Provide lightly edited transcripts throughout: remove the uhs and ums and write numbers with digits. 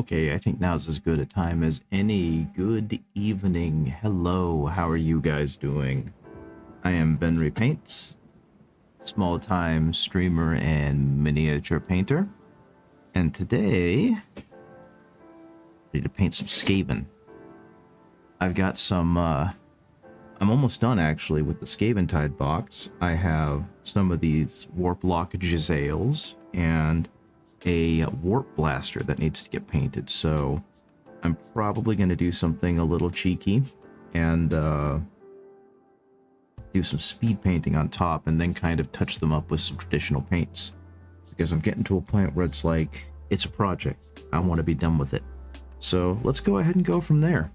Okay, I think now's as good a time as any. Good evening. Hello, how are you guys doing? I am Ben Repaints, small-time streamer and miniature painter. And today, ready to paint some Skaven. I've got some, I'm almost done actually with the Skaventide box. I have some of these Warp Lock Giselles and a Warp Blaster that needs to get painted, so I'm probably going to do something a little cheeky and do some speed painting on top and then kind of touch them up with some traditional paints. Because I'm getting to a point where it's like, it's a project. I want to be done with it. So let's go ahead and go from there.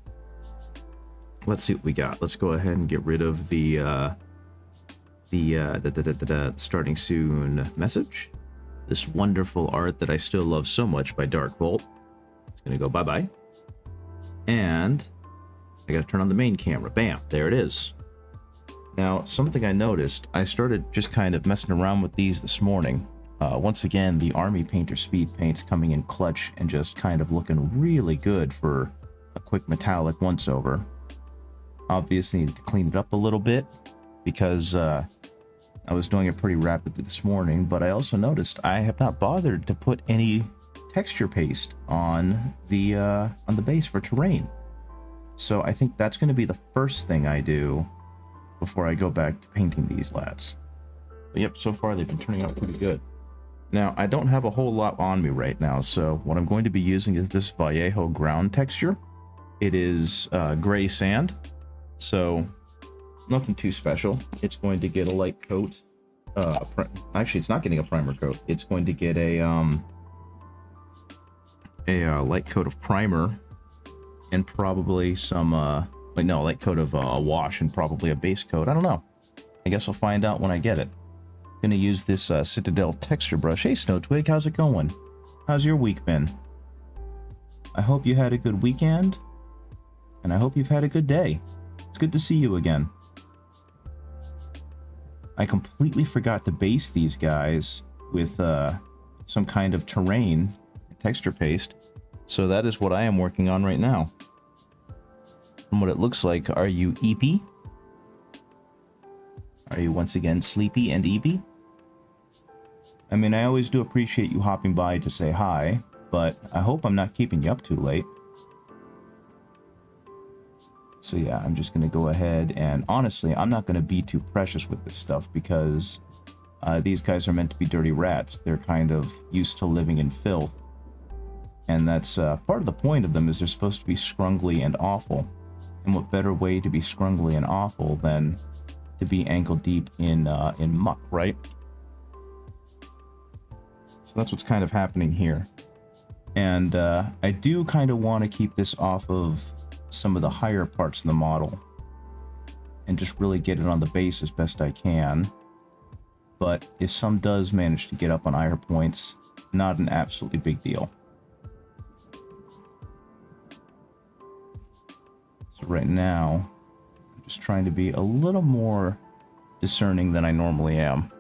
Let's see what we got. Let's go ahead and get rid of the starting soon message. This wonderful art that I still love so much by Dark Volt. It's going to go bye-bye. And I got to turn on the main camera. Bam, there it is. Now, something I noticed, I started just kind of messing around with these this morning. Once again, the Army Painter Speed Paint's coming in clutch and just kind of looking really good for a quick metallic once-over. Obviously, needed to clean it up a little bit because I was doing it pretty rapidly this morning, but I also noticed I have not bothered to put any texture paste on the base for terrain. So I think that's going to be the first thing I do before I go back to painting these lads. But yep, so far they've been turning out pretty good. Now, I don't have a whole lot on me right now, so what I'm going to be using is this Vallejo ground texture. It is gray sand, so nothing too special. It's going to get a light coat. Actually, it's not getting a primer coat. It's going to get a light coat of primer and probably some a light coat of a wash and probably a base coat. I don't know. I guess we'll find out when I get it. Gonna use this Citadel texture brush. Hey Snowtwig, how's it going? How's your week been? I hope you had a good weekend, and I hope you've had a good day. It's good to see you again. I completely forgot to base these guys with some kind of terrain texture paste, so that is what I am working on right now. From what it looks like, are you EP? Are you once again sleepy and EP? I mean, I always do appreciate you hopping by to say hi, but I hope I'm not keeping you up too late. So yeah, I'm just going to go ahead and honestly, I'm not going to be too precious with this stuff because these guys are meant to be dirty rats. They're kind of used to living in filth. And that's part of the point of them is they're supposed to be scrungly and awful. And what better way to be scrungly and awful than to be ankle deep in muck, right? So that's what's kind of happening here. And I do kind of want to keep this off of some of the higher parts of the model and just really get it on the base as best I can. But if some does manage to get up on higher points, not an absolutely big deal. So right now, I'm just trying to be a little more discerning than I normally am.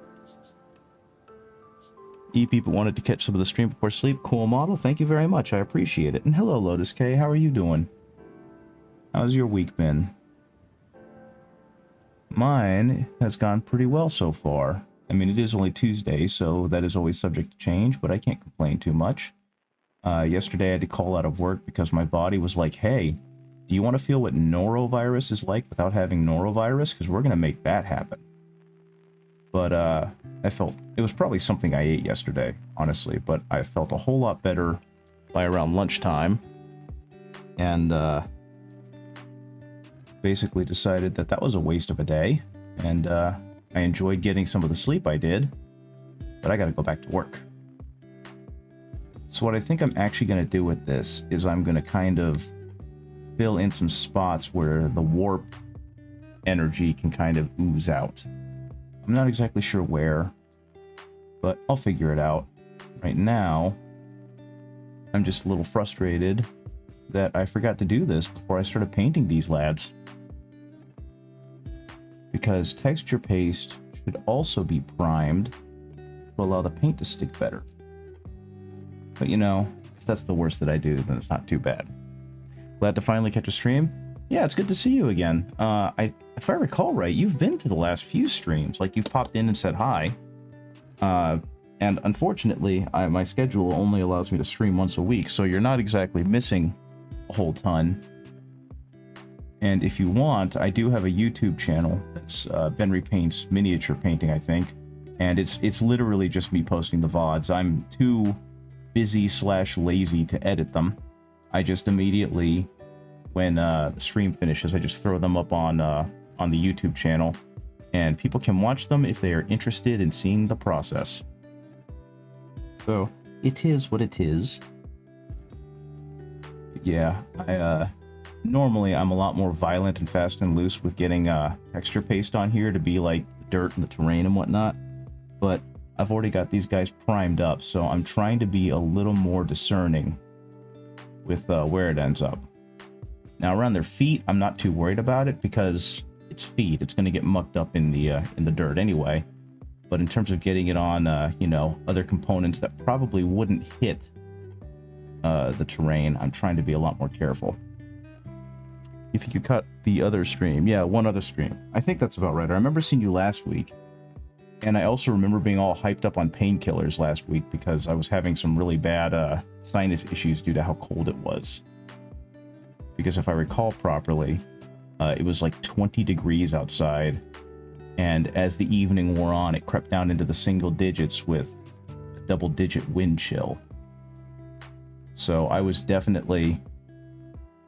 People wanted to catch some of the stream before sleep. Cool model. Thank you very much. I appreciate it. And hello, Lotus K. How are you doing? How's your week been? Mine has gone pretty well so far. I mean, it is only Tuesday, so that is always subject to change, but I can't complain too much. Yesterday I had to call out of work because my body was like, hey, do you want to feel what norovirus is like without having norovirus? Because we're going to make that happen. But I felt, it was probably something I ate yesterday, honestly, but I felt a whole lot better by around lunchtime. And basically decided that that was a waste of a day. And I enjoyed getting some of the sleep I did, but I got to go back to work. So what I think I'm actually going to do with this is I'm going to kind of fill in some spots where the warp energy can kind of ooze out. I'm not exactly sure where, but I'll figure it out. Right now, I'm just a little frustrated that I forgot to do this before I started painting these lads. Because texture paste should also be primed to allow the paint to stick better. But you know, if that's the worst that I do, then it's not too bad. Glad to finally catch a stream. Yeah, it's good to see you again. If I recall right, you've been to the last few streams. Like, you've popped in and said hi. And unfortunately, my schedule only allows me to stream once a week, so you're not exactly missing a whole ton. And if you want, I do have a YouTube channel that's Benry Paints Miniature Painting, I think. And it's literally just me posting the VODs. I'm too busy/lazy to edit them. I just immediately, when the stream finishes, I just throw them up on the YouTube channel, and people can watch them if they are interested in seeing the process. So it is what it is. Yeah, normally I'm a lot more violent and fast and loose with getting texture paste on here to be like dirt and the terrain and whatnot, but I've already got these guys primed up, so I'm trying to be a little more discerning with where it ends up. Now around their feet, I'm not too worried about it because it's feet. It's going to get mucked up in the dirt anyway. But in terms of getting it on, you know, other components that probably wouldn't hit the terrain, I'm trying to be a lot more careful. You think you cut the other stream? Yeah, one other stream. I think that's about right. I remember seeing you last week. And I also remember being all hyped up on painkillers last week because I was having some really bad sinus issues due to how cold it was. Because if I recall properly, it was like 20 degrees outside. And as the evening wore on, it crept down into the single digits with a double-digit wind chill. So I was definitely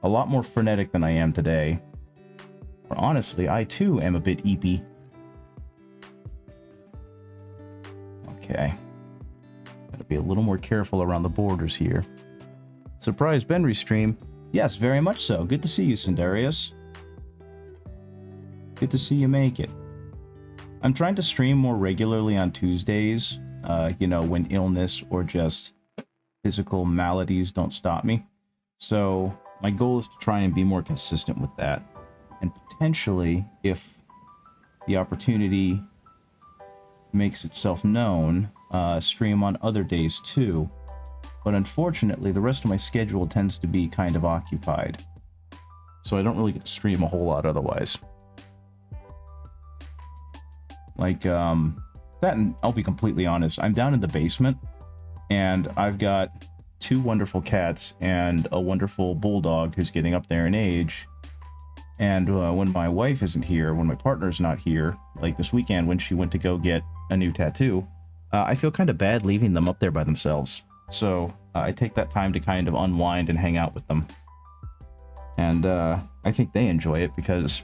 a lot more frenetic than I am today. Or honestly, I too am a bit eepy. Okay. Gotta be a little more careful around the borders here. Surprise Benry stream. Yes, very much so. Good to see you, Sindarius. Good to see you make it. I'm trying to stream more regularly on Tuesdays, you know, when illness or just physical maladies don't stop me. So my goal is to try and be more consistent with that. And potentially, if the opportunity makes itself known, stream on other days too. But unfortunately, the rest of my schedule tends to be kind of occupied. So I don't really get to stream a whole lot otherwise. Like, that, and I'll be completely honest, I'm down in the basement, and I've got 2 wonderful cats and a wonderful bulldog who's getting up there in age. And when my wife isn't here, when my partner's not here, like this weekend when she went to go get a new tattoo, I feel kind of bad leaving them up there by themselves. So I take that time to kind of unwind and hang out with them. And I think they enjoy it because,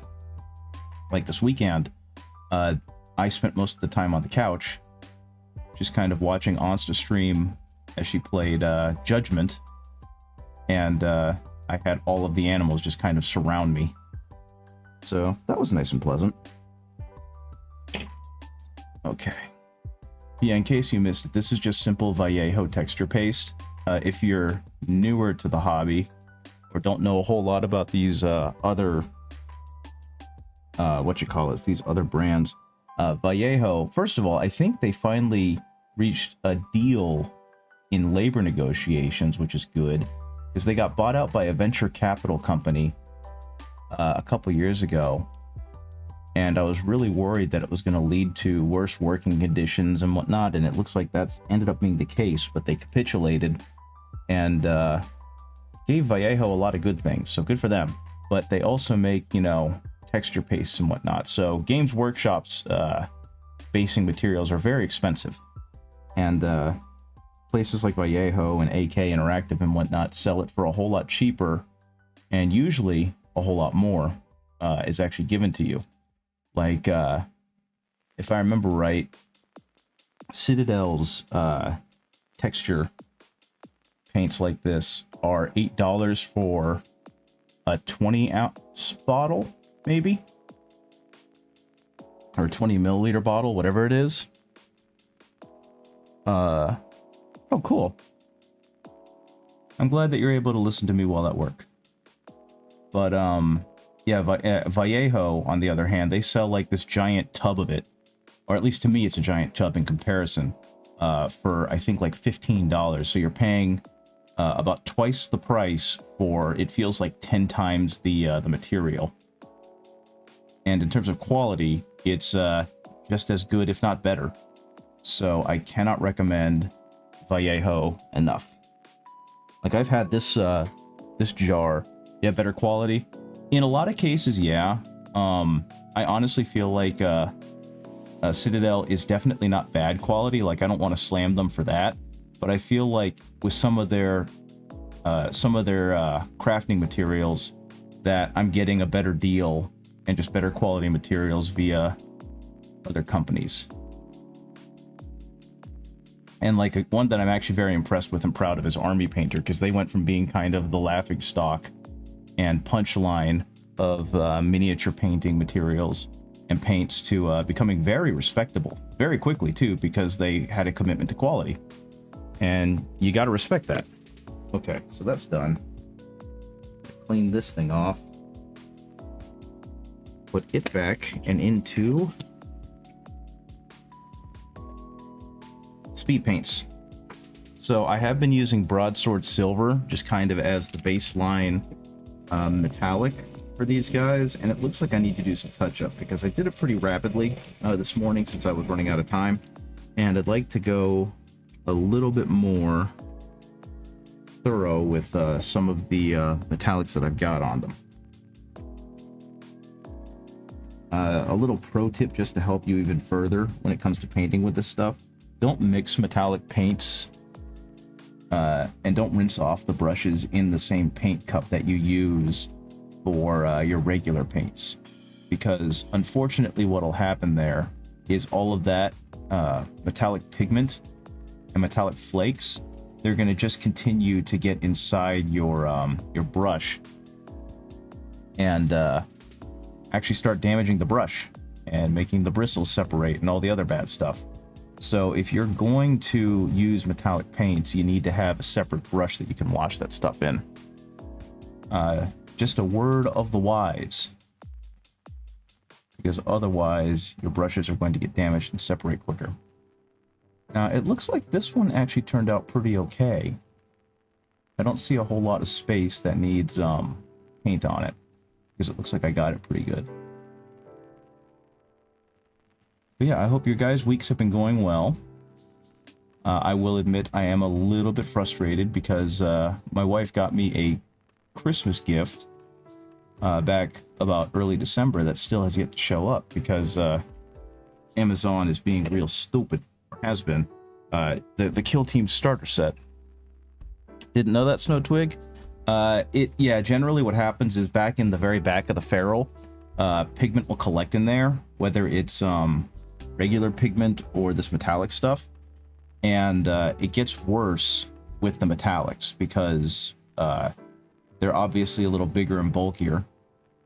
like this weekend, I spent most of the time on the couch, just kind of watching Onsta stream as she played Judgment, and I had all of the animals just kind of surround me. So that was nice and pleasant. Okay. Yeah, in case you missed it, this is just simple Vallejo texture paste. If you're newer to the hobby, or don't know a whole lot about these other, these other brands, Vallejo, first of all, I think they finally reached a deal in labor negotiations, which is good, because they got bought out by a venture capital company a couple years ago, and I was really worried that it was going to lead to worse working conditions and whatnot, and it looks like that's ended up being the case, but they capitulated and gave Vallejo a lot of good things, so good for them. But they also make, you know, texture pastes and whatnot, so Games Workshop's basing materials are very expensive, and places like Vallejo and AK Interactive and whatnot sell it for a whole lot cheaper, and usually a whole lot more is actually given to you. Like, if I remember right, Citadel's texture paints like this are $8 for a 20-ounce bottle, maybe? Or 20 milliliter bottle, whatever it is. Oh, cool. I'm glad that you're able to listen to me while at work. But, yeah, Vallejo, on the other hand, they sell like this giant tub of it. Or at least to me, it's a giant tub in comparison. For, I think, like $15. So you're paying about twice the price for, it feels like 10 times the material. And in terms of quality, it's just as good, if not better. So I cannot recommend Vallejo enough. Like, I've had this this jar. Yeah, better quality. In a lot of cases, yeah. I honestly feel like Citadel is definitely not bad quality. Like, I don't want to slam them for that. But I feel like with some of their crafting materials, that I'm getting a better deal and just better quality materials via other companies. And like one that I'm actually very impressed with and proud of is Army Painter, because they went from being kind of the laughing stock and punchline of miniature painting materials and paints to becoming very respectable very quickly too, because they had a commitment to quality, and you got to respect that. Okay, so that's done. Clean this thing off, put it back and into speed paints. So I have been using Broadsword Silver just kind of as the baseline metallic for these guys, and it looks like I need to do some touch-up because I did it pretty rapidly this morning since I was running out of time, and I'd like to go a little bit more thorough with some of the metallics that I've got on them. A little pro tip just to help you even further when it comes to painting with this stuff: don't mix metallic paints and don't rinse off the brushes in the same paint cup that you use for your regular paints, because unfortunately what'll happen there is all of that metallic pigment and metallic flakes, they're going to just continue to get inside your brush and actually start damaging the brush and making the bristles separate and all the other bad stuff. So if you're going to use metallic paints, you need to have a separate brush that you can wash that stuff in. Just a word of the wise, because otherwise your brushes are going to get damaged and separate quicker. Now it looks like this one actually turned out pretty okay. I don't see a whole lot of space that needs paint on it, because it looks like I got it pretty good. But yeah, I hope your guys' weeks have been going well. I will admit I am a little bit frustrated because my wife got me a Christmas gift back about early December that still has yet to show up because Amazon is being real stupid, or has been. The Kill Team starter set. Didn't know that, Snow Twig? Yeah, generally what happens is back in the very back of the ferrule, pigment will collect in there, whether it's regular pigment or this metallic stuff, and it gets worse with the metallics because they're obviously a little bigger and bulkier.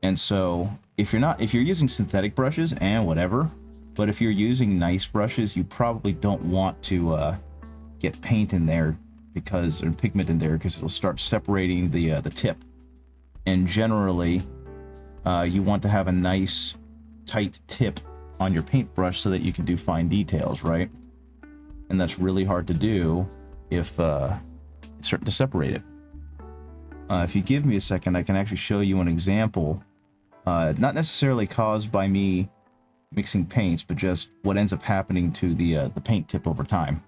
And so if you're using synthetic brushes and whatever, but if you're using nice brushes, you probably don't want to get paint in there or pigment in there, because it'll start separating the tip. And generally you want to have a nice tight tip on your paintbrush so that you can do fine details, right? And that's really hard to do if it's starting to separate it. If you give me a second, I can actually show you an example, not necessarily caused by me mixing paints, but just what ends up happening to the paint tip over time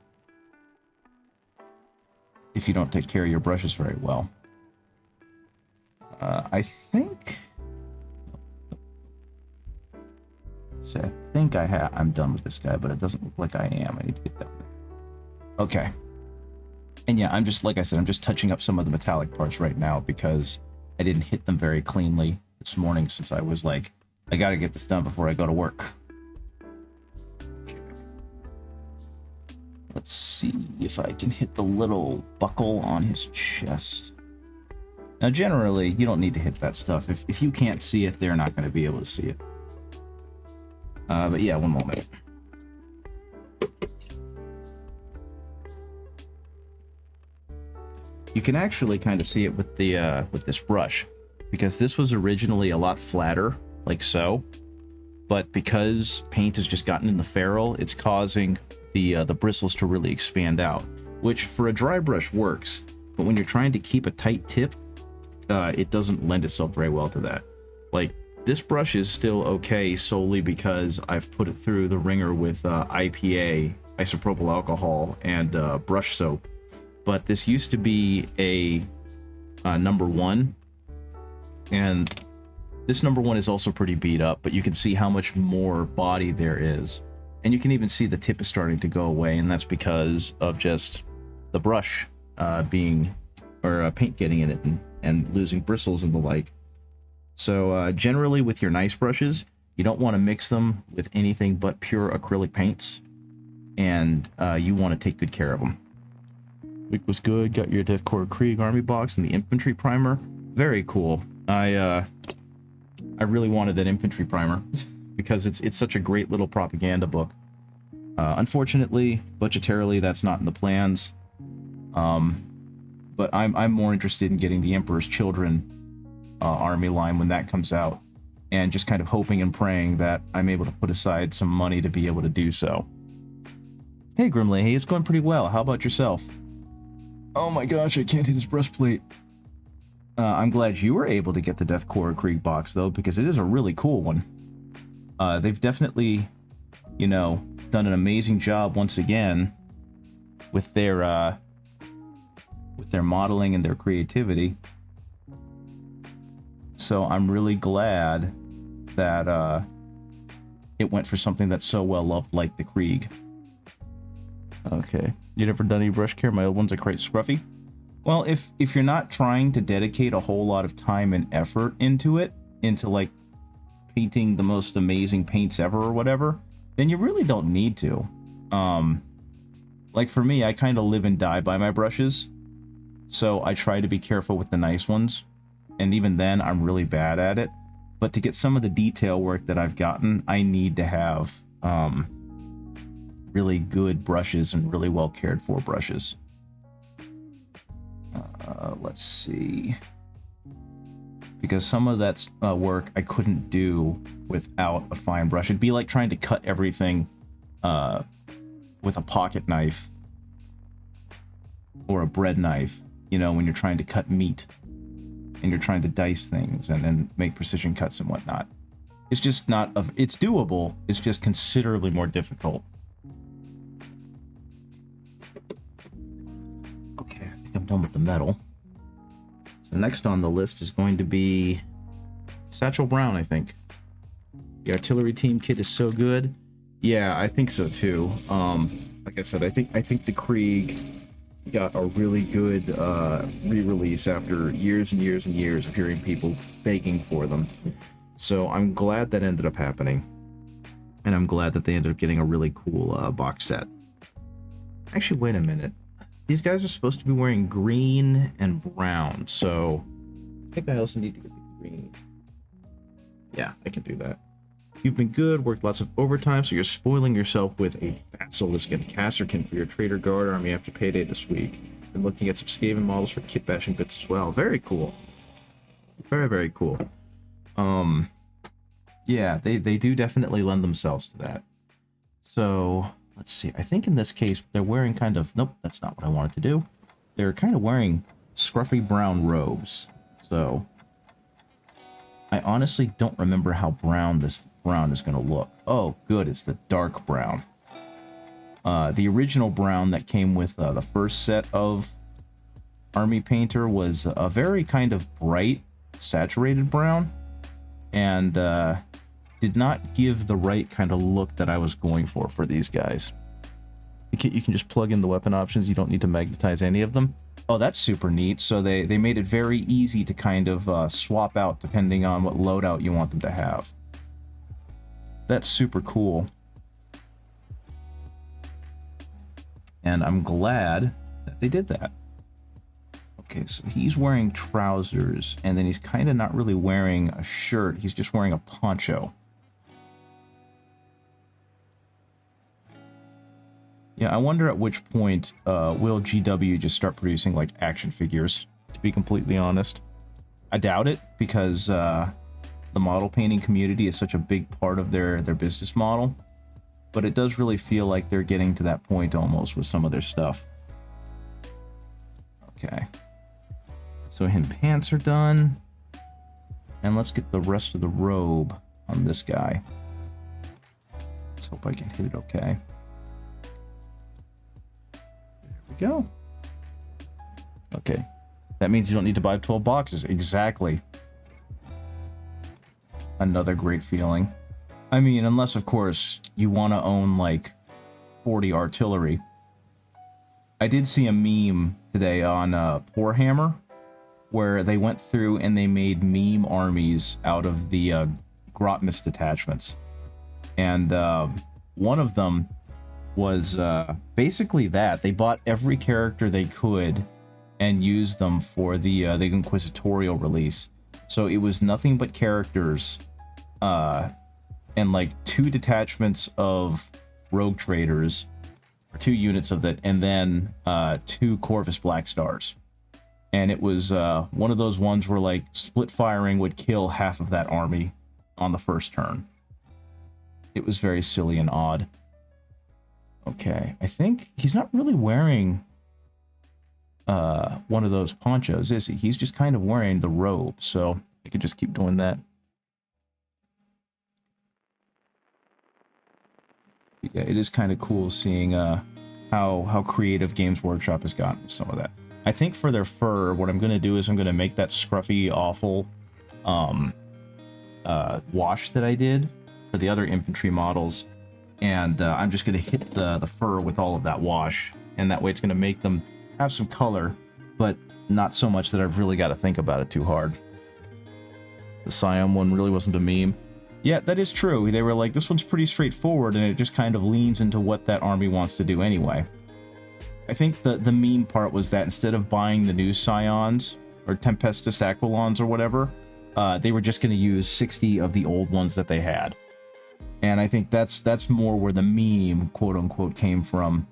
if you don't take care of your brushes very well. I think I'm done with this guy, but it doesn't look like I am. I need to get down there. Okay. And yeah, I'm just, like I said, I'm just touching up some of the metallic parts right now because I didn't hit them very cleanly this morning, since I was like, I gotta get this done before I go to work. Okay. Let's see if I can hit the little buckle on his chest. Now, generally, you don't need to hit that stuff. If you can't see it, they're not going to be able to see it. But yeah, one moment. You can actually kind of see it with the with this brush, because this was originally a lot flatter, like so. But because paint has just gotten in the ferrule, it's causing the bristles to really expand out, which for a dry brush works. But when you're trying to keep a tight tip, it doesn't lend itself very well to that. Like, this brush is still okay solely because I've put it through the ringer with IPA, isopropyl alcohol, and brush soap. But this used to be a number 1, and this number 1 is also pretty beat up, but you can see how much more body there is. And you can even see the tip is starting to go away, and that's because of just the brush paint getting in it and losing bristles and the like. So generally with your nice brushes, you don't want to mix them with anything but pure acrylic paints, and you want to take good care of them. Week was good. Got your Deathcore Krieg army box and the infantry primer. Very cool. I really wanted that infantry primer because it's such a great little propaganda book. Unfortunately, budgetarily, that's not in the plans. But I'm more interested in getting the Emperor's Children army line when that comes out, and just kind of hoping and praying that I'm able to put aside some money to be able to do so. Hey Grimley, hey, it's going pretty well. How about yourself? Oh my gosh, I can't hit his breastplate. I'm glad you were able to get the Deathcore Krieg box though, because it is a really cool one. They've definitely, you know, done an amazing job once again with their modeling and their creativity. So I'm really glad that it went for something that's so well loved like the Krieg. Okay, you never done any brush care? My old ones are quite scruffy. Well, if you're not trying to dedicate a whole lot of time and effort into like painting the most amazing paints ever or whatever, then you really don't need to. Like for me, I kind of live and die by my brushes, so I try to be careful with the nice ones, and even then I'm really bad at it. But to get some of the detail work that I've gotten, I need to have really good brushes and really well cared for brushes. Let's see, because some of that work I couldn't do without a fine brush. It'd be like trying to cut everything with a pocket knife or a bread knife, you know, when you're trying to cut meat and you're trying to dice things and make precision cuts and whatnot. It's just not it's doable, it's just considerably more difficult. Okay, I think I'm done with the metal. So next on the list is going to be Satchel Brown, I think. The artillery team kit is so good. Yeah, I think so too. Like I said, I think the Krieg got a really good re-release after years and years and years of hearing people begging for them. So I'm glad that ended up happening, and I'm glad that they ended up getting a really cool box set. Actually, wait a minute. These guys are supposed to be wearing green and brown, so I think I also need to get the green. Yeah, I can do that. You've been good, worked lots of overtime, so you're spoiling yourself with a Basilisk and Casterkin for your Trader Guard army after payday this week. Been looking at some Skaven models for kit bashing bits as well. Very cool. Very, very cool. Yeah, they do definitely lend themselves to that. So, let's see. I think in this case, they're wearing kind of... Nope, that's not what I wanted to do. They're kind of wearing scruffy brown robes. So, I honestly don't remember how brown this brown is going to look. Oh, good, it's the dark brown. The original brown that came with the first set of Army Painter was a very kind of bright, saturated brown, and did not give the right kind of look that I was going for these guys. You can just plug in the weapon options. You don't need to magnetize any of them. Oh, that's super neat. So they made it very easy to kind of swap out depending on what loadout you want them to have. That's super cool. And I'm glad that they did that. Okay, so he's wearing trousers, and then he's kind of not really wearing a shirt. He's just wearing a poncho. Yeah, I wonder at which point will GW just start producing, like, action figures, to be completely honest. I doubt it, because the model painting community is such a big part of their business model. But it does really feel like they're getting to that point almost with some of their stuff. Okay. So him pants are done. And let's get the rest of the robe on this guy. Let's hope I can hit it okay. There we go. Okay. That means you don't need to buy 12 boxes. Exactly. Another great feeling. I mean, unless, of course, you want to own, like, 40 artillery. I did see a meme today on Poor Hammer, where they went through and they made meme armies out of the Grotmus detachments. And one of them was basically that. They bought every character they could and used them for the Inquisitorial release. So it was nothing but characters and like 2 detachments of rogue traders, or 2 units of that, and then 2 Corvus Black Stars. And it was one of those ones where, like, split firing would kill half of that army on the first turn. It was very silly and odd. Okay, I think he's not really wearing one of those ponchos, is he? He's just kind of wearing the robe, so I could just keep doing that. Yeah, it is kind of cool seeing how creative Games Workshop has gotten with some of that. I think for their fur, what I'm going to do is I'm going to make that scruffy, awful wash that I did for the other infantry models, and I'm just going to hit the fur with all of that wash, and that way it's going to make them have some color, but not so much that I've really got to think about it too hard. The Siam one really wasn't a meme. Yeah, that is true. They were like, this one's pretty straightforward, and it just kind of leans into what that army wants to do anyway. I think the meme part was that instead of buying the new Scions, or Tempestus Aquilons or whatever, they were just going to use 60 of the old ones that they had. And I think that's more where the meme, quote-unquote, came from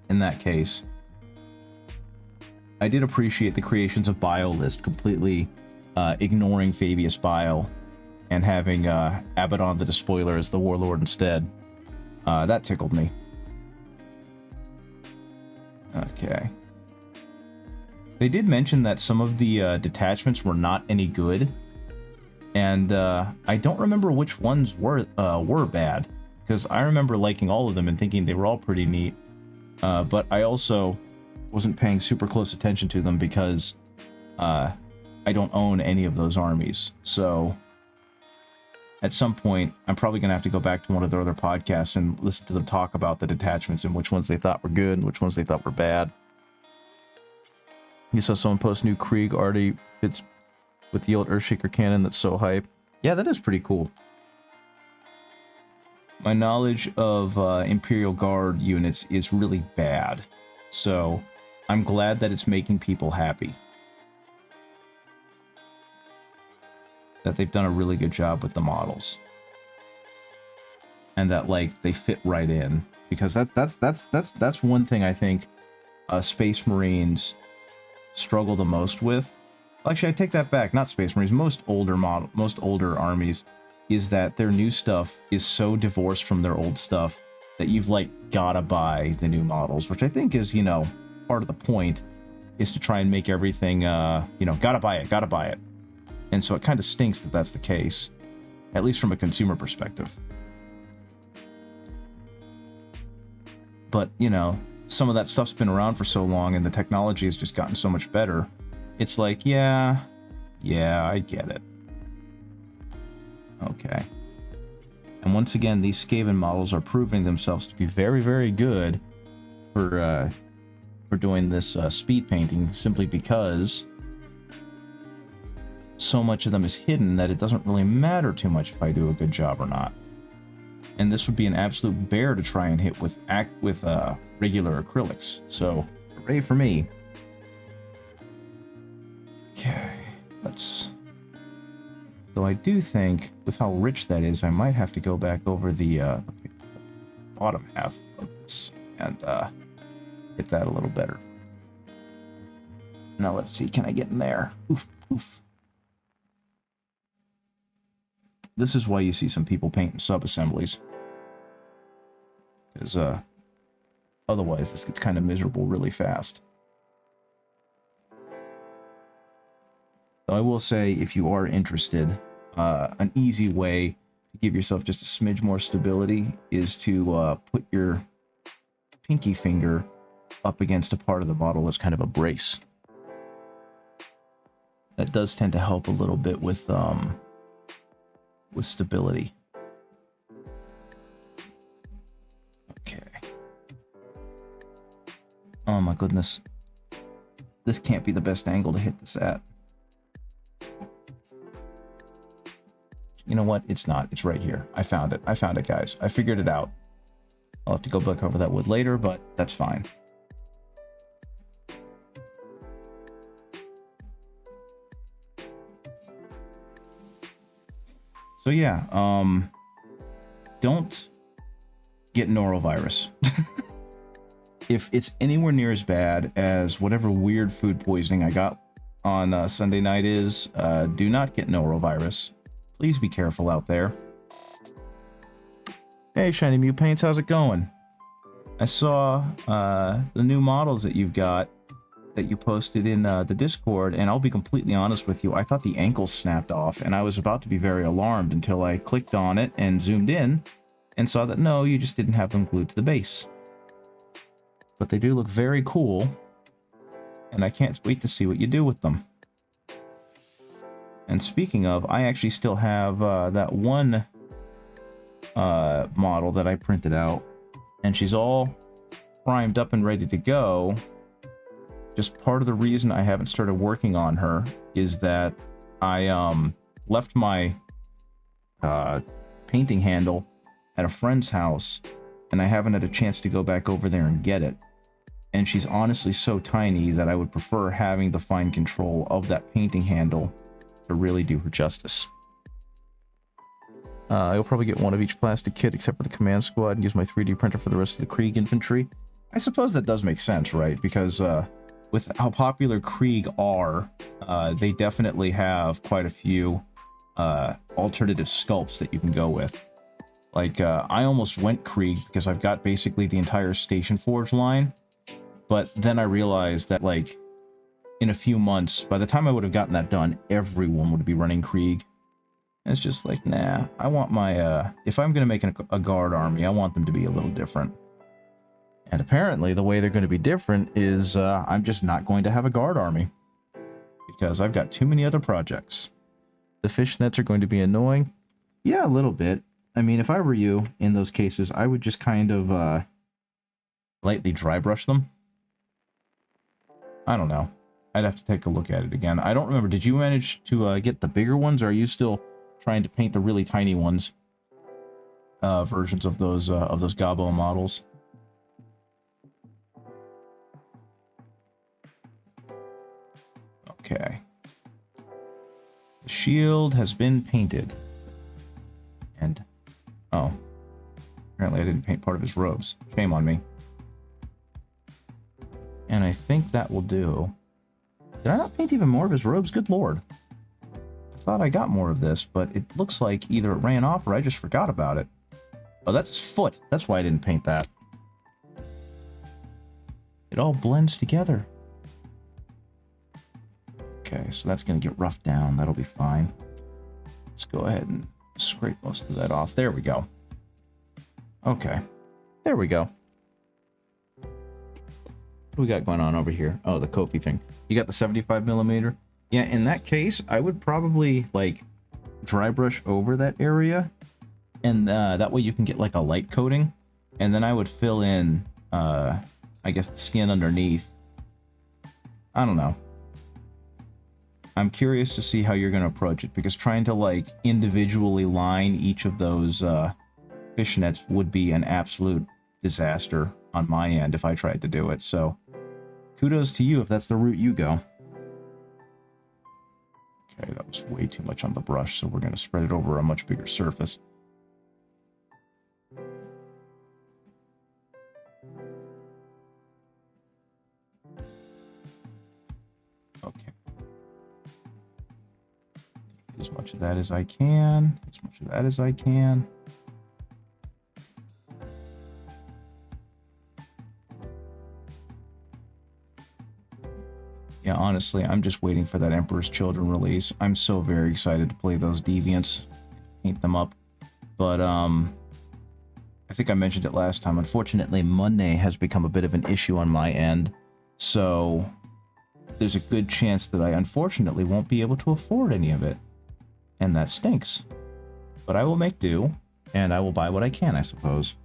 in that case. I did appreciate the creations of Bile List completely ignoring Fabius Bile and having Abaddon the Despoiler as the Warlord instead. That tickled me. Okay. They did mention that some of the detachments were not any good, and I don't remember which ones were bad, because I remember liking all of them and thinking they were all pretty neat, but I also wasn't paying super close attention to them because I don't own any of those armies, so at some point I'm probably going to have to go back to one of their other podcasts and listen to them talk about the detachments and which ones they thought were good and which ones they thought were bad. You saw someone post new Krieg already fits with the old Earthshaker cannon. That's so hype. Yeah, that is pretty cool. My knowledge of Imperial Guard units is really bad, so I'm glad that it's making people happy. That they've done a really good job with the models. And that, like, they fit right in. Because that's one thing I think Space Marines struggle the most with. Actually, I take that back. Not Space Marines. Most older armies is that their new stuff is so divorced from their old stuff that you've, like, gotta buy the new models, which I think is, you know, part of the point, is to try and make everything, you know, gotta buy it. And so it kind of stinks that that's the case, at least from a consumer perspective. But, you know, some of that stuff's been around for so long and the technology has just gotten so much better. It's like, yeah, I get it. Okay. And once again, these Skaven models are proving themselves to be very, very good for doing this speed painting, simply because so much of them is hidden that it doesn't really matter too much if I do a good job or not. And this would be an absolute bear to try and hit with regular acrylics. So, hooray for me. Okay, let's... Though I do think, with how rich that is, I might have to go back over the bottom half of this and hit that a little better. Now let's see, can I get in there? Oof, oof. This is why you see some people painting sub-assemblies. Because otherwise this gets kind of miserable really fast. I will say, if you are interested, an easy way to give yourself just a smidge more stability is to put your pinky finger up against a part of the bottle as kind of a brace. That does tend to help a little bit with stability. Okay. Oh my goodness. This can't be the best angle to hit this at. You know what? It's not. It's right here. I found it. I found it, guys. I figured it out. I'll have to go back over that wood later, but that's fine. So yeah, don't get norovirus. If it's anywhere near as bad as whatever weird food poisoning I got on Sunday night is, do not get norovirus. Please be careful out there. Hey, Shiny Mew Paints, how's it going? I saw the new models that you've got that you posted in the Discord, and I'll be completely honest with you, I thought the ankles snapped off, and I was about to be very alarmed until I clicked on it and zoomed in and saw that no, you just didn't have them glued to the base. But they do look very cool, and I can't wait to see what you do with them. And speaking of, I actually still have that one model that I printed out, and she's all primed up and ready to go. Just part of the reason I haven't started working on her is that I left my painting handle at a friend's house, and I haven't had a chance to go back over there and get it. And she's honestly so tiny that I would prefer having the fine control of that painting handle to really do her justice. I'll probably get one of each plastic kit except for the command squad and use my 3D printer for the rest of the Krieg infantry. I suppose that does make sense, right? Because with how popular Krieg are, they definitely have quite a few alternative sculpts that you can go with. Like, I almost went Krieg because I've got basically the entire Station Forge line, but then I realized that, like, in a few months, by the time I would have gotten that done, everyone would be running Krieg. And it's just like, nah, I want my, if I'm going to make a guard army, I want them to be a little different. And apparently, the way they're going to be different is I'm just not going to have a guard army. Because I've got too many other projects. The fishnets are going to be annoying. Yeah, a little bit. I mean, if I were you, in those cases, I would just kind of lightly dry brush them. I don't know. I'd have to take a look at it again. I don't remember. Did you manage to get the bigger ones, or are you still trying to paint the really tiny ones? Versions of those Gabo models. Okay. The shield has been painted. And, oh. Apparently I didn't paint part of his robes. Shame on me. And I think that will do. Did I not paint even more of his robes? Good lord. I thought I got more of this, but it looks like either it ran off or I just forgot about it. Oh, that's his foot. That's why I didn't paint that. It all blends together. Okay, so that's going to get roughed down. That'll be fine. Let's go ahead and scrape most of that off. There we go. Okay. There we go. What do we got going on over here? Oh, the Kofi thing. You got the 75mm? Yeah, in that case, I would probably, like, dry brush over that area. And that way you can get, like, a light coating. And then I would fill in, I guess, the skin underneath. I don't know. I'm curious to see how you're going to approach it, because trying to, like, individually line each of those fishnets would be an absolute disaster on my end if I tried to do it. So, kudos to you if that's the route you go. Okay, that was way too much on the brush, so we're going to spread it over a much bigger surface. Okay. As much of that as I can. As much of that as I can. Yeah, Yeah, honestly, I'm just waiting for that Emperor's Children release. I'm so very excited to play those deviants, paint them up. But, I think I mentioned it last time. Unfortunately, money has become a bit of an issue on my end. So, there's a good chance that I unfortunately won't be able to afford any of it. And that stinks. But I will make do, and I will buy what I can, I suppose.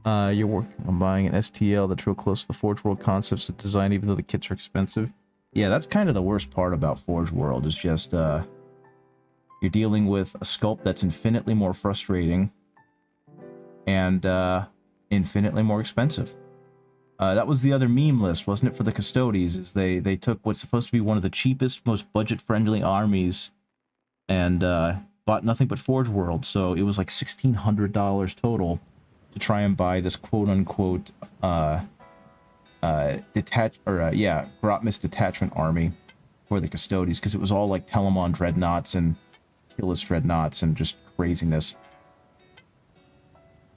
You're working on buying an STL that's real close to the Forge World concepts of design, even though the kits are expensive. Yeah, that's kind of the worst part about Forge World, is just, you're dealing with a sculpt that's infinitely more frustrating and, infinitely more expensive. That was the other meme list, wasn't it, for the Custodes, is they took what's supposed to be one of the cheapest, most budget-friendly armies and, bought nothing but Forge World, so it was like $1,600 total to try and buy this quote-unquote, Grotmis detachment army for the Custodes, because it was all like Telemon dreadnoughts and Killis dreadnoughts and just craziness.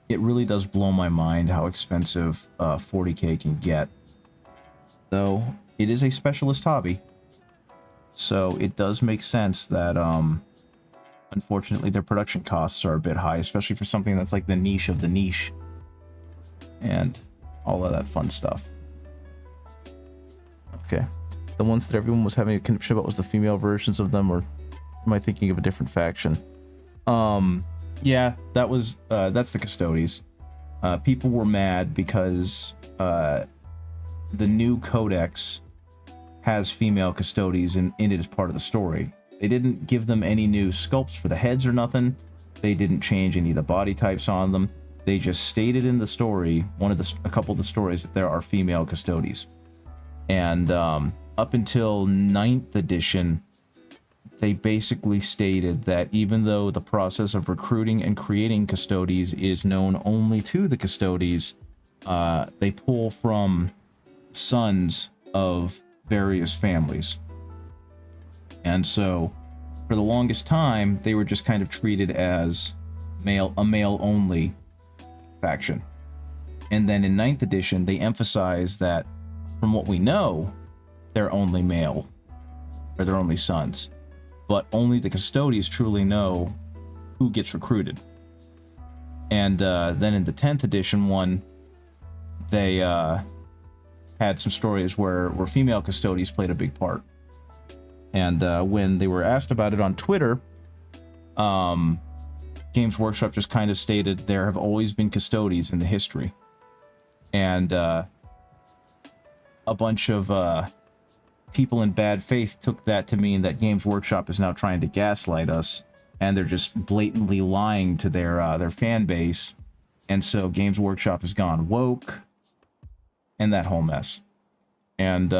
It really does blow my mind how expensive 40k can get. Though, it is a specialist hobby. So, it does make sense that, unfortunately, their production costs are a bit high, especially for something that's like the niche of the niche. And all of that fun stuff. Okay. The ones that everyone was having a connection about was the female versions of them, or am I thinking of a different faction? Yeah, that was, that's the Custodes. People were mad because, the new codex has female Custodes in it as part of the story. They didn't give them any new sculpts for the heads or nothing. They didn't change any of the body types on them. They just stated in the story, a couple of the stories, that there are female Custodes. And up until 9th edition, they basically stated that even though the process of recruiting and creating Custodes is known only to the Custodes, they pull from sons of various families. And so, for the longest time, they were just kind of treated as a male-only faction. And then in 9th edition, they emphasized that, from what we know, they're only male, or they're only sons. But only the Custodes truly know who gets recruited. And then in the 10th edition one, they had some stories where female Custodes played a big part. And when they were asked about it on Twitter, Games Workshop just kind of stated there have always been Custodes in the history. And a bunch of people in bad faith took that to mean that Games Workshop is now trying to gaslight us, and they're just blatantly lying to their fan base. And so Games Workshop has gone woke, and that whole mess. And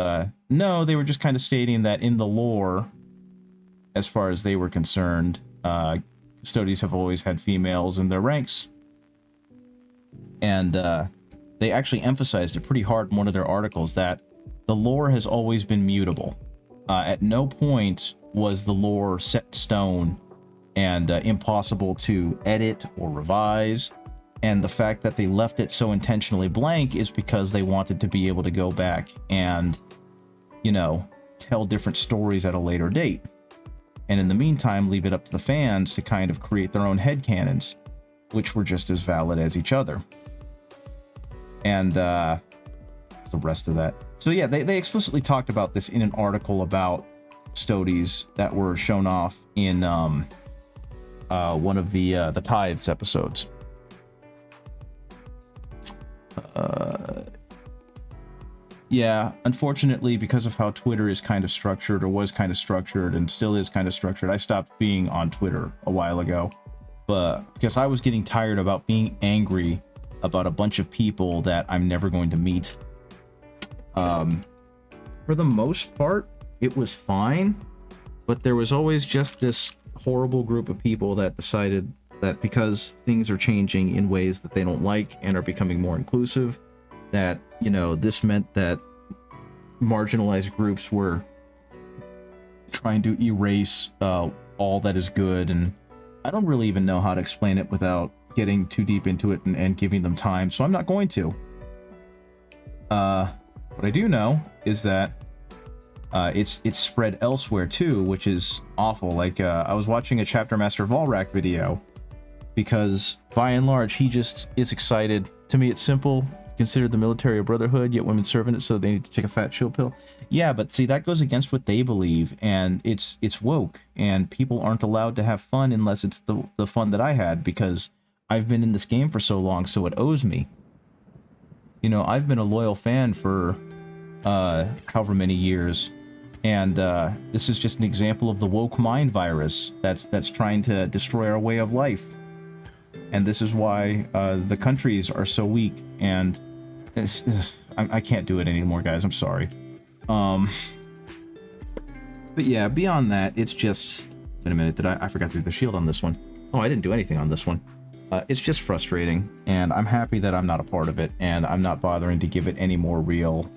no, they were just kind of stating that in the lore, as far as they were concerned, Custodes have always had females in their ranks. And they actually emphasized it pretty hard in one of their articles that the lore has always been mutable. At no point was the lore set in stone and impossible to edit or revise. And the fact that they left it so intentionally blank is because they wanted to be able to go back and, tell different stories at a later date. And in the meantime, leave it up to the fans to kind of create their own headcanons, which were just as valid as each other. And the rest of that. So yeah, they explicitly talked about this in an article about Custodes that were shown off in one of the Tithes episodes. Yeah, unfortunately, because of how Twitter is kind of structured, or was kind of structured, and still is kind of structured, I stopped being on Twitter a while ago. But because I was getting tired about being angry about a bunch of people that I'm never going to meet. For the most part, it was fine, but there was always just this horrible group of people that decided that because things are changing in ways that they don't like and are becoming more inclusive, that, this meant that marginalized groups were trying to erase all that is good. And I don't really even know how to explain it without getting too deep into it and giving them time, so I'm not going to. What I do know is that it's spread elsewhere too, which is awful. Like, I was watching a Chapter Master Volrak video, because by and large, he just is excited. To me, it's simple. Consider the military a brotherhood, yet women serve in it, so they need to take a fat chill pill. Yeah, but see, that goes against what they believe, and it's woke, and people aren't allowed to have fun unless it's the fun that I had, because I've been in this game for so long, so it owes me. You know, I've been a loyal fan for however many years, and this is just an example of the woke mind virus that's trying to destroy our way of life. And this is why the countries are so weak, and I can't do it anymore, guys. I'm sorry. But yeah, beyond that, it's just... Wait a minute, I forgot to do the shield on this one. Oh, I didn't do anything on this one. It's just frustrating, and I'm happy that I'm not a part of it, and I'm not bothering to give it any more real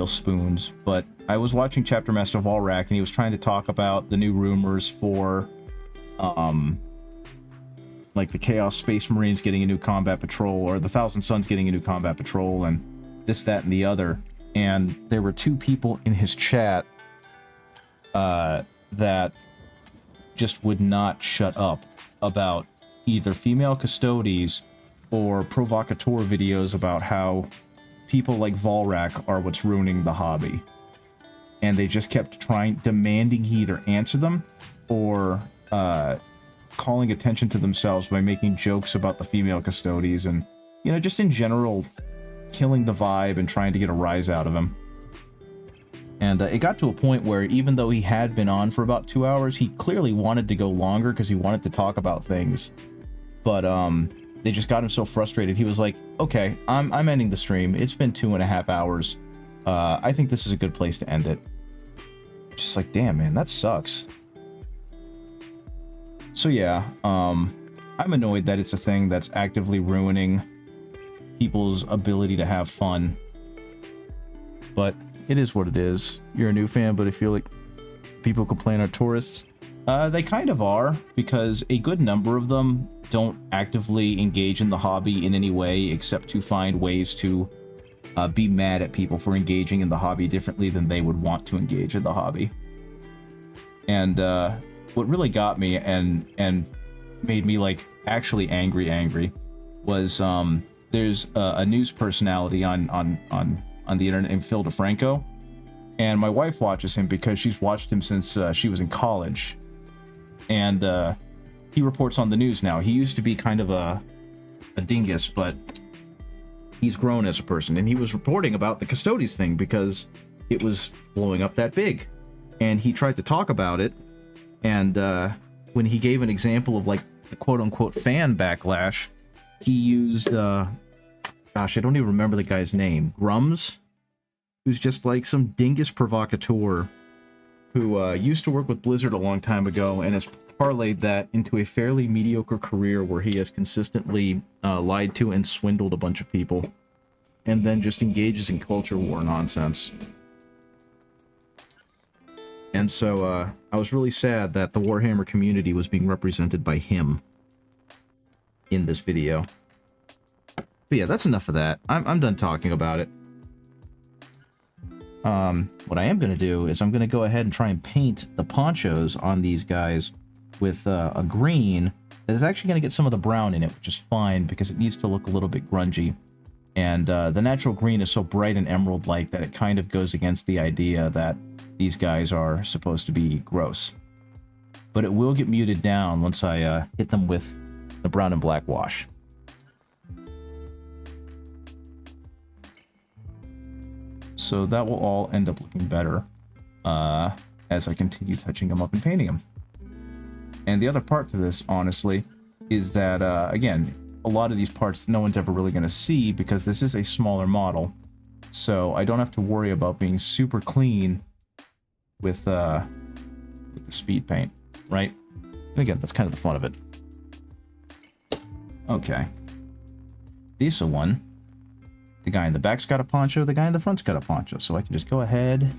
spoons. But I was watching Chapter Master Volrak, and he was trying to talk about the new rumors for... like the Chaos Space Marines getting a new combat patrol, or the Thousand Suns getting a new combat patrol, and this, that, and the other. And there were two people in his chat that just would not shut up about either female custodies or provocateur videos about how people like Volrak are what's ruining the hobby. And they just kept demanding he either answer them or calling attention to themselves by making jokes about the female custodies, and, you know, just in general killing the vibe and trying to get a rise out of him. And it got to a point where, even though he had been on for about 2 hours, he clearly wanted to go longer because he wanted to talk about things. But they just got him so frustrated. He was like, okay, I'm ending the stream. It's been 2.5 hours. I think this is a good place to end it. Just like, damn, man, that sucks. So yeah, I'm annoyed that it's a thing that's actively ruining people's ability to have fun. But it is what it is. You're a new fan, but I feel like people complain are tourists. They kind of are, because a good number of them don't actively engage in the hobby in any way except to find ways to be mad at people for engaging in the hobby differently than they would want to engage in the hobby. And what really got me and made me like actually angry was there's a news personality on the internet named Phil DeFranco, and my wife watches him because she's watched him since she was in college, and he reports on the news now. He used to be kind of a dingus, but he's grown as a person, and he was reporting about the Custodes thing because it was blowing up that big, and he tried to talk about it. And when he gave an example of like the quote-unquote fan backlash, he used gosh, I don't even remember the guy's name. Grums, who's just like some dingus provocateur who used to work with Blizzard a long time ago and has parlayed that into a fairly mediocre career where he has consistently lied to and swindled a bunch of people, and then just engages in culture war nonsense. And so I was really sad that the Warhammer community was being represented by him in this video. But yeah, that's enough of that. I'm done talking about it. What I am going to do is I'm going to go ahead and try and paint the ponchos on these guys with a green that is actually going to get some of the brown in it, which is fine because it needs to look a little bit grungy. And the natural green is so bright and emerald-like that it kind of goes against the idea that these guys are supposed to be gross. But it will get muted down once I hit them with the brown and black wash. So that will all end up looking better as I continue touching them up and painting them. And the other part to this, honestly, is that, again, a lot of these parts no one's ever really going to see because this is a smaller model. So I don't have to worry about being super clean with the speed paint, right? And again, that's kind of the fun of it. Okay. This one, the guy in the back's got a poncho, the guy in the front's got a poncho, so I can just go ahead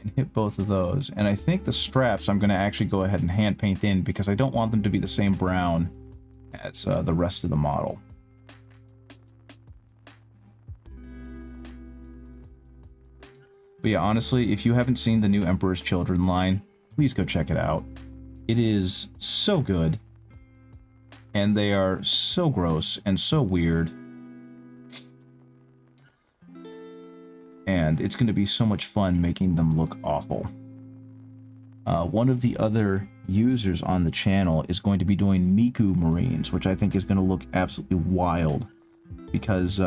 and hit both of those. And I think the straps I'm going to actually go ahead and hand paint in because I don't want them to be the same brown as the rest of the model. But yeah, honestly, if you haven't seen the new Emperor's Children line, please go check it out. It is so good. And they are so gross and so weird. And it's going to be so much fun making them look awful. One of the other users on the channel is going to be doing Miku Marines, which I think is going to look absolutely wild. Because, you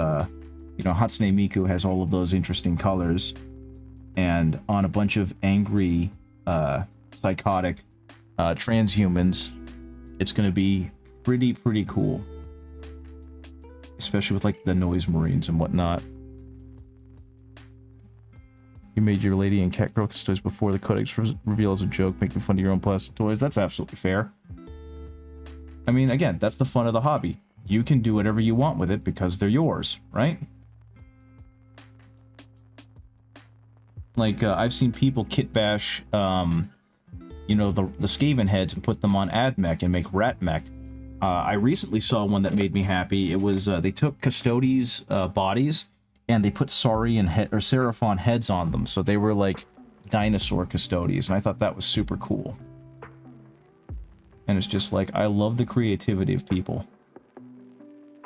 know, Hatsune Miku has all of those interesting colors. And on a bunch of angry, psychotic transhumans, it's going to be pretty cool. Especially with, like, the noise marines and whatnot. You made your lady and cat girl toys before the codex reveal as a joke, making fun of your own plastic toys. That's absolutely fair. I mean, again, that's the fun of the hobby. You can do whatever you want with it because they're yours, right? Like, I've seen people kit bash, you know, the Skaven heads and put them on AdMech and make Rat Mech. I recently saw one that made me happy. It was, they took Custodes' bodies and they put Saurian head or Seraphon heads on them, so they were like dinosaur Custodes, and I thought that was super cool. And it's just like, I love the creativity of people.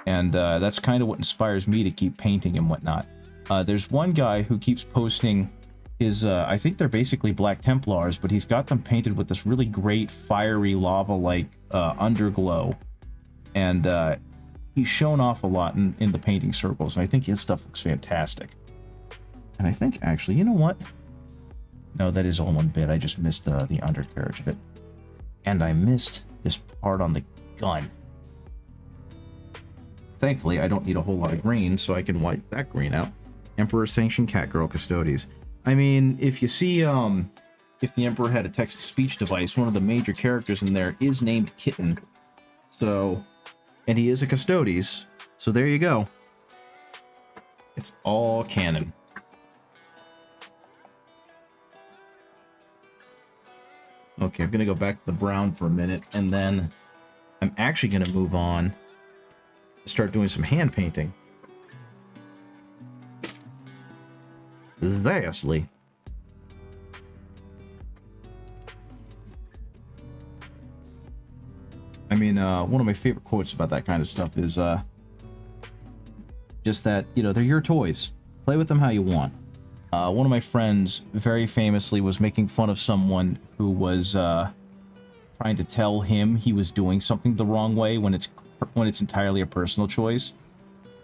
And that's kind of what inspires me to keep painting and whatnot. There's one guy who keeps posting his, I think they're basically Black Templars, but he's got them painted with this really great fiery lava-like underglow. And he's shown off a lot in the painting circles, and I think his stuff looks fantastic. And I think, actually, you know what? No, that is all one bit. I just missed the undercarriage of it. And I missed this part on the gun. Thankfully, I don't need a whole lot of green, so I can wipe that green out. Emperor Sanctioned Catgirl Custodes. I mean, if you see, if the Emperor had a text-to-speech device, one of the major characters in there is named Kitten. So, and he is a Custodes, so there you go. It's all canon. Okay, I'm gonna go back to the brown for a minute, and then I'm actually gonna move on to start doing some hand painting. Zastly. I mean, one of my favorite quotes about that kind of stuff is, just that, you know, they're your toys. Play with them how you want. One of my friends very famously was making fun of someone who was, trying to tell him he was doing something the wrong way when it's entirely a personal choice.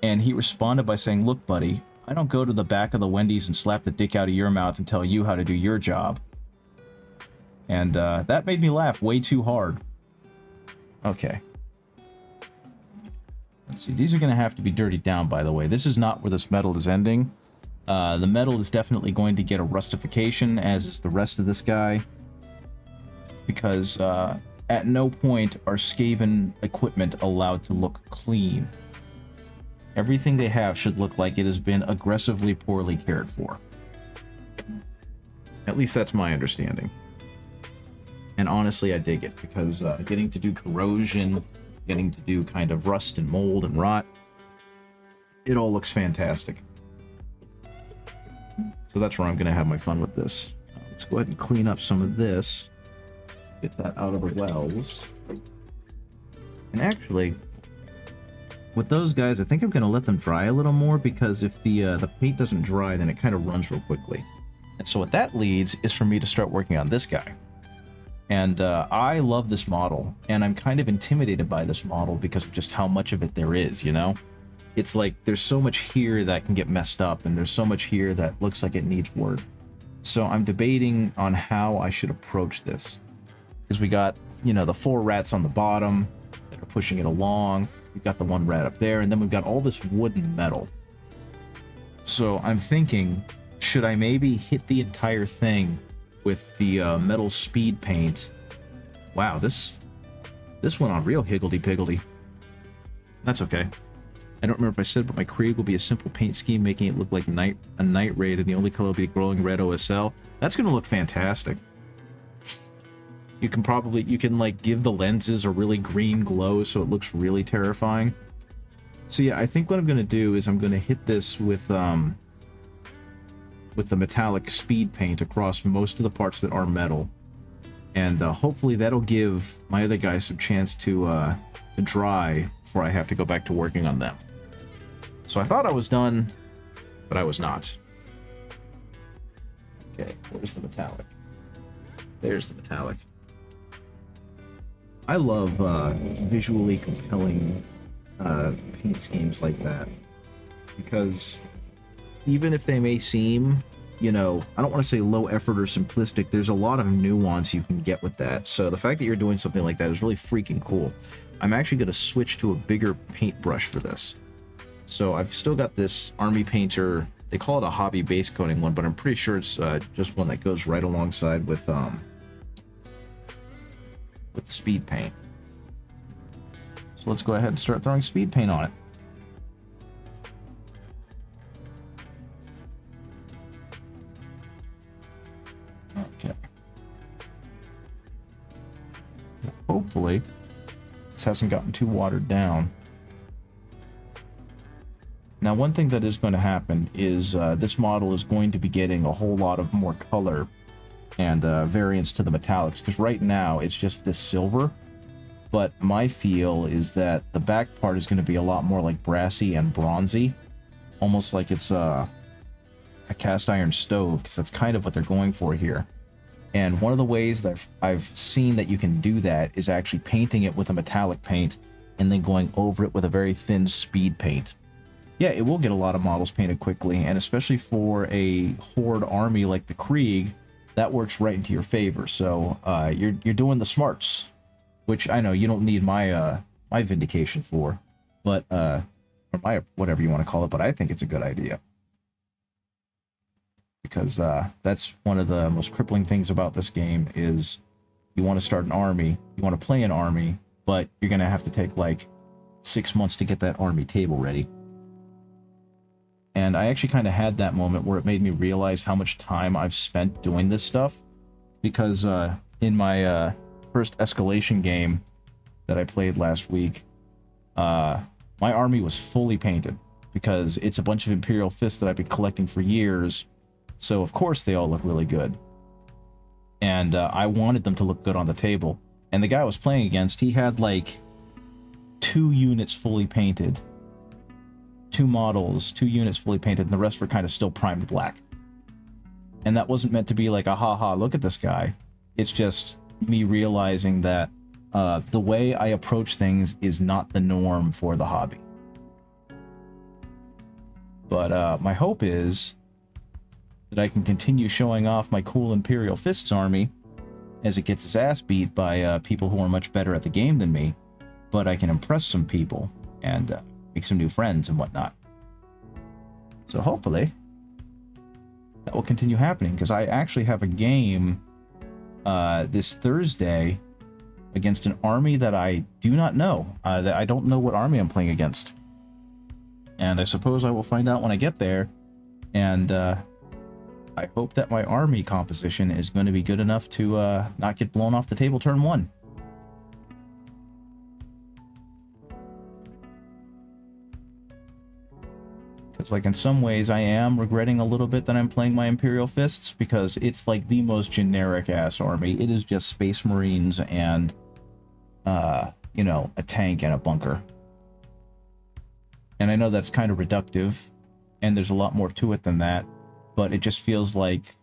And he responded by saying, "Look, buddy, I don't go to the back of the Wendy's and slap the dick out of your mouth and tell you how to do your job." And, that made me laugh way too hard. Okay. Let's see, these are going to have to be dirtied down, by the way. This is not where this metal is ending. The metal is definitely going to get a rustification, as is the rest of this guy. Because, at no point are Skaven equipment allowed to look clean. Everything they have should look like it has been aggressively poorly cared for. At least that's my understanding. And honestly, I dig it, because getting to do corrosion, getting to do kind of rust and mold and rot, it all looks fantastic. So that's where I'm going to have my fun with this. Let's go ahead and clean up some of this. Get that out of the wells. And actually, with those guys, I think I'm going to let them dry a little more, because if the paint doesn't dry, then it kind of runs real quickly. And so what that leads is for me to start working on this guy. And I love this model, and I'm kind of intimidated by this model because of just how much of it there is, you know? It's like, there's so much here that can get messed up, and there's so much here that looks like it needs work. So I'm debating on how I should approach this. Because we got, you know, the 4 rats on the bottom that are pushing it along. We've got the 1 rat up there, and then we've got all this wood and metal. So I'm thinking, should I maybe hit the entire thing with the metal speed paint? Wow, this went on real higgledy-piggledy. That's okay. I don't remember if I said, but my Krieg will be a simple paint scheme, making it look like a night raid, and the only color will be the glowing red OSL. That's going to look fantastic. You can like give the lenses a really green glow so it looks really terrifying. So yeah, I think what I'm going to do is I'm going to hit this with with the metallic speed paint across most of the parts that are metal. And hopefully that'll give my other guys some chance to dry before I have to go back to working on them. So I thought I was done, but I was not. Okay, where's the metallic? There's the metallic. I love visually compelling paint schemes like that, because even if they may seem, you know, I don't want to say low effort or simplistic, there's a lot of nuance you can get with that. So the fact that you're doing something like that is really freaking cool. I'm actually going to switch to a bigger paintbrush for this. So I've still got this Army Painter, they call it a hobby base coating one, but I'm pretty sure it's just one that goes right alongside with the speed paint. So let's go ahead and start throwing speed paint on it. Okay. Hopefully, this hasn't gotten too watered down. Now, one thing that is going to happen is this model is going to be getting a whole lot of more color and variance to the metallics, because right now it's just this silver. But my feel is that the back part is going to be a lot more like brassy and bronzy, almost like it's a cast iron stove, because that's kind of what they're going for here. And one of the ways that I've seen that you can do that is actually painting it with a metallic paint and then going over it with a very thin speed paint. Yeah, it will get a lot of models painted quickly, and especially for a horde army like the Krieg, that works right into your favor. So you're doing the smarts, which I know you don't need my my vindication for, but or my whatever you want to call it, but I think it's a good idea. Because that's one of the most crippling things about this game is you want to start an army, you want to play an army, but you're going to have to take like 6 months to get that army table ready. And I actually kind of had that moment where it made me realize how much time I've spent doing this stuff. Because in my first escalation game that I played last week, my army was fully painted. Because it's a bunch of Imperial Fists that I've been collecting for years. So of course they all look really good. And I wanted them to look good on the table. And the guy I was playing against, he had like 2 units fully painted. 2 models, 2 units fully painted, and the rest were kind of still primed black. And that wasn't meant to be like a haha, look at this guy. It's just me realizing that the way I approach things is not the norm for the hobby. But my hope is that I can continue showing off my cool Imperial Fists army as it gets its ass beat by people who are much better at the game than me, but I can impress some people and make some new friends and whatnot. So hopefully that will continue happening, because I actually have a game this Thursday against an army that I do not know. That I don't know what army I'm playing against. And I suppose I will find out when I get there, and I hope that my army composition is going to be good enough to not get blown off the table turn 1. Because, like, in some ways, I am regretting a little bit that I'm playing my Imperial Fists, because it's, like, the most generic-ass army. It is just Space Marines and, you know, a tank and a bunker. And I know that's kind of reductive, and there's a lot more to it than that, but it just feels like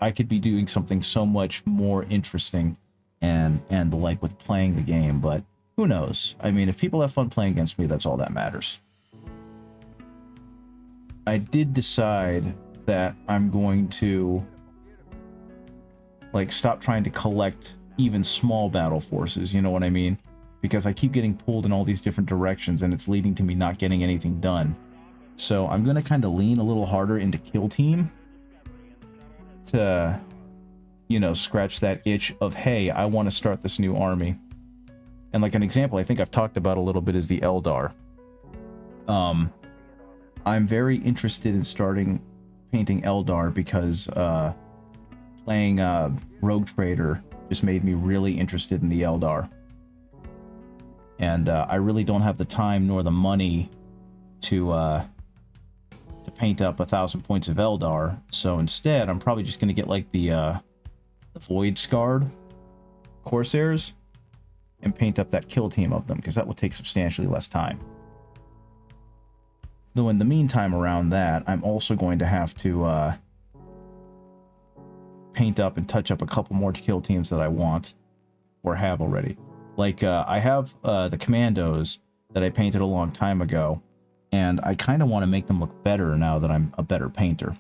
I could be doing something so much more interesting and the like with playing the game, but who knows? I mean, if people have fun playing against me, that's all that matters. I did decide that I'm going to, like, stop trying to collect even small battle forces, you know what I mean? Because I keep getting pulled in all these different directions, and it's leading to me not getting anything done. So I'm going to kind of lean a little harder into Kill Team to, you know, scratch that itch of, hey, I want to start this new army. And like an example I think I've talked about a little bit is the Eldar. I'm very interested in starting painting Eldar because playing Rogue Trader just made me really interested in the Eldar. And I really don't have the time nor the money to to paint up 1,000 points of Eldar. So instead, I'm probably just going to get like the Void Scarred Corsairs and paint up that kill team of them, because that will take substantially less time. Though in the meantime around that, I'm also going to have to paint up and touch up a couple more kill teams that I want, or have already. Like, I have the Commandos that I painted a long time ago, and I kind of want to make them look better now that I'm a better painter.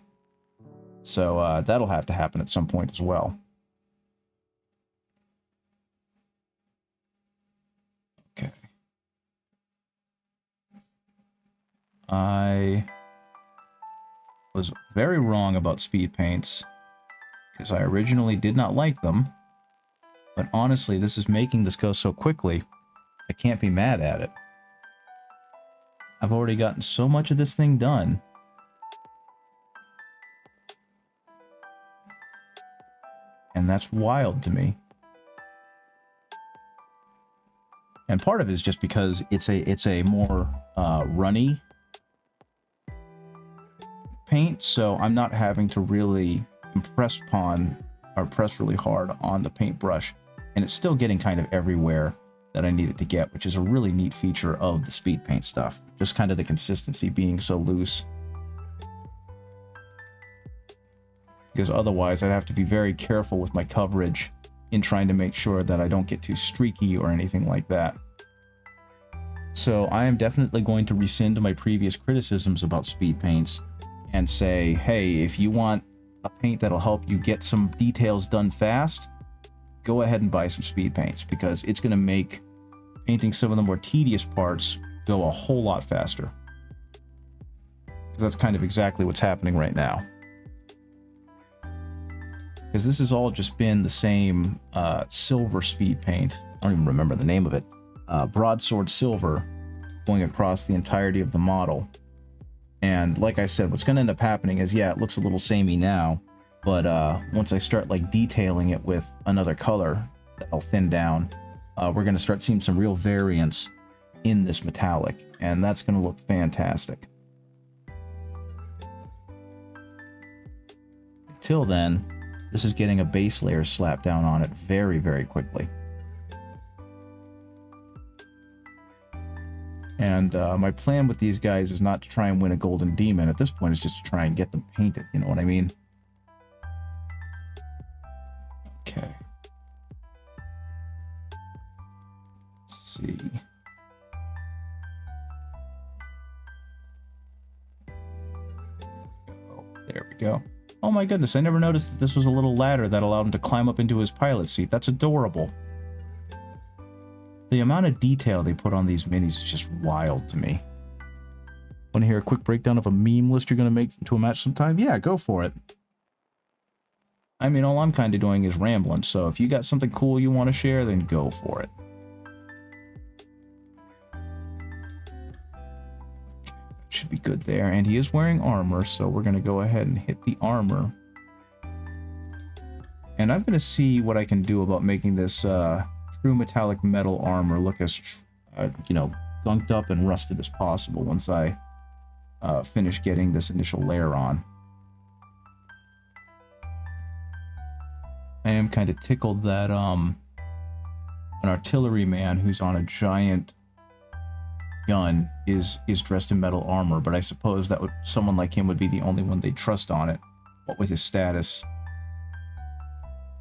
So that'll have to happen at some point as well. Okay. I was very wrong about speed paints, because I originally did not like them. But honestly, this is making this go so quickly, I can't be mad at it. I've already gotten so much of this thing done. And that's wild to me. And part of it is just because it's a more runny paint, so I'm not having to really press really hard on the paintbrush, and it's still getting kind of everywhere that I need it to get, which is a really neat feature of the speed paint stuff. Just kind of the consistency being so loose. Because otherwise I'd have to be very careful with my coverage in trying to make sure that I don't get too streaky or anything like that. So I am definitely going to rescind my previous criticisms about speed paints and say, hey, if you want a paint that'll help you get some details done fast, go ahead and buy some speed paints, because it's going to make painting some of the more tedious parts go a whole lot faster. Because that's kind of exactly what's happening right now. Because this has all just been the same silver speed paint. I don't even remember the name of it. Broadsword silver going across the entirety of the model. And like I said, what's going to end up happening is, yeah, it looks a little samey now, but once I start like detailing it with another color that I'll thin down, we're going to start seeing some real variance in this metallic, and that's going to look fantastic. Until then, this is getting a base layer slapped down on it very, very quickly. And my plan with these guys is not to try and win a golden demon. At this point, it's just to try and get them painted, you know what I mean? Okay. Let's see. Oh, there we go. Oh my goodness, I never noticed that this was a little ladder that allowed him to climb up into his pilot seat. That's adorable. The amount of detail they put on these minis is just wild to me. Want to hear a quick breakdown of a meme list you're going to make into a match sometime? Yeah, go for it. I mean, all I'm kind of doing is rambling, so if you got something cool you want to share, then go for it. Okay, that should be good there. And he is wearing armor, so we're going to go ahead and hit the armor. And I'm going to see what I can do about making this true metallic metal armor look as, you know, gunked up and rusted as possible once I finish getting this initial layer on. I am kind of tickled that an artillery man who's on a giant gun is dressed in metal armor, but I suppose that someone like him would be the only one they'd trust on it, what with his status.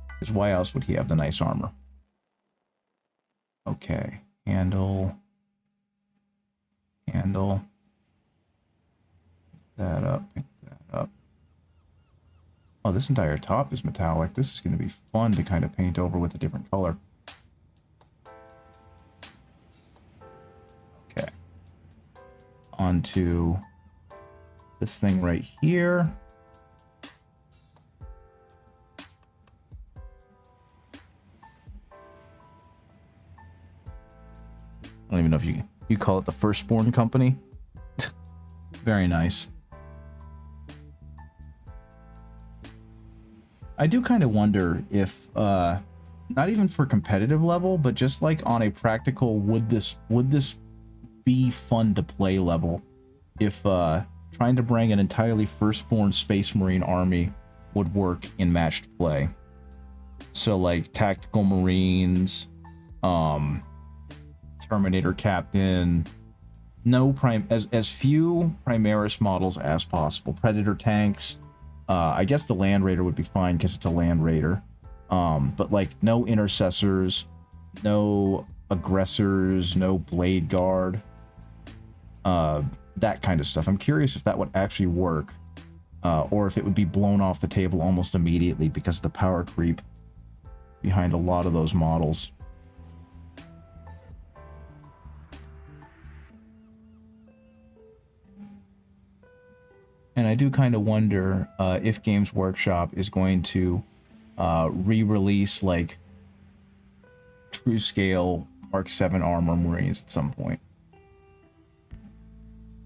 Because why else would he have the nice armor? Okay, handle. Pick that up, pick that up. Oh, this entire top is metallic. This is going to be fun to kind of paint over with a different color. Okay. Onto this thing right here. I don't even know if you call it the Firstborn Company. Very nice. I do kind of wonder if, not even for competitive level, but just like on a practical, would this be fun to play level, if trying to bring an entirely firstborn Space Marine army would work in matched play. So like tactical Marines, Terminator Captain, as few Primaris models as possible. Predator tanks, I guess the Land Raider would be fine because it's a Land Raider. But like no intercessors, no aggressors, no blade guard, that kind of stuff. I'm curious if that would actually work, or if it would be blown off the table almost immediately because of the power creep behind a lot of those models. And I do kind of wonder if Games Workshop is going to re-release like true scale Mark 7 armor Marines at some point.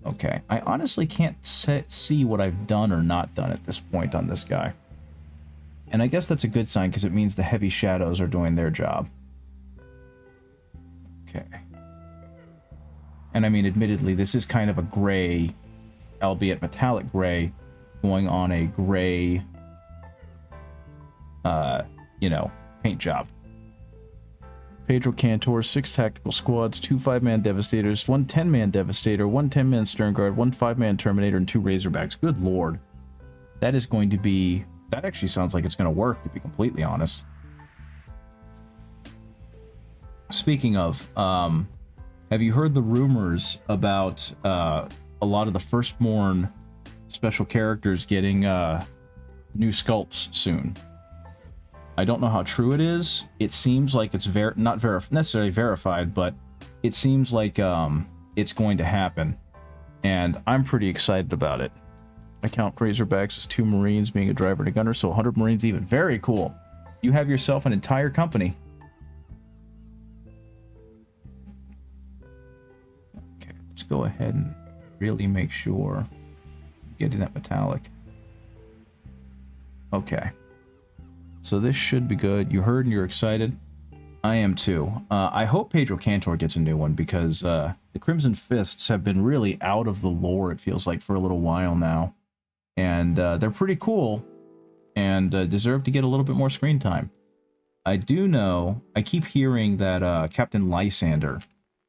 Okay, I honestly can't see what I've done or not done at this point on this guy. And I guess that's a good sign because it means the heavy shadows are doing their job. Okay. And I mean, admittedly, this is kind of a gray, albeit metallic gray, going on a gray, you know, paint job. Pedro Cantor, 6 tactical squads, 2 5-man Devastators, 1 10-man Devastator, 1 10-man Stern Guard, 1 5-man Terminator, and 2 Razorbacks. Good lord. That is going to be... That actually sounds like it's going to work, to be completely honest. Speaking of, have you heard the rumors about a lot of the Firstborn special characters getting new sculpts soon? I don't know how true it is. It seems like it's not necessarily verified, but it seems like it's going to happen. And I'm pretty excited about it. I count Razorbacks as 2 Marines being a driver and a gunner, so 100 Marines even. Very cool. You have yourself an entire company. Okay, let's go ahead and really make sure getting that metallic. Okay. So this should be good. You heard and you're excited. I am too. I hope Pedro Cantor gets a new one because the Crimson Fists have been really out of the lore, it feels like, for a little while now. And they're pretty cool and deserve to get a little bit more screen time. I do know, I keep hearing that Captain Lysander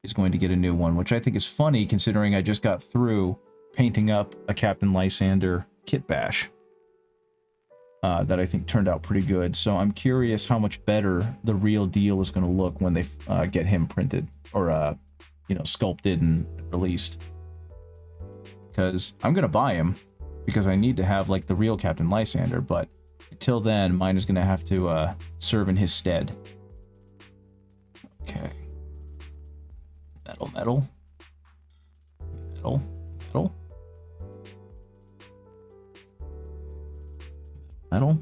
is going to get a new one, which I think is funny considering I just got through painting up a Captain Lysander kit bash. That I think turned out pretty good. So I'm curious how much better the real deal is going to look when they get him printed or, you know, sculpted and released. Because I'm going to buy him because I need to have like the real Captain Lysander. But until then, mine is going to have to serve in his stead. Okay. Metal, metal. Metal, metal. Metal.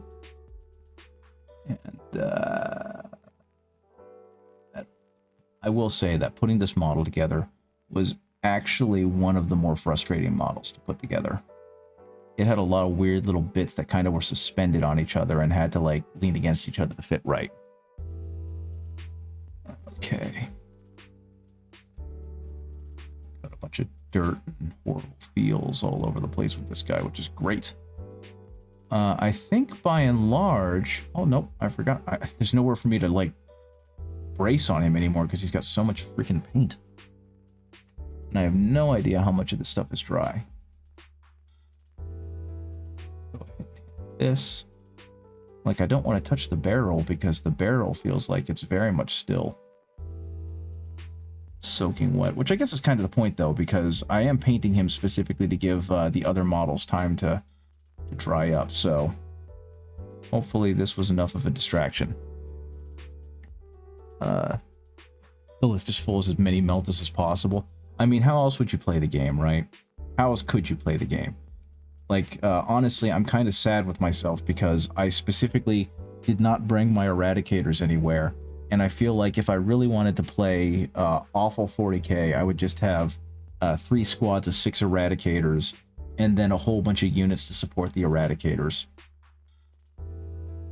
And I will say that putting this model together was actually one of the more frustrating models to put together. It had a lot of weird little bits that kind of were suspended on each other and had to like lean against each other to fit right. Okay. Got a bunch of dirt and horrible feels all over the place with this guy, which is great. I think by and large... Oh, nope, I forgot. There's nowhere for me to, like, brace on him anymore because he's got so much freaking paint. And I have no idea how much of this stuff is dry. Go ahead and hit this. Like, I don't want to touch the barrel because the barrel feels like it's very much still soaking wet. Which I guess is kind of the point, though, because I am painting him specifically to give the other models time to dry up, so hopefully this was enough of a distraction. The list is full as many meltas as possible. I mean, how else would you play the game, right? How else could you play the game? Like, honestly, I'm kind of sad with myself because I specifically did not bring my Eradicators anywhere, and I feel like if I really wanted to play awful 40k, I would just have 3 squads of 6 Eradicators and then a whole bunch of units to support the Eradicators.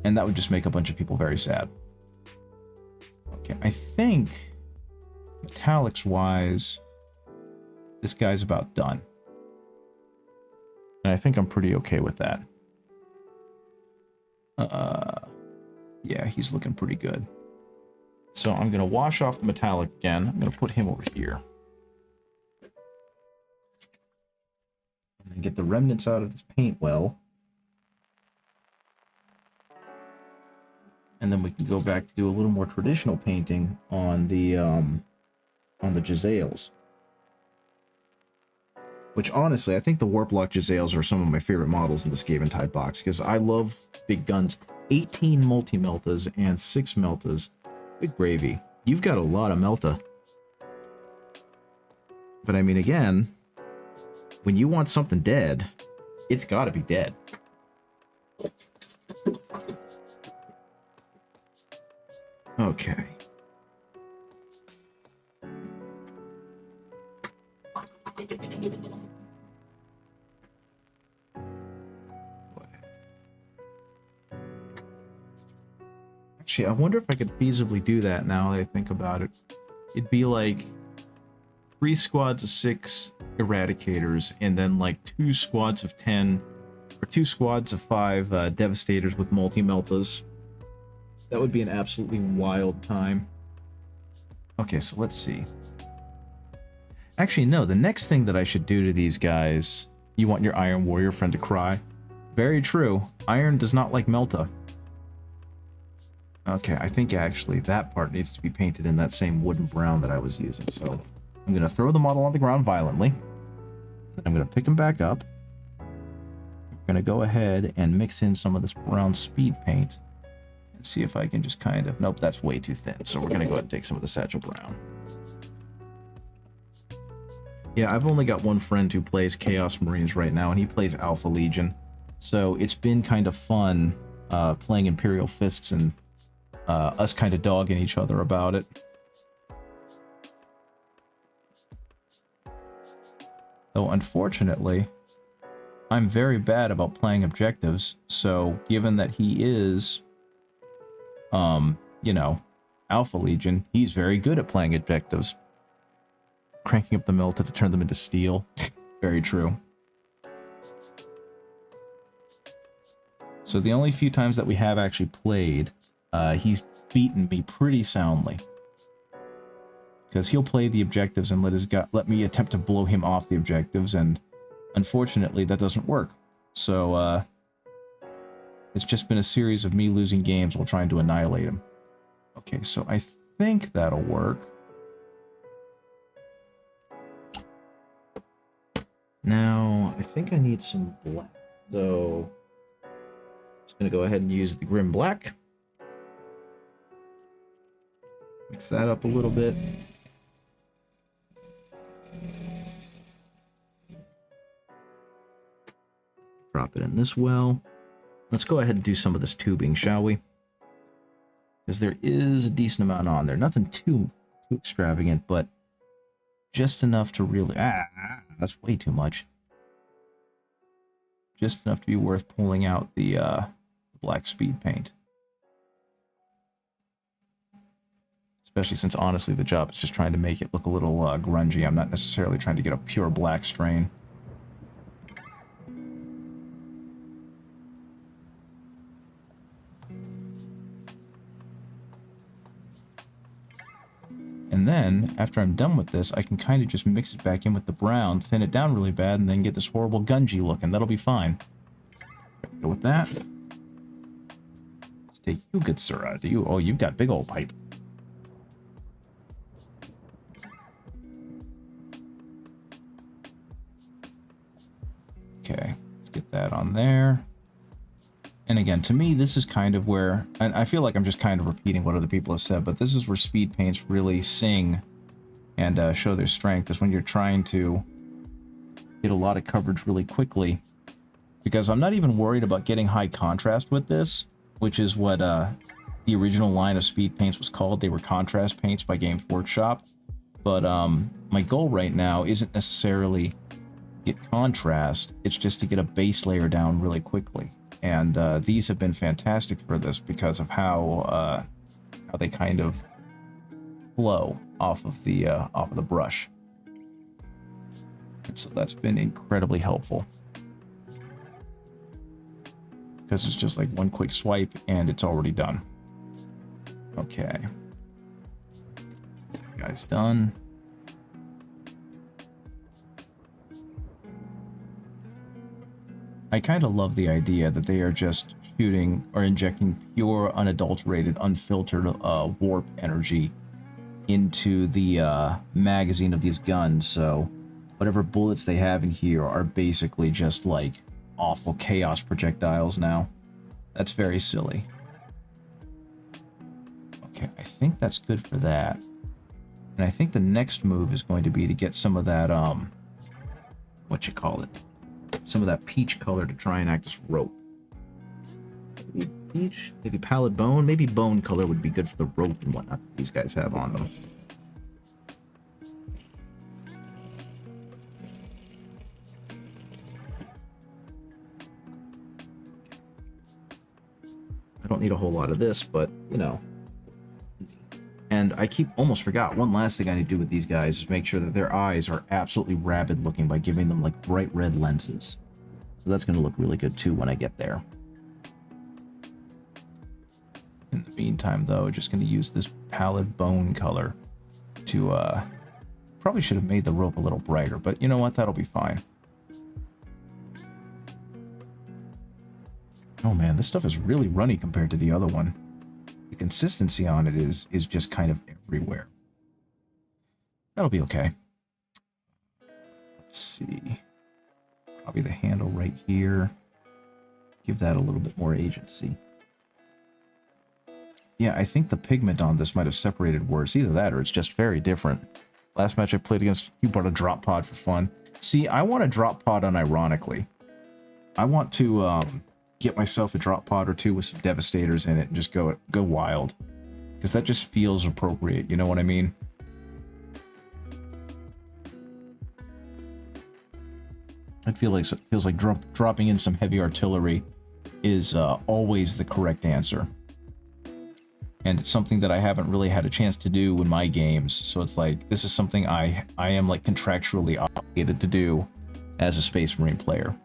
And that would just make a bunch of people very sad. Okay, I think, metallics-wise, this guy's about done. And I think I'm pretty okay with that. Yeah, he's looking pretty good. So I'm going to wash off the metallic again. I'm going to put him over here. And then get the remnants out of this paint well. And then we can go back to do a little more traditional painting on the Jezzails. Which, honestly, I think the Warplock Jezzails are some of my favorite models in the Skaventide box, because I love big guns. 18 multi-meltas and 6 meltas. Good gravy. You've got a lot of melta. But I mean, again, when you want something dead, it's got to be dead. Okay. Actually, I wonder if I could feasibly do that now that I think about it. It'd be like 3 squads of 6 Eradicators and then like 2 squads of 10 or 2 squads of 5 Devastators with multi-meltas. That would be an absolutely wild time. Okay, so let's see. Actually, no, the next thing that I should do to these guys... You want your Iron Warrior friend to cry? Very true. Iron does not like melta. Okay, I think actually that part needs to be painted in that same wooden brown that I was using. So I'm going to throw the model on the ground violently. I'm going to pick him back up. I'm going to go ahead and mix in some of this brown speed paint. And see if I can just kind of... Nope, that's way too thin. So we're going to go ahead and take some of the Satchel Brown. Yeah, I've only got one friend who plays Chaos Marines right now, and he plays Alpha Legion. So it's been kind of fun playing Imperial Fists and us kind of dogging each other about it. Though, unfortunately, I'm very bad about playing objectives, so given that he is, you know, Alpha Legion, he's very good at playing objectives. Cranking up the melta to turn them into steel. Very true. So the only few times that we have actually played, he's beaten me pretty soundly. Because he'll play the objectives and let me attempt to blow him off the objectives, and unfortunately that doesn't work. So it's just been a series of me losing games while trying to annihilate him. Okay, so I think that'll work. Now, I think I need some black, so I'm just going to go ahead and use the Grim Black. Mix that up a little bit. Drop it in this well. Let's go ahead and do some of this tubing, shall we? Because there is a decent amount on there. Nothing too extravagant, but just enough to really... that's way too much. Just enough to be worth pulling out the black speed paint. Especially since, honestly, the job is just trying to make it look a little grungy. I'm not necessarily trying to get a pure black strain. And then, after I'm done with this, I can kind of just mix it back in with the brown, thin it down really bad, and then get this horrible gungy look, and that'll be fine. Go with that. Let's take you, good sir. Do you? Oh, you've got big old pipe. Okay, let's get that on there. And again, to me, this is kind of where, and I feel like I'm just kind of repeating what other people have said, but this is where speed paints really sing and show their strength, is when you're trying to get a lot of coverage really quickly. Because I'm not even worried about getting high contrast with this, which is what the original line of speed paints was called. They were contrast paints by Games Workshop. But my goal right now isn't necessarily get contrast, it's just to get a base layer down really quickly. And these have been fantastic for this because of how they kind of flow off of the brush. And so that's been incredibly helpful. because it's just like one quick swipe and it's already done. Okay. Guy's done. I kind of love the idea that they are just shooting or injecting pure, unadulterated, unfiltered warp energy into the magazine of these guns, so whatever bullets they have in here are basically just like awful chaos projectiles now. That's very silly. Okay, I think that's good for that. And I think the next move is going to be to get some of that, what you call it? Some of that peach color to try and act as rope. Maybe peach, maybe pallid bone, maybe bone color would be good for the rope and whatnot that these guys have on them. I don't need a whole lot of this, but, you know. And I almost forgot, one last thing I need to do with these guys is make sure that their eyes are absolutely rabid looking by giving them, like, bright red lenses. So that's going to look really good, too, when I get there. In the meantime, though, just going to use this pallid bone color to, probably should have made the rope a little brighter, but you know what? That'll be fine. Oh man, this stuff is really runny compared to the other one. The consistency on it is just kind of everywhere. That'll be okay. Let's see. Probably the handle right here. Give that a little bit more agency. Yeah, I think the pigment on this might have separated worse. Either that or it's just very different. Last match I played against, you brought a drop pod for fun. See, I want a drop pod unironically. I want to, get myself a drop pod or two with some devastators in it and just go wild, because that just feels appropriate, you know what I mean? It feels like dropping in some heavy artillery is always the correct answer, and it's something that I haven't really had a chance to do in my games, so it's like this is something I am like contractually obligated to do as a Space Marine player.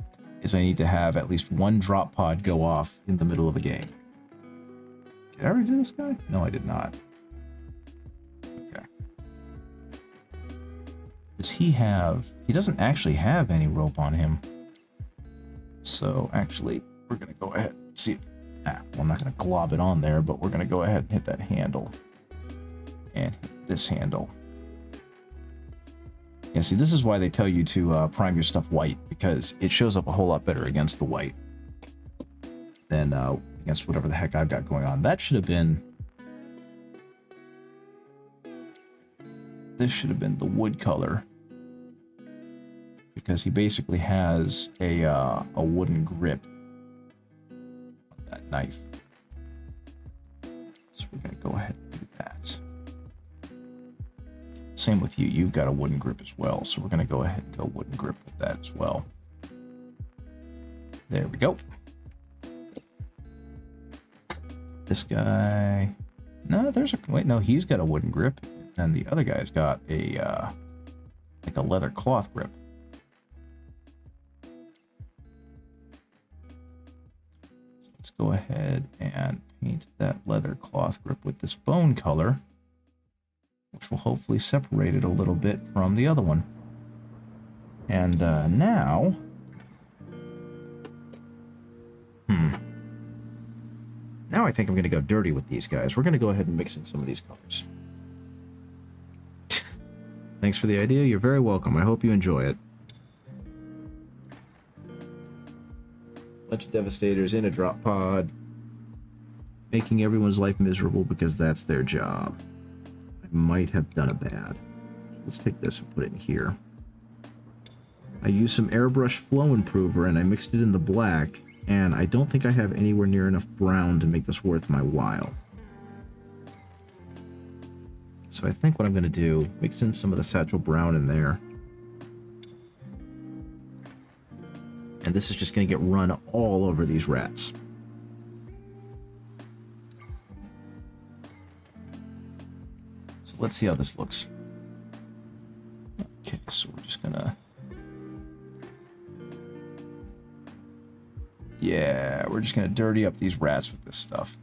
Is I need to have at least one drop pod go off in the middle of a game. Did I already do this guy? No, I did not. Okay. Does he have... He doesn't actually have any rope on him. So, actually, we're going to go ahead and see... well, I'm not going to glob it on there, but we're going to go ahead and hit that handle. And hit this handle. Yeah, see, this is why they tell you to prime your stuff white, because it shows up a whole lot better against the white than against whatever the heck I've got going on. That should have been... This should have been the wood color, because he basically has a wooden grip on that knife. So we're going to go ahead and do that. Same with you. You've got a wooden grip as well, so we're going to go ahead and go wooden grip with that as well. There we go. This guy... No, there's a... Wait, no, he's got a wooden grip, and the other guy's got a, like a leather cloth grip. So let's go ahead and paint that leather cloth grip with this bone color, which will hopefully separate it a little bit from the other one. And now... Now I think I'm going to go dirty with these guys. We're going to go ahead and mix in some of these colors. Thanks for the idea. You're very welcome. I hope you enjoy it. Bunch of devastators in a drop pod. Making everyone's life miserable because that's their job. Might have done a bad. Let's take this and put it in here. I used some airbrush flow improver and I mixed it in the black, and I don't think I have anywhere near enough brown to make this worth my while. So I think what I'm going to do, mix in some of the satchel brown in there. And this is just going to get run all over these rats. Let's see how this looks. Okay, so we're just gonna... Yeah, we're just gonna dirty up these rats with this stuff.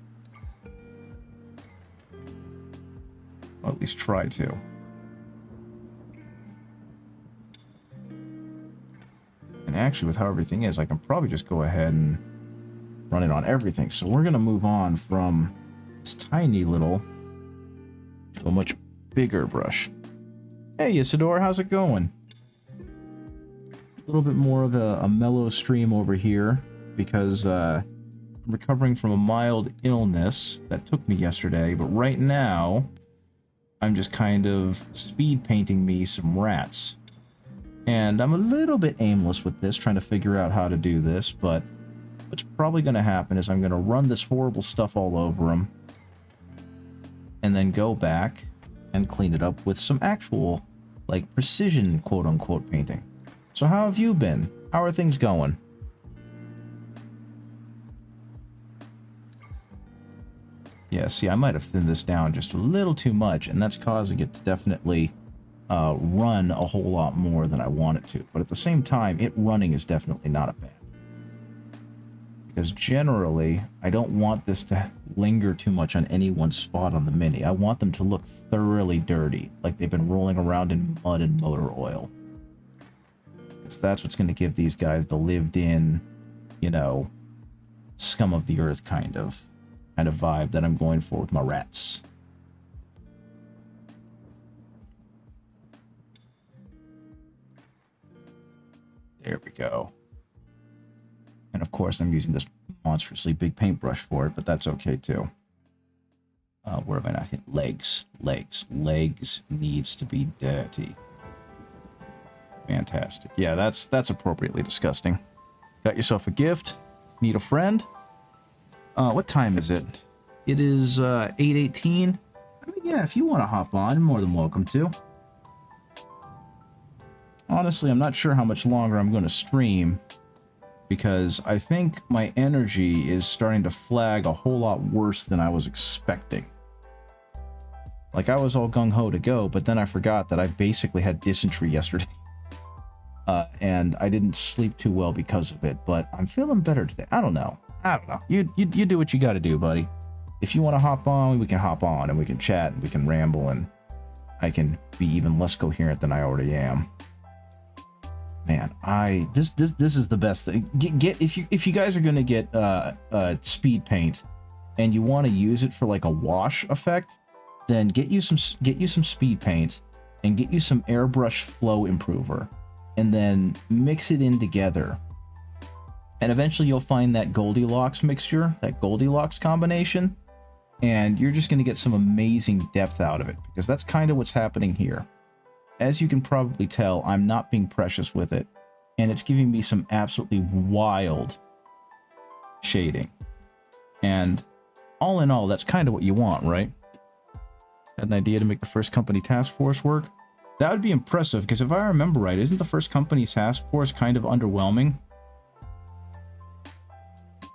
Or at least try to. And actually, with how everything is, I can probably just go ahead and run it on everything. So we're gonna move on from this tiny little to a much bigger brush. Hey, Isidore, how's it going? A little bit more of a mellow stream over here because I'm recovering from a mild illness that took me yesterday, but right now I'm just kind of speed painting me some rats. And I'm a little bit aimless with this, trying to figure out how to do this, but what's probably going to happen is I'm going to run this horrible stuff all over them and then go back and clean it up with some actual, like, precision quote-unquote painting. So how have you been? How are things going? Yeah, see, I might have thinned this down just a little too much, and that's causing it to definitely run a whole lot more than I want it to. But at the same time, it running is definitely not a bad thing. Because generally, I don't want this to linger too much on any one spot on the Mini. I want them to look thoroughly dirty, like they've been rolling around in mud and motor oil. Because that's what's going to give these guys the lived-in, you know, scum of the earth kind of vibe that I'm going for with my rats. There we go. And of course, I'm using this monstrously big paintbrush for it, but that's okay too. Where have I not hit? Legs. Legs needs to be dirty. Fantastic. Yeah, that's appropriately disgusting. Got yourself a gift. Need a friend. What time is it? It is 8:18. I mean, yeah, if you want to hop on, you're more than welcome to. Honestly, I'm not sure how much longer I'm going to stream, because I think my energy is starting to flag a whole lot worse than I was expecting. Like, I was all gung-ho to go, but then I forgot that I basically had dysentery yesterday. And I didn't sleep too well because of it, but I'm feeling better today. I don't know. You do what you got to do, buddy. If you want to hop on, we can hop on, and we can chat, and we can ramble, and I can be even less coherent than I already am. Man, this is the best thing. If you guys are gonna get speed paint, and you want to use it for like a wash effect, then get you some speed paint, and get you some airbrush flow improver, and then mix it in together. And eventually you'll find that Goldilocks mixture, that Goldilocks combination, and you're just going to get some amazing depth out of it, because that's kind of what's happening here. As you can probably tell, I'm not being precious with it, and it's giving me some absolutely wild shading. And all in all, that's kind of what you want, right? Had an idea to make the first company task force work? That would be impressive, because if I remember right, isn't the first company task force kind of underwhelming?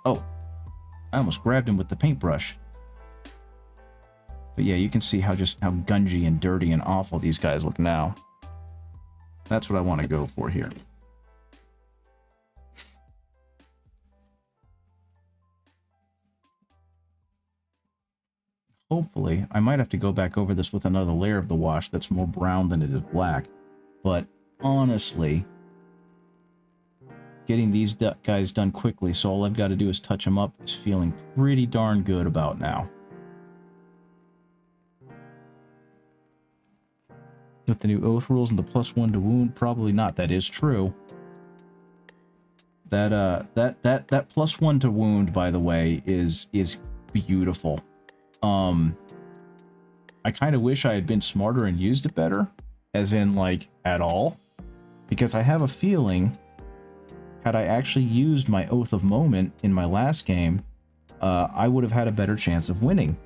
Oh, I almost grabbed him with the paintbrush. But yeah, you can see how gungy and dirty and awful these guys look now. That's what I want to go for here. Hopefully, I might have to go back over this with another layer of the wash that's more brown than it is black. But honestly, getting these guys done quickly, so all I've got to do is touch them up, is feeling pretty darn good about now. With the new oath rules and the +1 to wound, probably not. That is true. That +1 to wound, by the way, is beautiful. I kind of wish I had been smarter and used it better, as in, like, at all, because I have a feeling, had I actually used my Oath of Moment in my last game, I would have had a better chance of winning.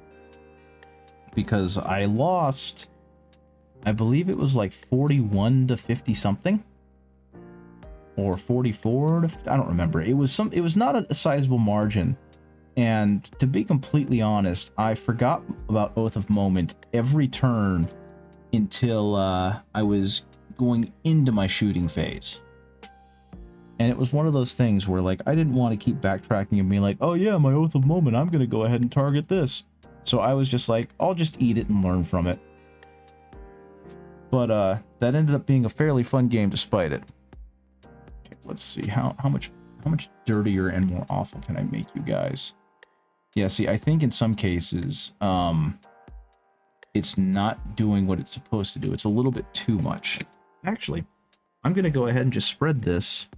Because I lost, I believe it was like 41 to 50 something, or 44 to 50, I don't remember. It was not a sizable margin. And to be completely honest, I forgot about Oath of Moment every turn until I was going into my shooting phase. And it was one of those things where, like, I didn't want to keep backtracking and being like, oh yeah, my oath of moment, I'm going to go ahead and target this. So I was just like, I'll just eat it and learn from it. But that ended up being a fairly fun game despite it. Okay, let's see, how much dirtier and more awful can I make you guys? Yeah, see, I think in some cases, it's not doing what it's supposed to do. It's a little bit too much. Actually, I'm going to go ahead and just spread this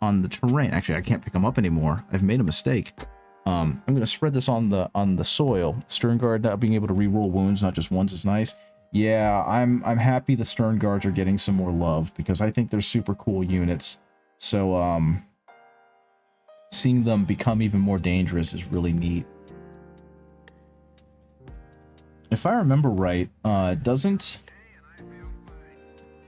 on the terrain. Actually, I can't pick them up anymore. I've made a mistake. I'm going to spread this on the soil. Stern Guard not being able to reroll wounds, not just once, is nice. Yeah, I'm happy the Stern Guards are getting some more love because I think they're super cool units. So seeing them become even more dangerous is really neat. If I remember right, doesn't...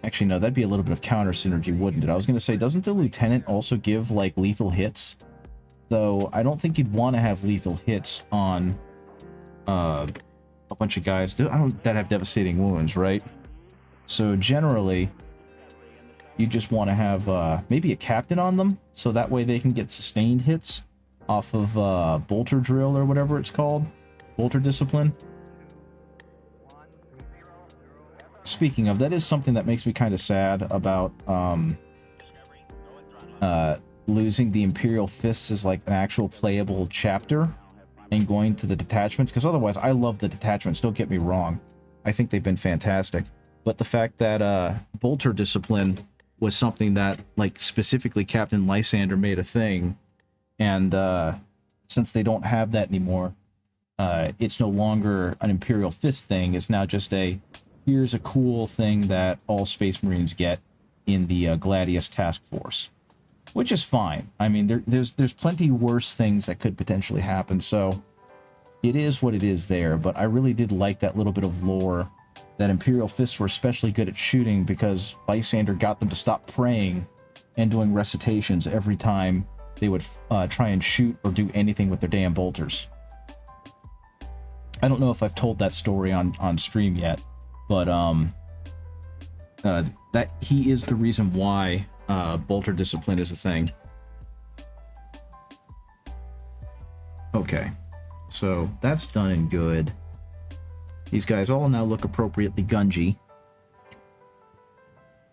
Actually, no, that'd be a little bit of counter synergy, wouldn't it? I was going to say, doesn't the Lieutenant also give, like, lethal hits? Though, I don't think you'd want to have lethal hits on a bunch of guys that have devastating wounds, right? So, generally, you just want to have maybe a captain on them, so that way they can get sustained hits off of Bolter Drill or whatever it's called. Bolter Discipline. Speaking of, that is something that makes me kind of sad about losing the Imperial Fists as like an actual playable chapter and going to the detachments, because otherwise I love the detachments, don't get me wrong. I think they've been fantastic. But the fact that Bolter Discipline was something that, like, specifically Captain Lysander made a thing, and since they don't have that anymore, it's no longer an Imperial Fist thing, it's now just a here's a cool thing that all Space Marines get in the Gladius Task Force. Which is fine. I mean, there's plenty worse things that could potentially happen, so it is what it is there, but I really did like that little bit of lore that Imperial Fists were especially good at shooting because Lysander got them to stop praying and doing recitations every time they would try and shoot or do anything with their damn bolters. I don't know if I've told that story on stream yet, but that he is the reason why Bolter Discipline is a thing. Okay, so that's done and good. These guys all now look appropriately gungy,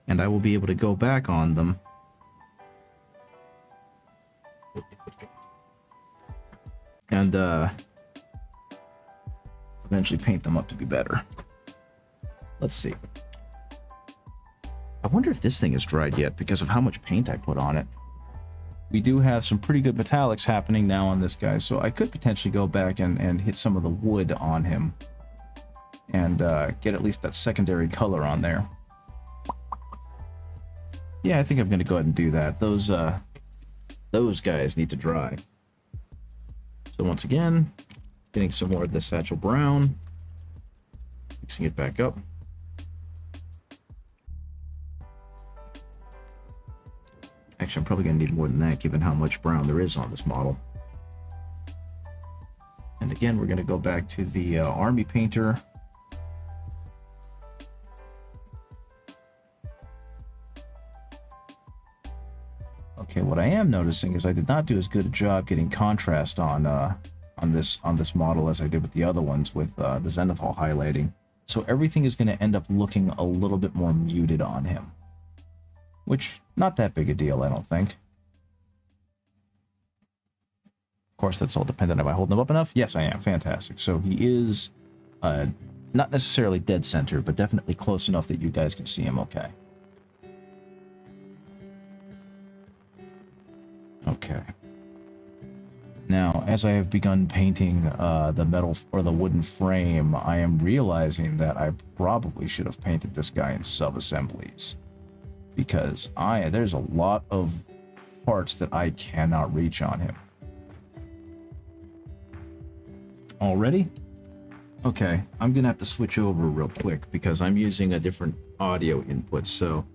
and I will be able to go back on them and eventually paint them up to be better. Let's see. I wonder if this thing is dried yet because of how much paint I put on it. We do have some pretty good metallics happening now on this guy, so I could potentially go back and hit some of the wood on him and get at least that secondary color on there. Yeah, I think I'm going to go ahead and do that. Those guys need to dry. So once again, getting some more of this Satchel Brown, mixing it back up. Actually, I'm probably going to need more than that, given how much brown there is on this model. And again, we're going to go back to the Army Painter. Okay, what I am noticing is I did not do as good a job getting contrast on this model as I did with the other ones with the Zenithal highlighting. So everything is going to end up looking a little bit more muted on him. Which, not that big a deal, I don't think. Of course, that's all dependent. Am I holding him up enough? Yes, I am. Fantastic. So he is not necessarily dead center, but definitely close enough that you guys can see him okay. Okay. Now, as I have begun painting the metal or the wooden frame, I am realizing that I probably should have painted this guy in sub-assemblies. Because there's a lot of parts that I cannot reach on him. Already? Okay, I'm gonna have to switch over real quick because I'm using a different audio input, so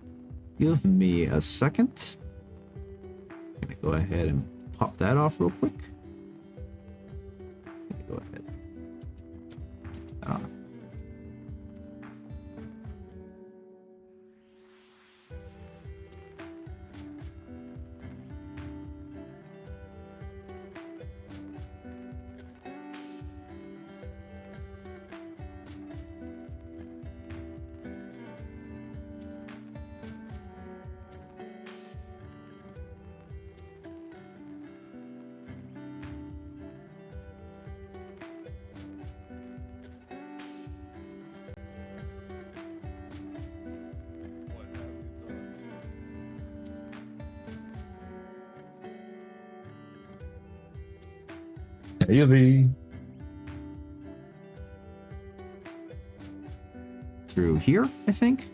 give me a second. I'm gonna go ahead and pop that off real quick. Go ahead. Maybe. Through here, I think.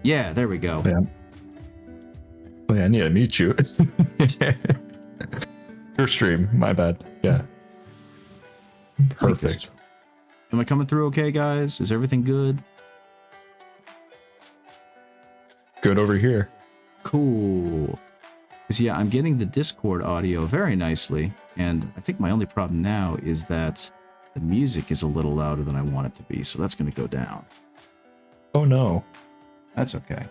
Yeah, there we go. Yeah. Oh, yeah, I need to meet you. Your stream, my bad. Yeah. Perfect. Am I coming through okay, guys? Is everything good? Good over here. Cool. Because, yeah, I'm getting the Discord audio very nicely, and I think my only problem now is that the music is a little louder than I want it to be, so that's going to go down. Oh, no. That's okay.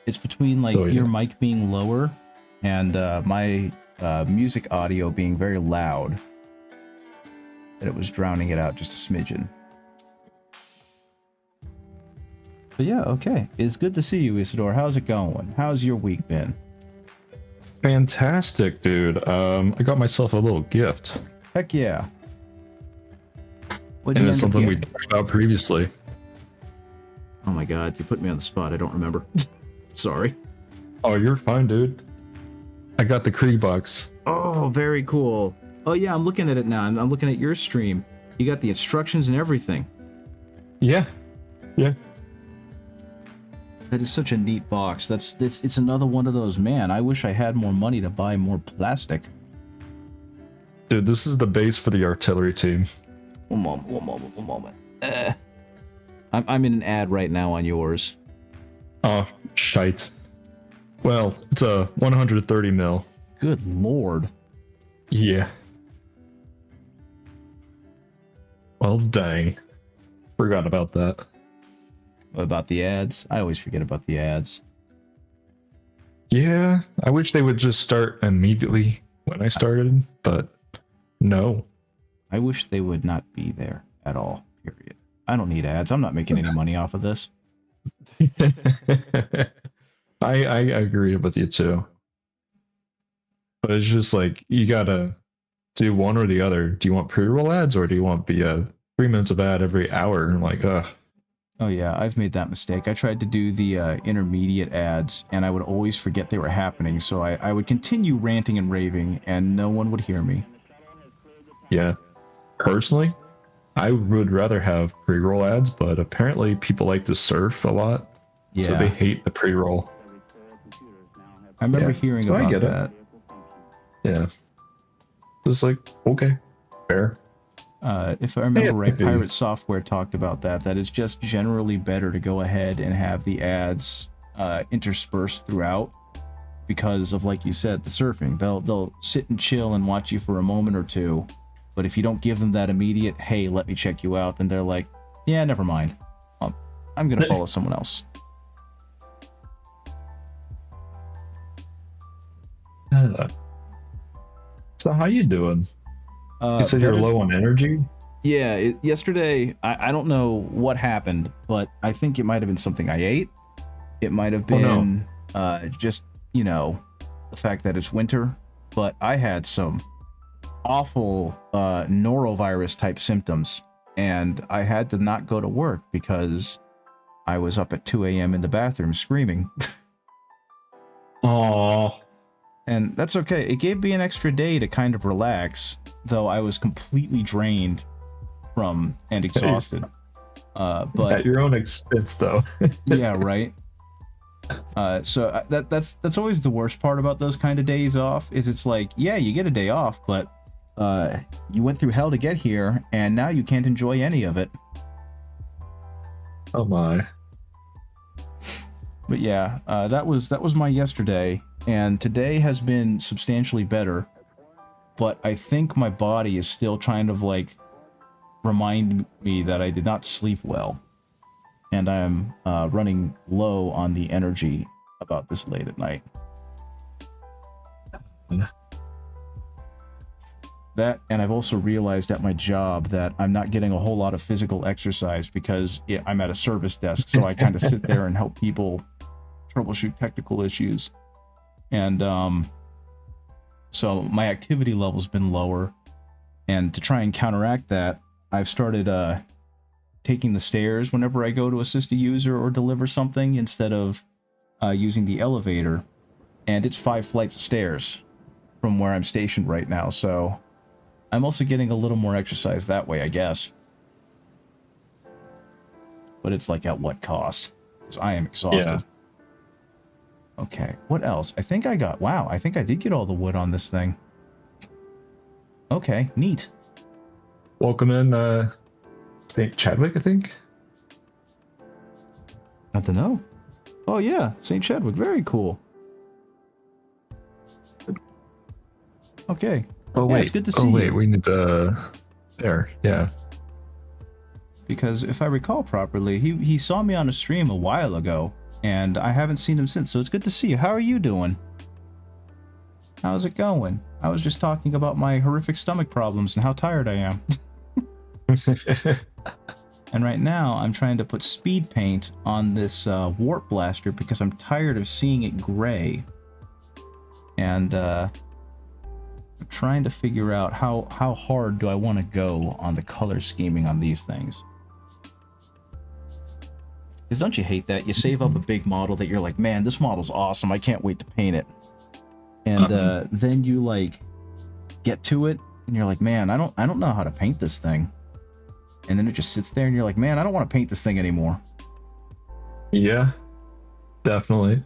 It's between, like, So, yeah. your mic being lower and my music audio being very loud, that it was drowning it out just a smidgen. But yeah, okay. It's good to see you, Isidore. How's it going? How's your week been? Fantastic, dude. I got myself a little gift. Heck yeah. What'd And you it's end up something we getting? talked about previously. Oh my god, you put me on the spot. I don't remember. Sorry. Oh, you're fine, dude. I got the Krieg box. Oh, very cool. Oh yeah, I'm looking at it now. I'm looking at your stream. You got the instructions and everything. Yeah. Yeah. That is such a neat box. It's another one of those. Man, I wish I had more money to buy more plastic. Dude, this is the base for the artillery team. One moment. I'm in an ad right now on yours. Oh, shite. Well, it's a 130 mil. Good lord. Yeah. Well, dang. Forgot about that. About the ads? I always forget about the ads. Yeah, I wish they would just start immediately when I started, but no. I wish they would not be there at all, period. I don't need ads. I'm not making any money off of this. I agree with you too. But it's just like, you gotta do one or the other. Do you want pre-roll ads or do you want 3 minutes of ad every hour? And like, ugh. Oh yeah, I've made that mistake. I tried to do the intermediate ads, and I would always forget they were happening, so I would continue ranting and raving, and no one would hear me. Yeah. Personally, I would rather have pre-roll ads, but apparently people like to surf a lot. Yeah. So they hate the pre-roll. I remember Yeah, hearing so I about get it. that. Yeah. It's like, okay, fair. If I remember right, if you- Pirate Software talked about that it's just generally better to go ahead and have the ads interspersed throughout because of, like you said, the surfing. They'll sit and chill and watch you for a moment or two, but if you don't give them that immediate, hey, let me check you out, then they're like, yeah, never mind. I'm gonna follow someone else. So how you doing? You said you're Better- low on energy? Yeah, yesterday, I don't know what happened, but I think it might have been something I ate. It might have been just, you know, the fact that it's winter, but I had some awful norovirus type symptoms, and I had to not go to work because I was up at 2 a.m. in the bathroom screaming. Aww. And that's okay. It gave me an extra day to kind of relax, though I was completely drained from and exhausted. But At your own expense, though. yeah, right. So that's always the worst part about those kind of days off. Is it's like, yeah, you get a day off, but you went through hell to get here, and now you can't enjoy any of it. Oh my. But yeah, that was my yesterday, and today has been substantially better. But I think my body is still trying to like remind me that I did not sleep well, and I am running low on the energy about this late at night. That, and I've also realized at my job that I'm not getting a whole lot of physical exercise because I'm at a service desk, so I kind of sit there and help people troubleshoot technical issues. And so my activity level's been lower, and to try and counteract that, I've started taking the stairs whenever I go to assist a user or deliver something instead of using the elevator. And it's 5 flights of stairs from where I'm stationed right now, so I'm also getting a little more exercise that way, I guess. But it's like at what cost? Because I am exhausted. Yeah. Okay, what else? I think I got... Wow, I think I did get all the wood on this thing. Okay, neat. Welcome in, St. Chadwick, I think. I don't know. Oh yeah, St. Chadwick, very cool. Okay. Oh Yeah, wait, it's good to see wait, you. we need there, yeah. Because if I recall properly, he saw me on a stream a while ago, and I haven't seen him since, so it's good to see you. How are you doing? How's it going? I was just talking about my horrific stomach problems and how tired I am. And right now, I'm trying to put speed paint on this warp blaster because I'm tired of seeing it gray. And I'm trying to figure out how hard do I want to go on the color scheming on these things. Because don't you hate that? You save up a big model that you're like, man, this model's awesome. I can't wait to paint it. And then you like get to it and you're like, man, I don't know how to paint this thing. And then it just sits there and you're like, man, I don't want to paint this thing anymore. Yeah, definitely.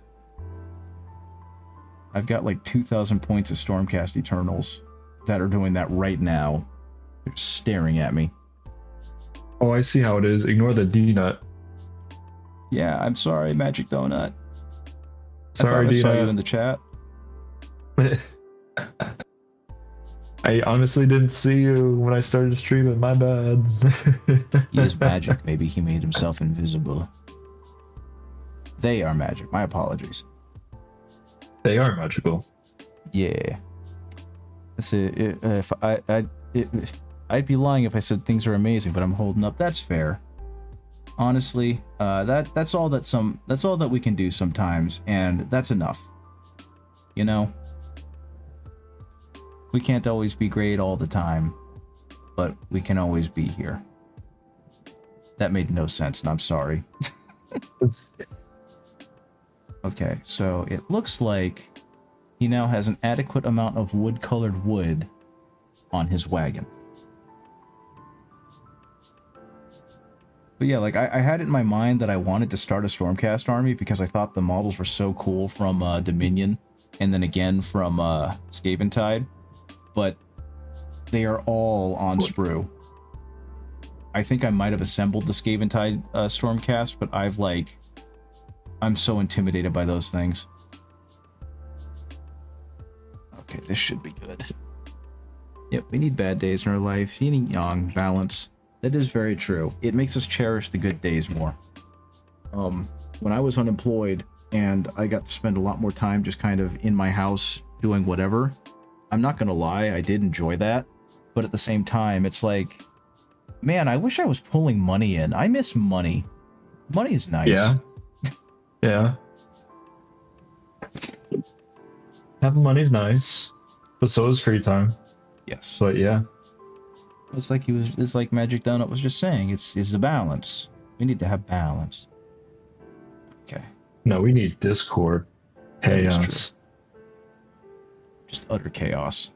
I've got like 2,000 points of Stormcast Eternals that are doing that right now. They're staring at me. Oh, I see how it is. Ignore the D nut. Yeah, I'm sorry, Magic Donut. Sorry, I saw you D-nut. in the chat. I honestly didn't see you when I started streaming. My bad. He is magic. Maybe he made himself invisible. They are magic. My apologies. They are magical. Yeah. If I'd be lying if I said things are amazing, but I'm holding up. That's fair. Honestly, that's all that we can do sometimes, and that's enough. You know? We can't always be great all the time, but we can always be here. That made no sense, and I'm sorry. Okay, so it looks like he now has an adequate amount of wood-colored wood on his wagon. But yeah, like, I had it in my mind that I wanted to start a Stormcast army because I thought the models were so cool from Dominion, and then again from Skaventide. But they are all on sprue. I think I might have assembled the Skaventide Stormcast, but I'm so intimidated by those things. Okay, this should be good. Yep, we need bad days in our life. Yin and yang, balance. That is very true. It makes us cherish the good days more. When I was unemployed and I got to spend a lot more time just kind of in my house doing whatever, I'm not gonna lie, I did enjoy that, but at the same time, it's like, man, I wish I was pulling money in. I miss money. Money's nice. Yeah. Yeah. Having money's nice, but so is free time. Yes. But yeah. It's like Magic Donut was just saying, it's a balance. We need to have balance. Okay. No, we need Discord. That is Chaos. Just utter chaos.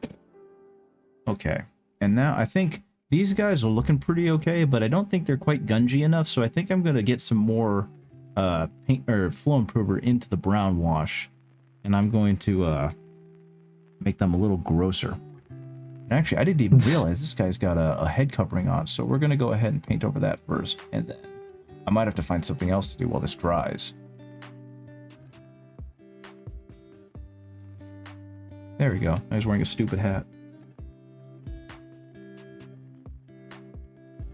Okay. And now I think these guys are looking pretty okay, but I don't think they're quite gungy enough, so I think I'm going to get some more paint or flow improver into the brown wash, and I'm going to make them a little grosser. And actually, I didn't even realize this guy's got a head covering on, so we're going to go ahead and paint over that first, and then I might have to find something else to do while this dries. There we go. I was wearing a stupid hat.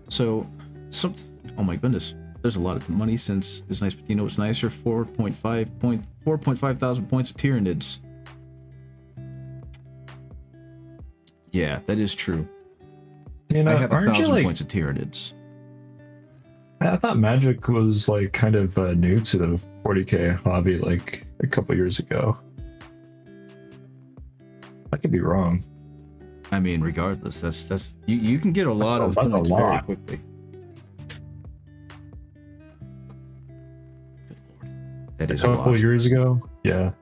So, oh my goodness. There's a lot of money since this nice Patino was nicer. 4.5 thousand points of Tyranids. Yeah, that is true. You know, I have aren't 1,000 you, like, points of Tyranids. I thought Magic was like kind of new to the 40k hobby like a couple years ago. I could be wrong. I mean, regardless, that's you can get a lot of that's a points very lot. quickly. Good lord, that is A a couple lot. years ago, yeah.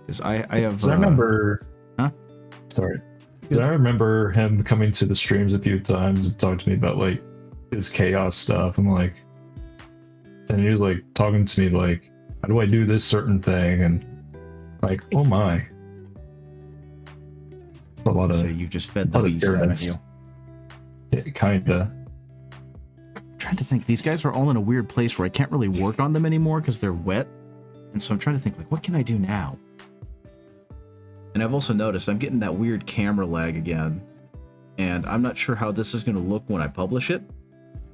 Because I have. 'Cause I remember. Huh? Sorry. I remember him coming to the streams a few times and talking to me about like his chaos stuff. I'm like, and he was like talking to me like, how do I do this certain thing? And like, oh my. A lot of, so you just fed the beast, haven't you? Yeah, kinda. I'm trying to think. These guys are all in a weird place where I can't really work on them anymore because they're wet. And so I'm trying to think, like, what can I do now? And I've also noticed I'm getting that weird camera lag again. And I'm not sure how this is going to look when I publish it.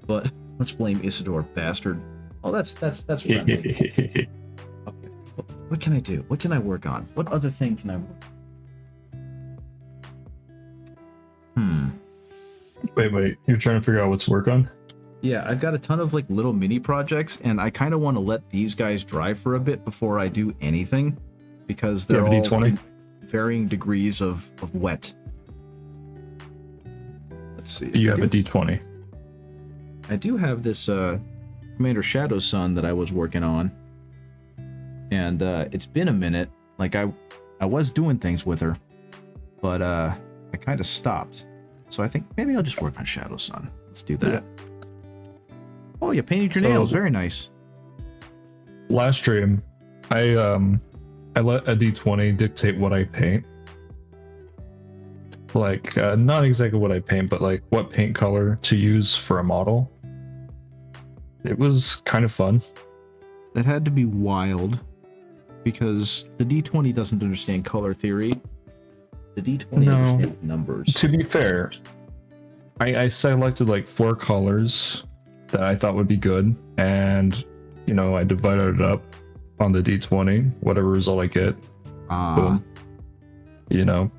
But let's blame Isidore, bastard. Oh, that's friendly. Okay. What can I do? What can I work on? What other thing can I work on? Wait. You're trying to figure out what to work on? Yeah, I've got a ton of like little mini projects, and I kind of want to let these guys dry for a bit before I do anything, because they're all D20? varying degrees of wet. Let's see. You have a D20. I do have this Commander Shadow Sun that I was working on, and it's been a minute. Like I was doing things with her, but I kind of stopped. So I think maybe I'll just work on Shadow Sun. Let's do that. Yeah. Oh, you painted your nails. Very nice. Last stream, I let a D20 dictate what I paint. Like, not exactly what I paint, but like what paint color to use for a model. It was kind of fun. That had to be wild, because the D20 doesn't understand color theory. The D20 understands numbers. To be fair, I selected like 4 colors that I thought would be good, and you know, I divided it up on the D20, whatever result I get. Boom. You know,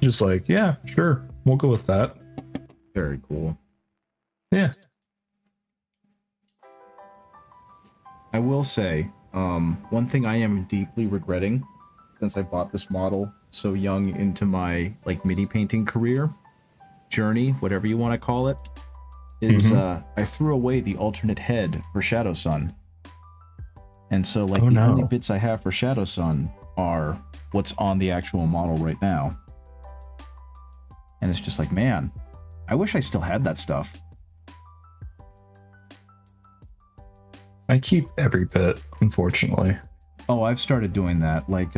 just like, yeah, sure, we'll go with that. Very cool. Yeah. I will say, one thing I am deeply regretting, since I bought this model so young into my like mini painting career journey, whatever you want to call it, is I threw away the alternate head for Shadow Sun. And so like only bits I have for Shadow Sun are what's on the actual model right now. And it's just like, man, I wish I still had that stuff. I keep every bit, unfortunately. Oh, I've started doing that. Like,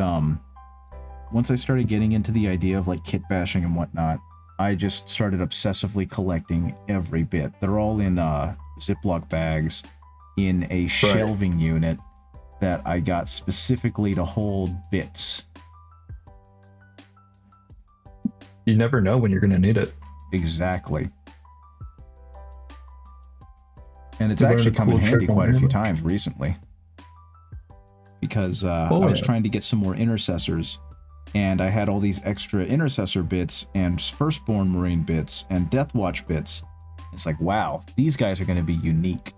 once I started getting into the idea of like kit bashing and whatnot, I just started obsessively collecting every bit. They're all in Ziploc bags in a shelving unit that I got specifically to hold bits. You never know when you're going to need it. Exactly. And it's actually come in handy quite a few times recently. Because I was trying to get some more intercessors, and I had all these extra intercessor bits and Firstborn Marine bits and Deathwatch bits. It's like, wow, these guys are going to be unique.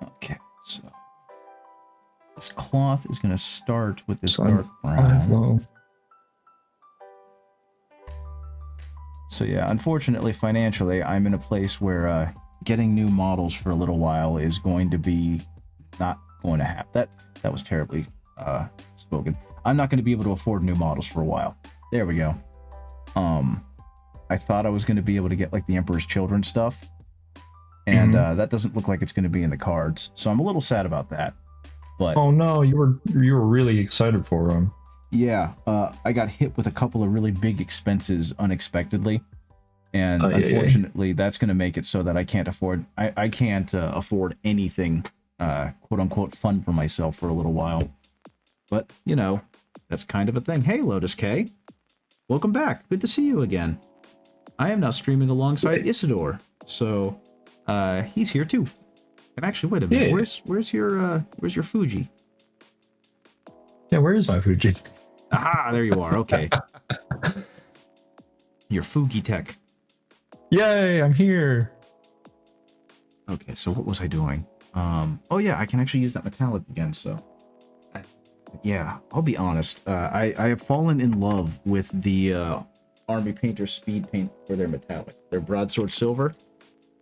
Okay, so this cloth is going to start with this dark brown. So yeah, unfortunately, financially, I'm in a place where getting new models for a little while is going to be not going to happen. That was terribly spoken. I'm not going to be able to afford new models for a while. There we go. I thought I was going to be able to get like the Emperor's Children stuff, and that doesn't look like it's going to be in the cards. So I'm a little sad about that. But oh no, you were really excited for them. Yeah, I got hit with a couple of really big expenses unexpectedly, and unfortunately, that's going to make it so that I can't afford afford anything, quote unquote, fun for myself for a little while. But you know, that's kind of a thing. Hey, Lotus K, welcome back. Good to see you again. I am now streaming alongside Isidore, so he's here too. And actually, wait a minute. Where's your Fuji? Yeah, where is my Fuji? Aha, there you are. Okay. Your Fuji Tech. Yay, I'm here. Okay, so what was I doing? Oh yeah, I can actually use that metallic again, so. Yeah, I'll be honest. I have fallen in love with the Army Painter Speed Paint for their metallic. Their Broadsword Silver.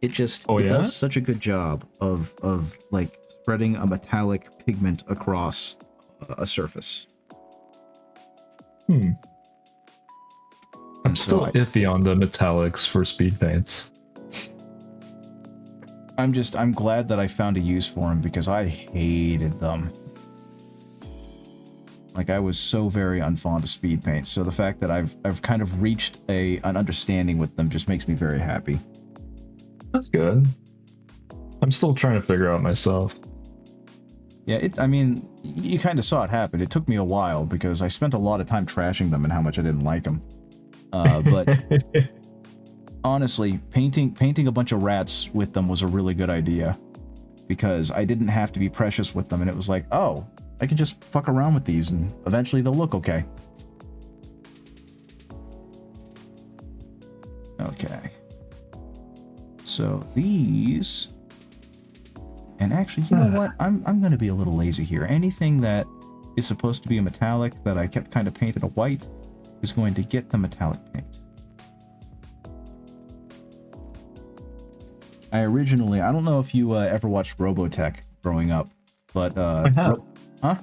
It just it does such a good job of like spreading a metallic pigment across a surface. I'm And still so iffy on the metallics for speed paints. I'm glad that I found a use for them because I hated them. Like, I was so very unfond of speed paint, so the fact that I've kind of reached an understanding with them just makes me very happy. That's good. I'm still trying to figure out myself. Yeah, I mean, you kind of saw it happen. It took me a while because I spent a lot of time trashing them and how much I didn't like them. But honestly, painting a bunch of rats with them was a really good idea because I didn't have to be precious with them, and it was like, oh, I can just fuck around with these and eventually they'll look okay. Okay. So these... And actually, you know what? I'm going to be a little lazy here. Anything that is supposed to be a metallic that I kept kind of painted a white is going to get the metallic paint. I don't know if you ever watched Robotech growing up, but I have. Huh?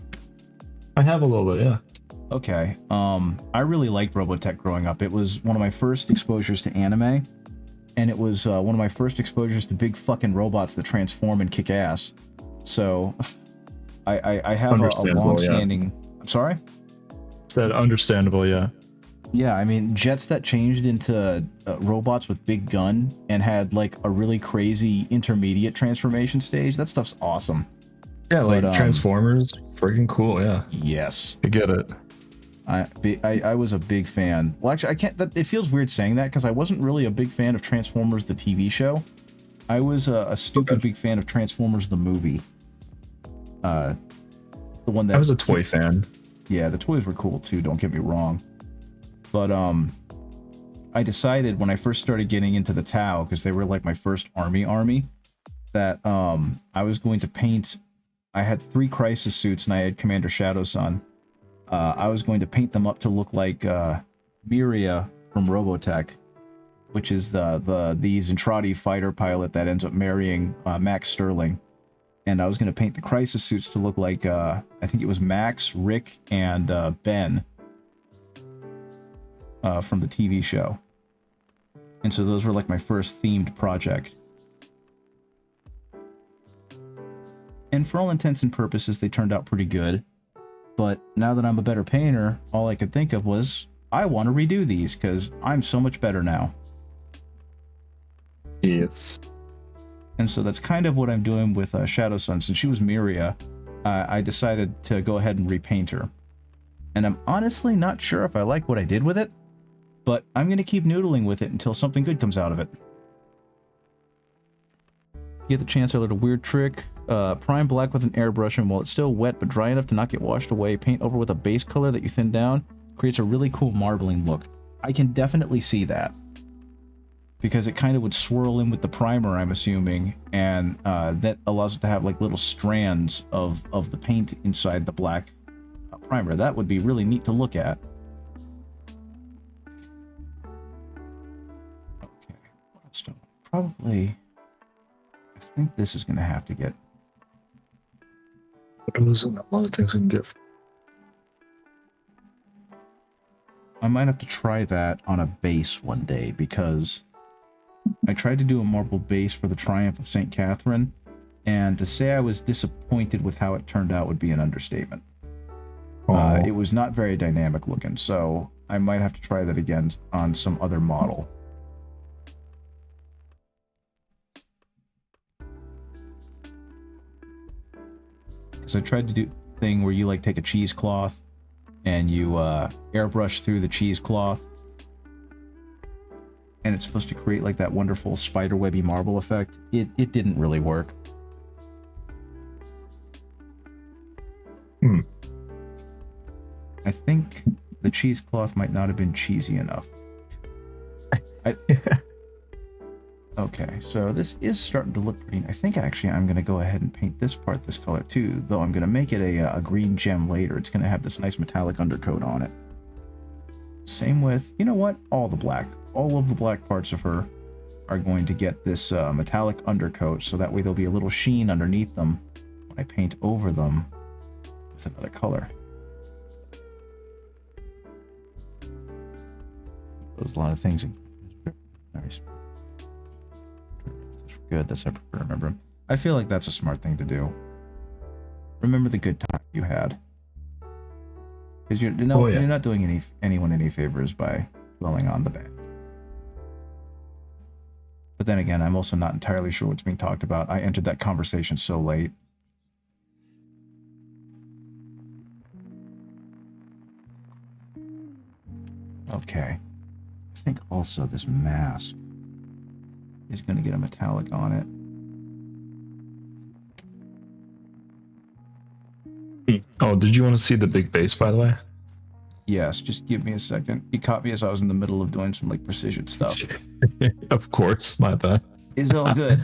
I have a little bit, yeah. Okay. I really liked Robotech growing up. It was one of my first exposures to anime, and it was one of my first exposures to big fucking robots that transform and kick ass. So, I have a long-standing... Yeah. I'm sorry? Said understandable, yeah. Yeah, I mean, jets that changed into robots with big gun and had, like, a really crazy intermediate transformation stage, that stuff's awesome. Yeah, like Transformers, freaking cool, yeah. Yes. I get it. I was a big fan. Well, actually, I can't... it feels weird saying that, because I wasn't really a big fan of Transformers, the TV show. I was a stupid big fan of Transformers, the movie. The one that... I was a toy fan. Yeah, the toys were cool, too, don't get me wrong. But, I decided when I first started getting into the Tau, because they were, like, my first army, that, I was going to paint... I had 3 Crisis suits, and I had Commander Shadowsun. I was going to paint them up to look like Miria from Robotech, which is the Zentradi fighter pilot that ends up marrying Max Sterling. And I was going to paint the Crisis suits to look like, I think it was Max, Rick, and Ben from the TV show. And so those were like my first themed project. And for all intents and purposes, they turned out pretty good. But now that I'm a better painter, all I could think of was, I want to redo these, because I'm so much better now. Yes. And so that's kind of what I'm doing with Shadowsun. Since she was Miria, I decided to go ahead and repaint her. And I'm honestly not sure if I like what I did with it, but I'm going to keep noodling with it until something good comes out of it. Get the chance, I learned a weird trick. Prime black with an airbrush, and while it's still wet but dry enough to not get washed away, paint over with a base color that you thin down. Creates a really cool marbling look. I can definitely see that. Because it kind of would swirl in with the primer, I'm assuming, and that allows it to have like little strands of the paint inside the black primer. That would be really neat to look at. Okay, what else do I... Probably... I think this is going to have to get... There's a lot of things we can get. I might have to try that on a base one day, because I tried to do a marble base for the Triumph of St. Catherine, and to say I was disappointed with how it turned out would be an understatement. It was not very dynamic looking, so I might have to try that again on some other model. Because I tried to do a thing where you like take a cheesecloth and you airbrush through the cheesecloth, and it's supposed to create like that wonderful spiderwebby marble effect. It didn't really work. I think the cheesecloth might not have been cheesy enough. Okay, so this is starting to look pretty... I think actually I'm going to go ahead and paint this part this color too, though I'm going to make it a green gem later. It's going to have this nice metallic undercoat on it. Same with, you know what? All the black. All of the black parts of her are going to get this metallic undercoat, so that way there'll be a little sheen underneath them when I paint over them with with another color. There's a lot of things. Nice. Good. That's never remember. I feel like that's a smart thing to do. Remember the good time you had, because you're not doing anyone any favors by dwelling on the bad. But then again, I'm also not entirely sure what's being talked about. I entered that conversation so late. Okay. I think also this mask is going to get a metallic on it. Oh, did you want to see the big base, by the way? Yes, just give me a second. You caught me as I was in the middle of doing some like precision stuff. Of course, my bad. It's all good.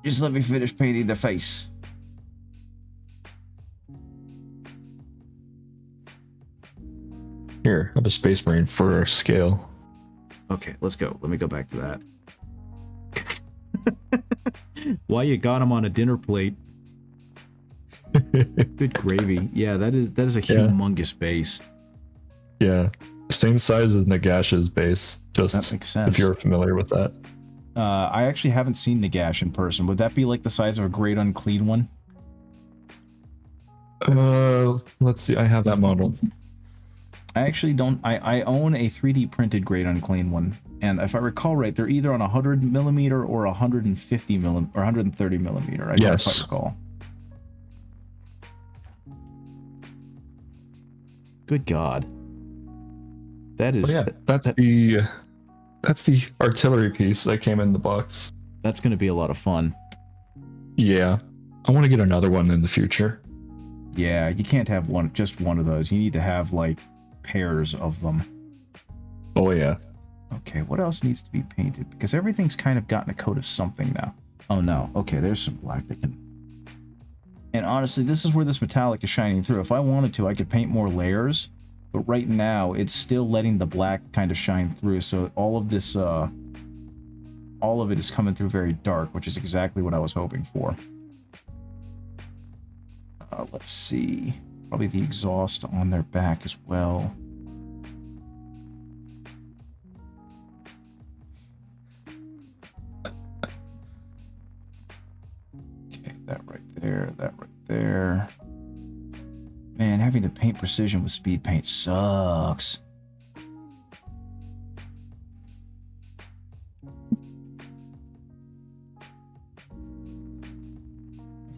Just let me finish painting the face. Here, have a Space Marine for our scale. Okay, let's go. Let me go back to that. Why you got him on a dinner plate? Good gravy. Yeah, that is a humongous base. Yeah, same size as Nagash's base. Just that makes sense. If you're familiar with that. I actually haven't seen Nagash in person. Would that be like the size of a Great Unclean one? Let's see. I have that model. I actually don't. I own a 3D printed Great Unclean one, and if I recall right, they're either on 100 millimeter or 150 millimeter or 130 millimeter. I don't quite recall. Good God. That is. That's the artillery piece that came in the box. That's going to be a lot of fun. Yeah, I want to get another one in the future. Yeah, you can't have just one of those. You need to have like pairs of them. Oh yeah. Okay, what else needs to be painted? Because everything's kind of gotten a coat of something now. Oh no. Okay, there's some black that can. And honestly, this is where this metallic is shining through. If I wanted to, I could paint more layers. But right now, it's still letting the black kind of shine through. So all of this, all of it is coming through very dark, which is exactly what I was hoping for. Let's see. Probably the exhaust on their back as well. Okay, that right there, that right there. Man, having to paint precision with speed paint sucks.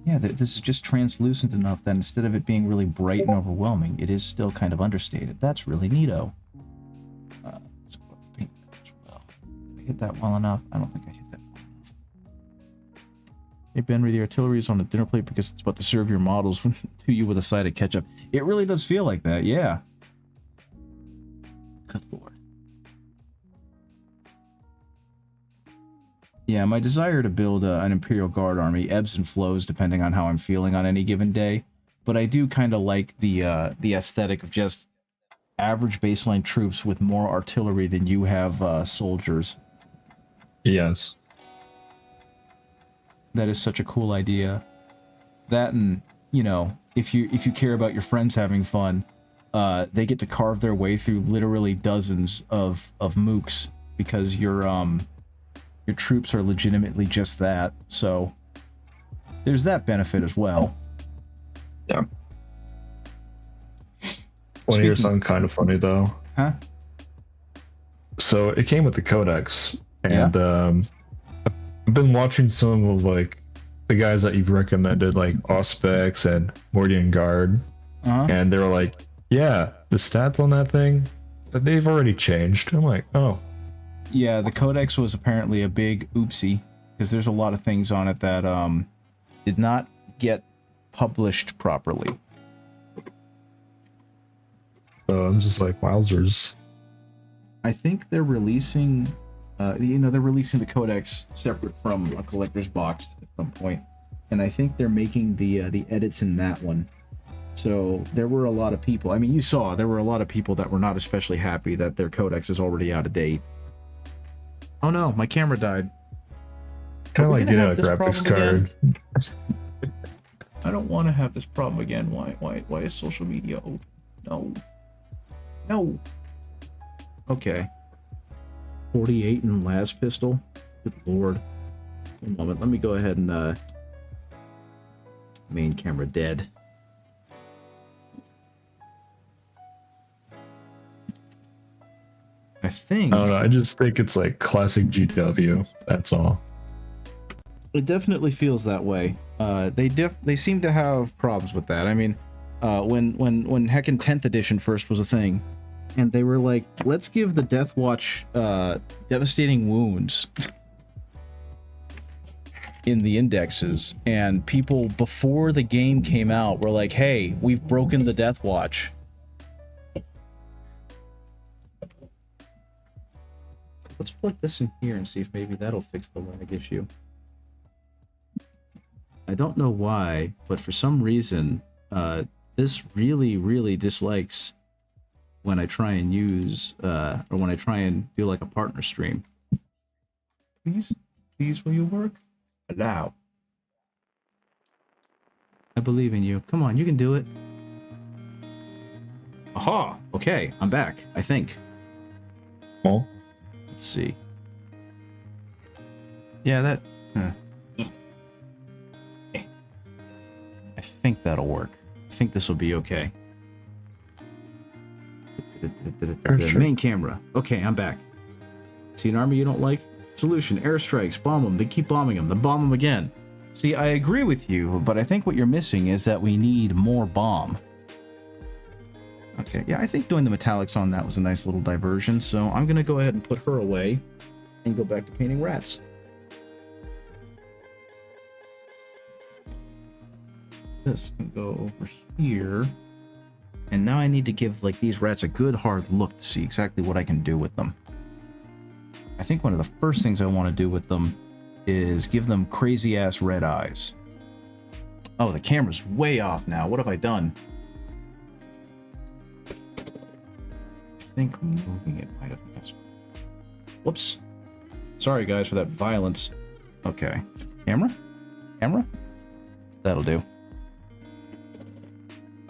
Yeah, this is just translucent enough that instead of it being really bright and overwhelming, it is still kind of understated. That's really neato. So paint that as well. Did I hit that well enough? I don't think I hit that well enough. Hey, Benry, the artillery is on the dinner plate because it's about to serve your models to you with a side of ketchup. It really does feel like that, yeah. Good lord. Yeah, my desire to build an Imperial Guard army ebbs and flows depending on how I'm feeling on any given day. But I do kind of like the aesthetic of just average baseline troops with more artillery than you have soldiers. Yes. That is such a cool idea. That, and you know, if you care about your friends having fun, they get to carve their way through literally dozens of mooks because your troops are legitimately just that. So there's that benefit as well. Yeah. Want to hear something kind of funny though? Huh? So it came with the codex, and Yeah. I've been watching some of like the guys that you've recommended, like Auspex and Mordian Guard, and they were like, "Yeah, the stats on that thing, they've already changed." I'm like, "Oh." Yeah, the codex was apparently a big oopsie because there's a lot of things on it that did not get published properly. So I'm just like, wowzers. I think they're releasing, they're releasing the codex separate from a collector's box at some point, and I think they're making the edits in that one. So there were a lot of people. I mean, you saw there were a lot of people that were not especially happy that their codex is already out of date. Oh no, my camera died. Kind of like getting a graphics card. I don't want to have this problem again. Why is social media open? No. No. Okay. 48 in last pistol. Good lord. One moment. Let me go ahead and main camera dead. I think I don't know. I just think it's like classic GW. That's all. it definitely feels that way. They seem to have problems with that. I mean, when heckin' 10th edition first was a thing, and they were like, let's give the Death Watch devastating wounds in the indexes, and people before the game came out were like, hey, we've broken the Death Watch. Let's plug this in here and see if maybe that'll fix the lag issue. I don't know why, but for some reason, this really dislikes when I try and use, or when I try and do like a partner stream. Please will you work? Allow. I believe in you. Come on, you can do it. Aha! Okay, I'm back, I think. Well, Let's see. Yeah, that... I think that'll work. I think this will be okay. Sure. Main camera. Okay, I'm back. See an army you don't like? Solution, airstrikes, bomb them, then keep bombing them, then bomb them again. See, I agree with you, but I think what you're missing is that we need more bomb. Okay, yeah, I think doing the metallics on that was a nice little diversion, so I'm gonna go ahead and put her away and go back to painting rats. This can go over here. And now I need to give like these rats a good hard look to see exactly what I can do with them. I think one of the first things I want to do with them is give them crazy ass red eyes. Oh, the camera's way off now. What have I done? I think moving it might have messed. Whoops. Sorry guys for that violence. Okay. Camera? Camera? That'll do.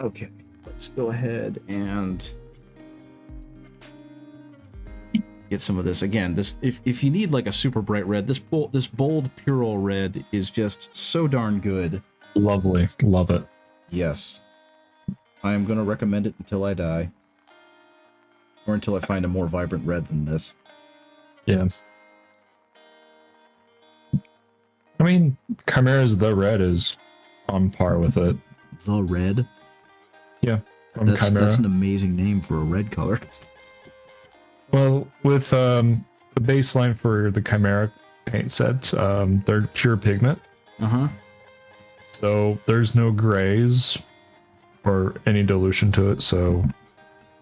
Okay. Let's go ahead and get some of this. Again, this if you need like a super bright red, this bold Purell red is just so darn good. lovely. Love it. Yes. I am going to recommend it until I die. Or until I find a more vibrant red than this. Yeah. I mean, Chimera's The Red is on par with it. The red? Yeah, from That's Chimera. an amazing name for a red color. Well, with the baseline for the Chimera paint set, they're pure pigment. Uh-huh. So there's no grays or any dilution to it. So,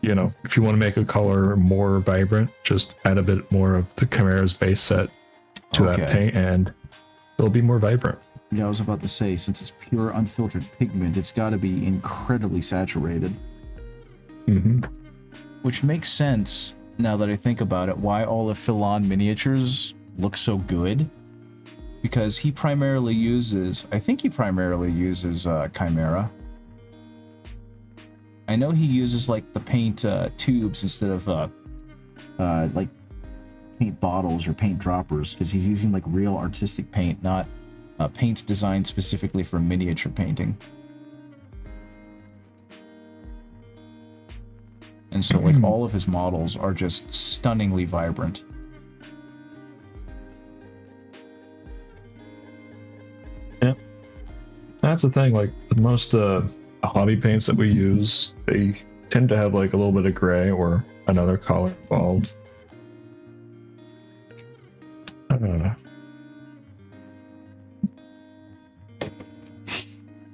you know, if you want to make a color more vibrant, just add a bit more of the Chimera's base set to that paint and it'll be more vibrant. Yeah, I was about to say, since it's pure unfiltered pigment, it's got to be incredibly saturated. Mm-hmm. Which makes sense, now that I think about it, why all of Philon miniatures look so good. Because he primarily uses, I think he primarily uses Chimera. I know he uses like the paint tubes instead of like paint bottles or paint droppers, because he's using like real artistic paint, not paints designed specifically for miniature painting. And so like all of his models are just stunningly vibrant. Yeah. That's the thing, like with most hobby paints that we use, they tend to have like a little bit of gray or another color involved.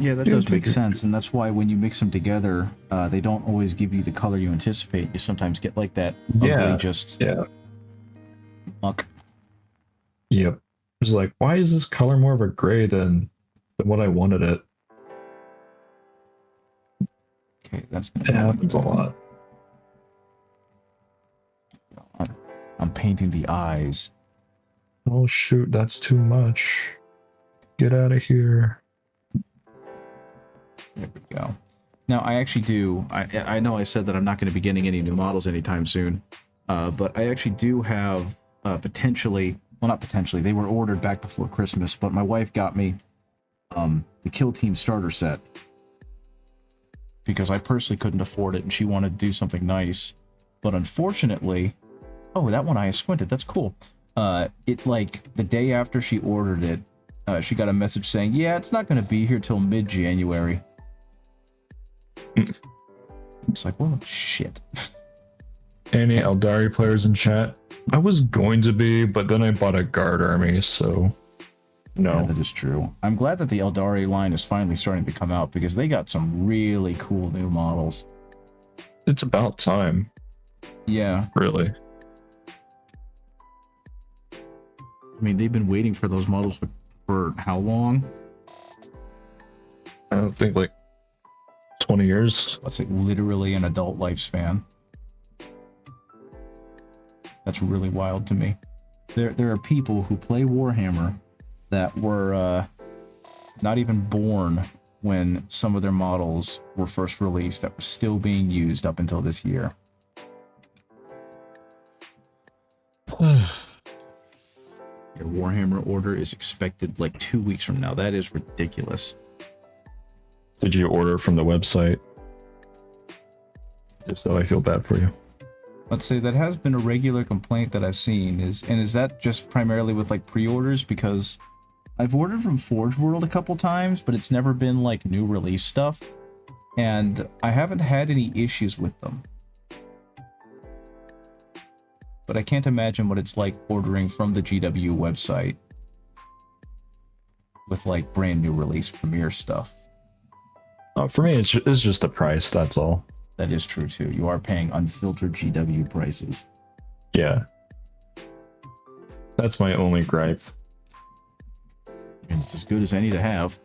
Yeah, that does make sense, and that's why when you mix them together, they don't always give you the color you anticipate. You sometimes get like that ugly, just muck. Yep. It's like, why is this color more of a gray than what I wanted it? Okay, that's it happens a lot. I'm painting the eyes. Oh shoot, that's too much. Get out of here. There we go. Now, I actually do... I know I said that I'm not going to be getting any new models anytime soon, but I actually do have potentially... Well, not potentially. They were ordered back before Christmas, but my wife got me the Kill Team starter set because I personally couldn't afford it, and she wanted to do something nice. But unfortunately... Oh, that one I squinted. That's cool. It, like, the day after she ordered it, she got a message saying, yeah, it's not going to be here till mid-January. It's like, well, shit. Any Eldari players in chat? I was going to be, but then I bought a guard army, so no. Yeah, that is true. I'm glad that the Eldari line is finally starting to come out because they got some really cool new models. It's about time. Yeah. Really. I mean, they've been waiting for those models for how long? I don't think like 20 years. That's like literally an adult lifespan. That's really wild to me. There are people who play Warhammer that were not even born when some of their models were first released that were still being used up until this year. Your Warhammer order is expected like 2 weeks from now. That is ridiculous. Did you order from the website? If so, I feel bad for you. Let's say that has been a regular complaint that I've seen is that just primarily with like pre-orders? Because I've ordered from Forge World a couple times, but it's never been like new release stuff, and I haven't had any issues with them. But I can't imagine what it's like ordering from the GW website with like brand new release premiere stuff. For me, it's just the price, that's all. That is true too. You are paying unfiltered GW prices. Yeah. That's my only gripe. And it's as good as any to have.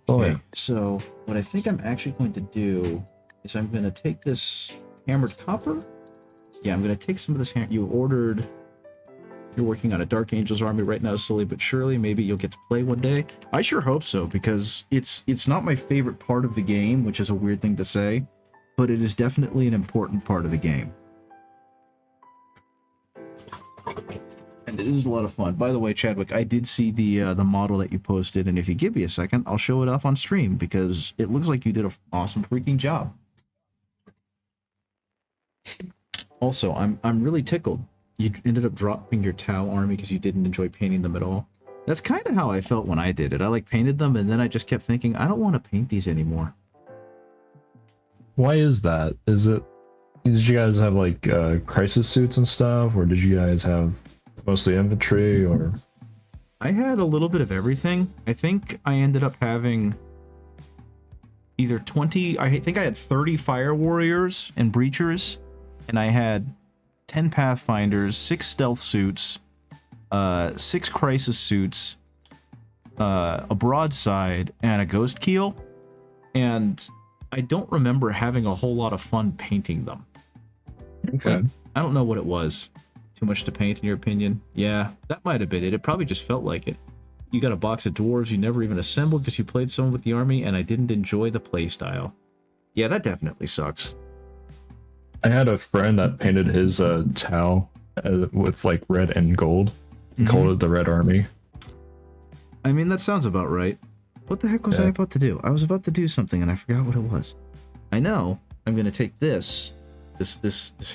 Oh, yeah. So what I think I'm actually going to do is I'm going to take this hammered copper. Yeah, I'm going to take some of this. You ordered. You're working on a Dark Angels army right now, slowly but surely. Maybe you'll get to play one day. I sure hope so, because it's not my favorite part of the game, which is a weird thing to say, but it is definitely an important part of the game. And it is a lot of fun. By the way, Chadwick, I did see the model that you posted, and if you give me a second, I'll show it off on stream, because it looks like you did an awesome freaking job. Also, I'm really tickled. You ended up dropping your Tau army because you didn't enjoy painting them at all. That's kind of how I felt when I did it. I like painted them, and then I just kept thinking, I don't want to paint these anymore. Why is that? Is it... Did you guys have like crisis suits and stuff, or did you guys have mostly infantry, or... I had a little bit of everything. I think I ended up having either 20... I think I had 30 fire warriors and breachers, and I had 10 pathfinders, 6 stealth suits, 6 crisis suits, a broadside, and a ghost keel. And I don't remember having a whole lot of fun painting them. Okay. Like, I don't know what it was. Too much to paint, in your opinion? Yeah, that might have been it. It probably just felt like it. You got a box of dwarves you never even assembled because you played someone with the army, and I didn't enjoy the playstyle. Yeah, that definitely sucks. I had a friend that painted his Tau with like red and gold. He called it the Red Army. I mean, that sounds about right. What the heck was I about to do? I was about to do something and I forgot what it was. I know I'm going to take this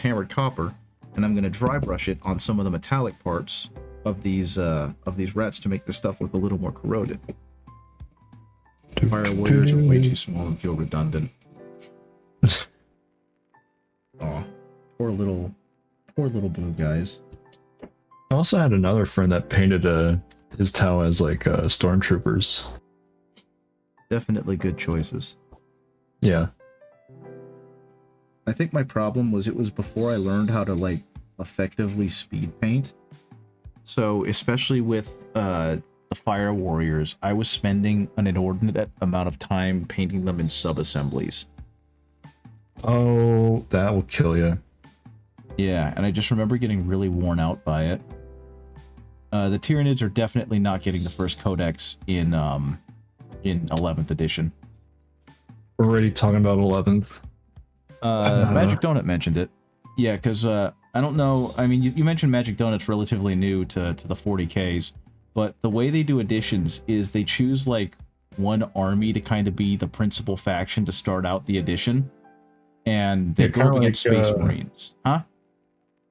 hammered copper, and I'm going to dry brush it on some of the metallic parts of these rats to make their stuff look a little more corroded. Fire warriors are way too small and feel redundant. Aw, poor little blue guys. I also had another friend that painted his Tau as like stormtroopers. Definitely good choices. Yeah. I think my problem was it was before I learned how to like effectively speed paint. So especially with the fire warriors, I was spending an inordinate amount of time painting them in sub-assemblies. Oh, that will kill you. Yeah, and I just remember getting really worn out by it. The Tyranids are definitely not getting the first codex in 11th edition. We're already talking about 11th. Magic Donut mentioned it. Yeah, because I don't know. I mean, you mentioned Magic Donut's relatively new to the 40Ks, but the way they do editions is they choose like one army to kind of be the principal faction to start out the edition, and they go up against Space Marines. Huh?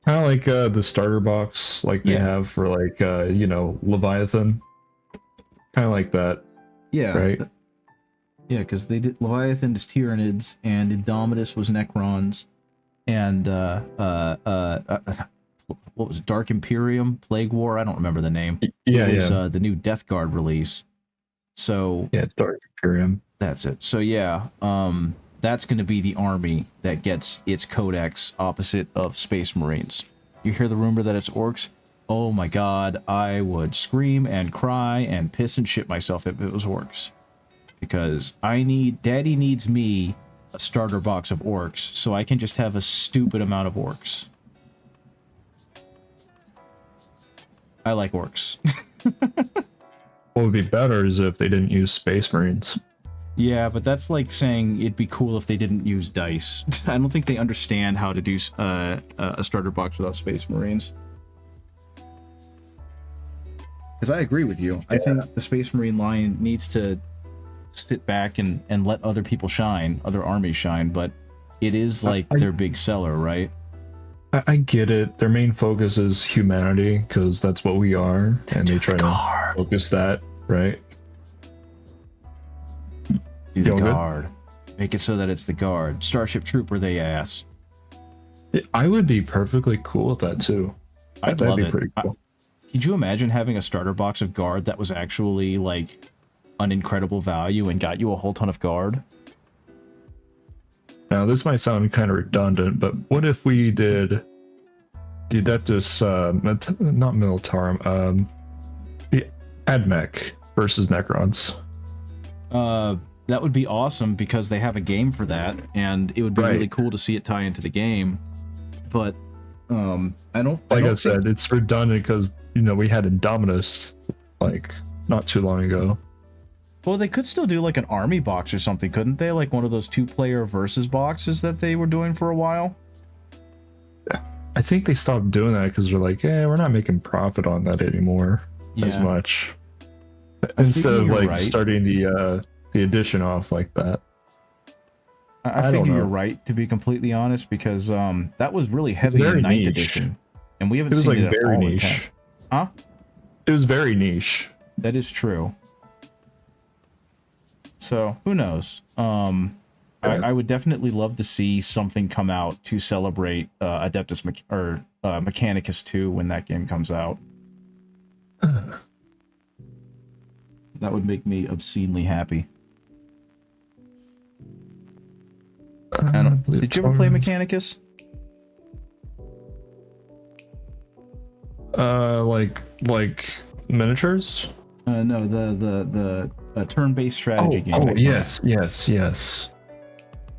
Kind of like the starter box, like they have for like Leviathan. Kind of like that. Yeah. Right. Yeah, because they did Leviathan is Tyranids, and Indomitus was Necrons, and what was it? Dark Imperium, Plague War. I don't remember the name. Yeah, it was the new Death Guard release. So yeah, Dark Imperium. That's it. So yeah, that's going to be the army that gets its codex opposite of Space Marines. You hear the rumor that it's orcs? Oh my god, I would scream and cry and piss and shit myself if it was orcs. Because Daddy needs me a starter box of orcs, so I can just have a stupid amount of orcs. I like orcs. What would be better is if they didn't use Space Marines. Yeah, but that's like saying it'd be cool if they didn't use dice. I don't think they understand how to do a starter box without Space Marines. Because I agree with you. I think the Space Marine line needs to sit back and let other people shine, other armies shine, but it is like their big seller, right? I get it. Their main focus is humanity, because that's what we are, and they try to focus that, right? Do the guard. Make it so that it's the guard. Starship Trooper, they ass. I would be perfectly cool with that, too. That'd be pretty cool. Could you imagine having a starter box of guard that was actually, like, an incredible value and got you a whole ton of guard? Now, this might sound kind of redundant, but what if we did the Adeptus, not Militarum, the AdMech versus Necrons? That would be awesome because they have a game for that, and it would be really cool to see it tie into the game. But I said, it's redundant because we had Indominus like not too long ago. Well, they could still do like an army box or something, couldn't they? Like one of those 2-player versus boxes that they were doing for a while. I think they stopped doing that because they're like, we're not making profit on that anymore as much. Instead of like starting the edition off like that. I think you're right, to be completely honest, because that was really heavy in 9th edition, and we haven't seen it at all in 10th. Huh? It was very niche. That is true. So who knows? I would definitely love to see something come out to celebrate Adeptus Mechanicus 2 when that game comes out. That would make me obscenely happy. Did you ever play Mechanicus? Like miniatures? No, the turn-based strategy game. Oh, yes.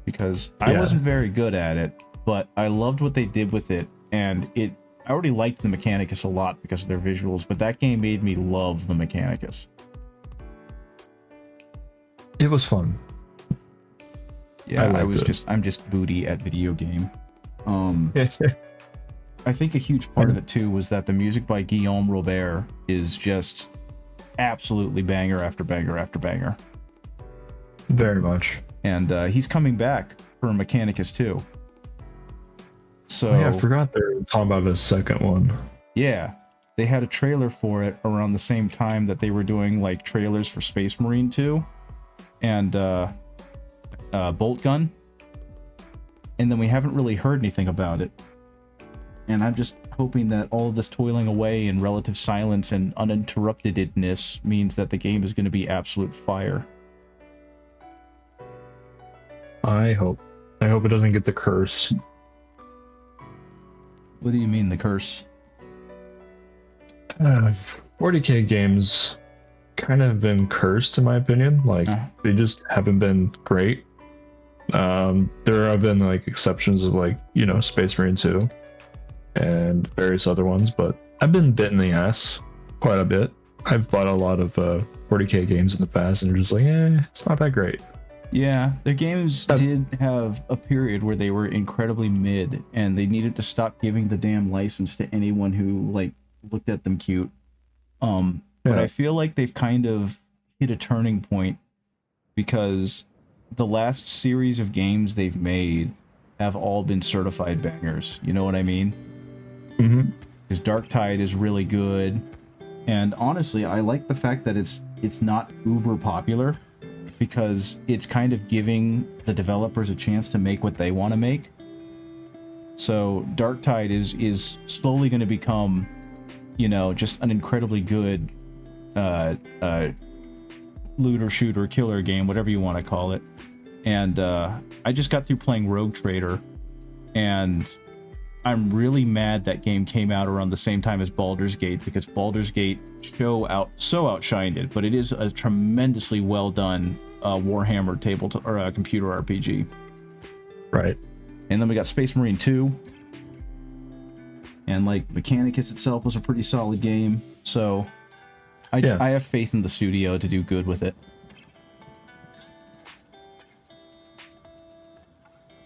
Because I wasn't very good at it, but I loved what they did with it, and I already liked the Mechanicus a lot because of their visuals, but that game made me love the Mechanicus. It was fun. Yeah, I'm just booty at video game. I think a huge part of it too was that the music by Guillaume Robert is just absolutely banger after banger after banger. Very much. And he's coming back for Mechanicus 2. So I forgot they were talking about a second one. Yeah, they had a trailer for it around the same time that they were doing like trailers for Space Marine 2 and Bolt Gun, and then we haven't really heard anything about it. And I'm just hoping that all of this toiling away in relative silence and uninterruptedness means that the game is going to be absolute fire. I hope it doesn't get the curse. What do you mean, the curse? 40K games kind of been cursed in my opinion. Like they just haven't been great. There have been like exceptions of like Space Marine 2 and various other ones, but I've been bit in the ass quite a bit. I've bought a lot of 40K games in the past and they're just like it's not that great. Yeah, their games did have a period where they were incredibly mid, and they needed to stop giving the damn license to anyone who like looked at them cute. But Yeah. I feel like they've kind of hit a turning point because the last series of games they've made have all been certified bangers. You know what I mean? Mm-hmm. Because Darktide is really good, and honestly, I like the fact that it's not uber popular because it's kind of giving the developers a chance to make what they want to make. So Darktide is slowly going to become, you know, just an incredibly good looter shooter killer game, whatever you want to call it. And I just got through playing Rogue Trader, and I'm really mad that game came out around the same time as Baldur's Gate, because Baldur's Gate so outshined it, but it is a tremendously well done Warhammer or computer RPG. Right. And then we got Space Marine 2, and like Mechanicus itself was a pretty solid game, so I have faith in the studio to do good with it.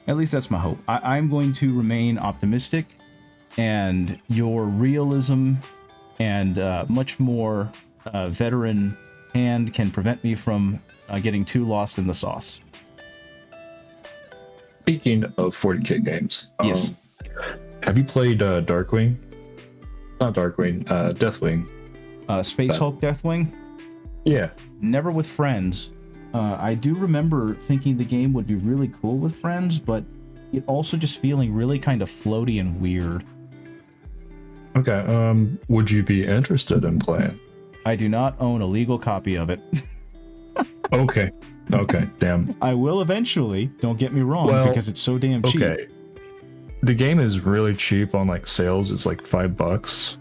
At least that's my hope. I'm going to remain optimistic, and your realism and much more veteran hand can prevent me from getting too lost in the sauce. Speaking of 40k games, Yes. Have you played Darkwing? Not Darkwing, Deathwing. Space Hulk Deathwing? Yeah. Never with friends. I do remember thinking the game would be really cool with friends, but it also just feeling really kind of floaty and weird. Okay. Would you be interested in playing? I do not own a legal copy of it. Okay. Okay. Damn. I will eventually, don't get me wrong, Well, because it's so damn cheap. Okay. The game is really cheap on like sales. It's like $5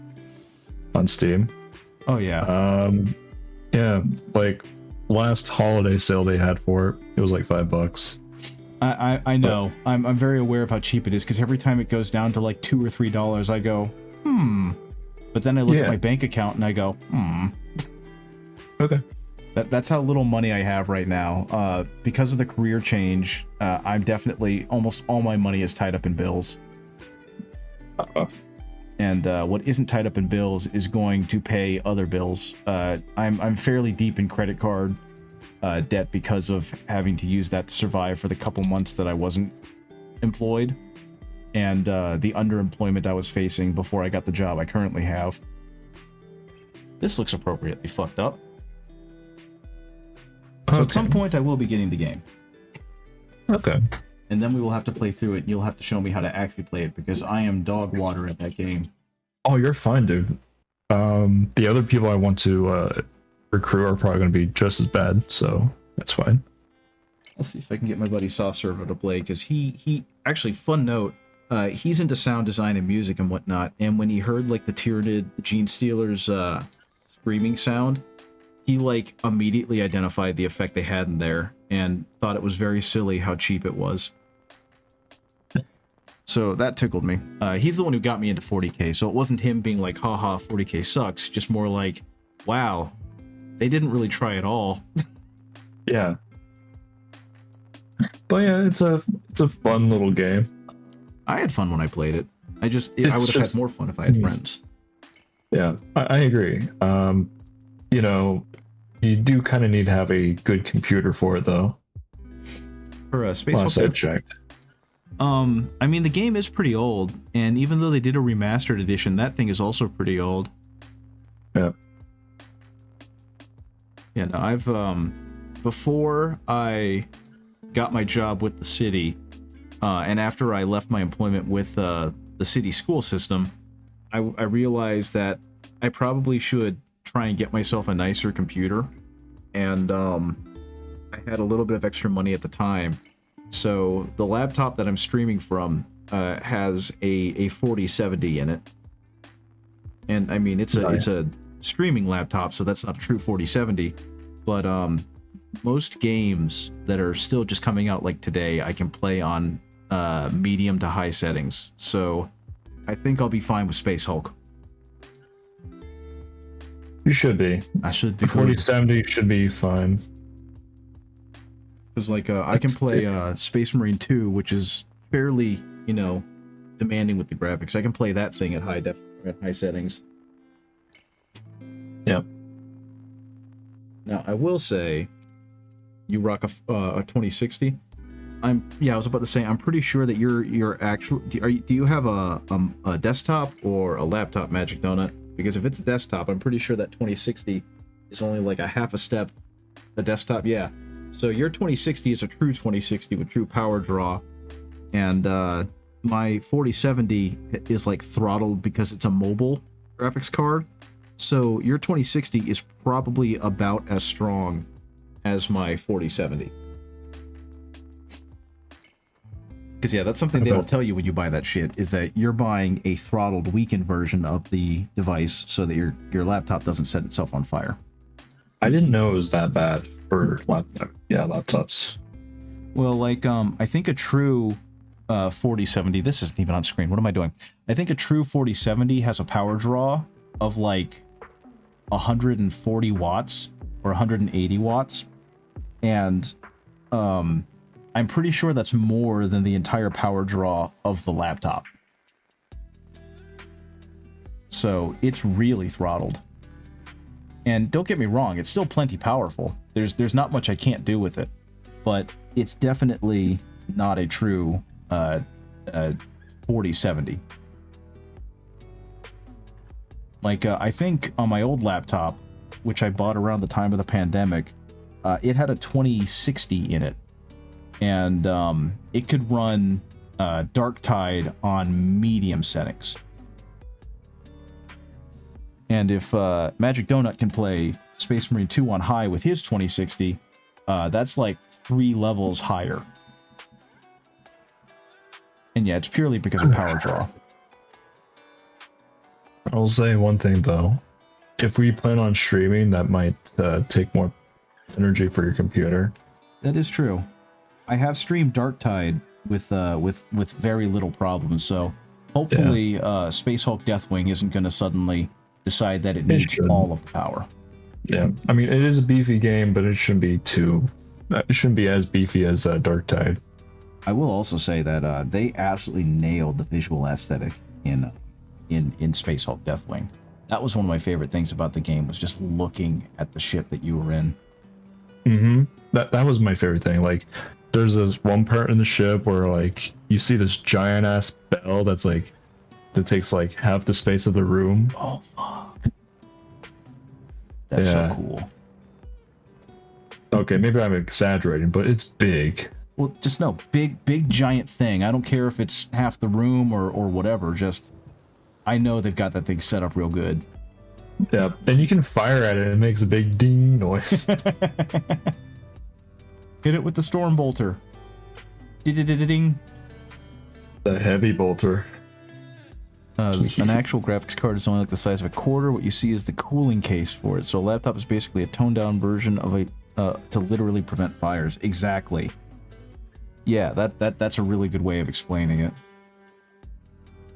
on Steam. Oh yeah. Yeah, like last holiday sale they had for it, it was like $5. I know. I'm very aware of how cheap it is, because every time it goes down to like $2 or $3, I go, But then I look at my bank account and I go, Okay. That's how little money I have right now. Because of the career change, I'm definitely, almost all my money is tied up in bills. And what isn't tied up in bills is going to pay other bills. I'm fairly deep in credit card debt because of having to use that to survive for the couple months that I wasn't employed, and the underemployment I was facing before I got the job I currently have. This looks appropriately fucked up. So at some point I will be getting the game. Okay. And then we will have to play through it, and you'll have to show me how to actually play it, because I am dog water at that game. Oh, you're fine, dude. The other people I want to recruit are probably going to be just as bad, so that's fine. Let's see if I can get my buddy Soft Servo to play, because he actually, fun note, he's into sound design and music and whatnot, and when he heard like the Tyranid, the Gene Stealer's screaming sound, he like immediately identified the effect they had in there and thought it was very silly how cheap it was. So that tickled me. He's the one who got me into 40k, so it wasn't him being like, haha, 40k sucks, just more like, wow, they didn't really try at all. Yeah. But yeah, it's a fun little game. I had fun when I played it. I would have had more fun if I had friends. Yeah, I agree. You know, you do kind of need to have a good computer for it, though. For a Space Last I checked. I mean, the game is pretty old, and even though they did a remastered edition, that thing is also pretty old. Yeah. Yeah, no, I've, before I got my job with the city, and after I left my employment with the city school system, I realized that I probably should try and get myself a nicer computer, and I had a little bit of extra money at the time, so the laptop that I'm streaming from has a 4070 in it, and I mean it's a streaming laptop, so that's not a true 4070, but most games that are still just coming out like today, I can play on medium to high settings, so I think I'll be fine with Space Hulk. You should be. I should be. 4070 should be fine. Because like I can play Space Marine 2, which is fairly, demanding with the graphics. I can play that thing at high settings. Yep. Now I will say, you rock a 2060. I was about to say, I'm pretty sure that your actual do you have a desktop or a laptop, Magic Donut? Because if it's a desktop, I'm pretty sure that 2060 is only like a half a step. A desktop, yeah. So your 2060 is a true 2060 with true power draw, and my 4070 is like throttled because it's a mobile graphics card. So your 2060 is probably about as strong as my 4070. Because yeah, that's something they don't tell you when you buy that shit, is that you're buying a throttled, weakened version of the device so that your laptop doesn't set itself on fire. I didn't know it was that bad for laptops. Well, like I think a true 4070. This isn't even on screen. What am I doing? I think a true 4070 has a power draw of like 140 watts or 180 watts, and I'm pretty sure that's more than the entire power draw of the laptop. So it's really throttled. And don't get me wrong, it's still plenty powerful. There's not much I can't do with it, but it's definitely not a true 4070. Like I think on my old laptop, which I bought around the time of the pandemic, it had a 2060 in it, and it could run Darktide on medium settings. And if Magic Donut can play Space Marine 2 on high with his 2060, that's like 3 levels higher. And yeah, it's purely because of power draw. I'll say one thing though. If we plan on streaming, that might take more energy for your computer. That is true. I have streamed Darktide with very little problems, so hopefully Space Hulk Deathwing isn't going to suddenly decide that it needs all of the power. Yeah, I mean, it is a beefy game, but it shouldn't be as beefy as Darktide. I will also say that they absolutely nailed the visual aesthetic in Space Hulk Deathwing. That was one of my favorite things about the game, was just looking at the ship that you were in. Mm-hmm. That was my favorite thing. Like, there's this one part in the ship where like you see this giant ass bell that takes like half the space of the room. Oh fuck! That's so cool. Okay, maybe I'm exaggerating, but it's big. Well, just no, big giant thing. I don't care if it's half the room or whatever. Just, I know they've got that thing set up real good. Yeah, and you can fire at it and it makes a big ding noise. Hit it with the storm bolter. Ding. The heavy bolter. An actual graphics card is only like the size of a quarter. What you see is the cooling case for it. So a laptop is basically a toned down version of a to literally prevent fires. Exactly. Yeah, that's a really good way of explaining it.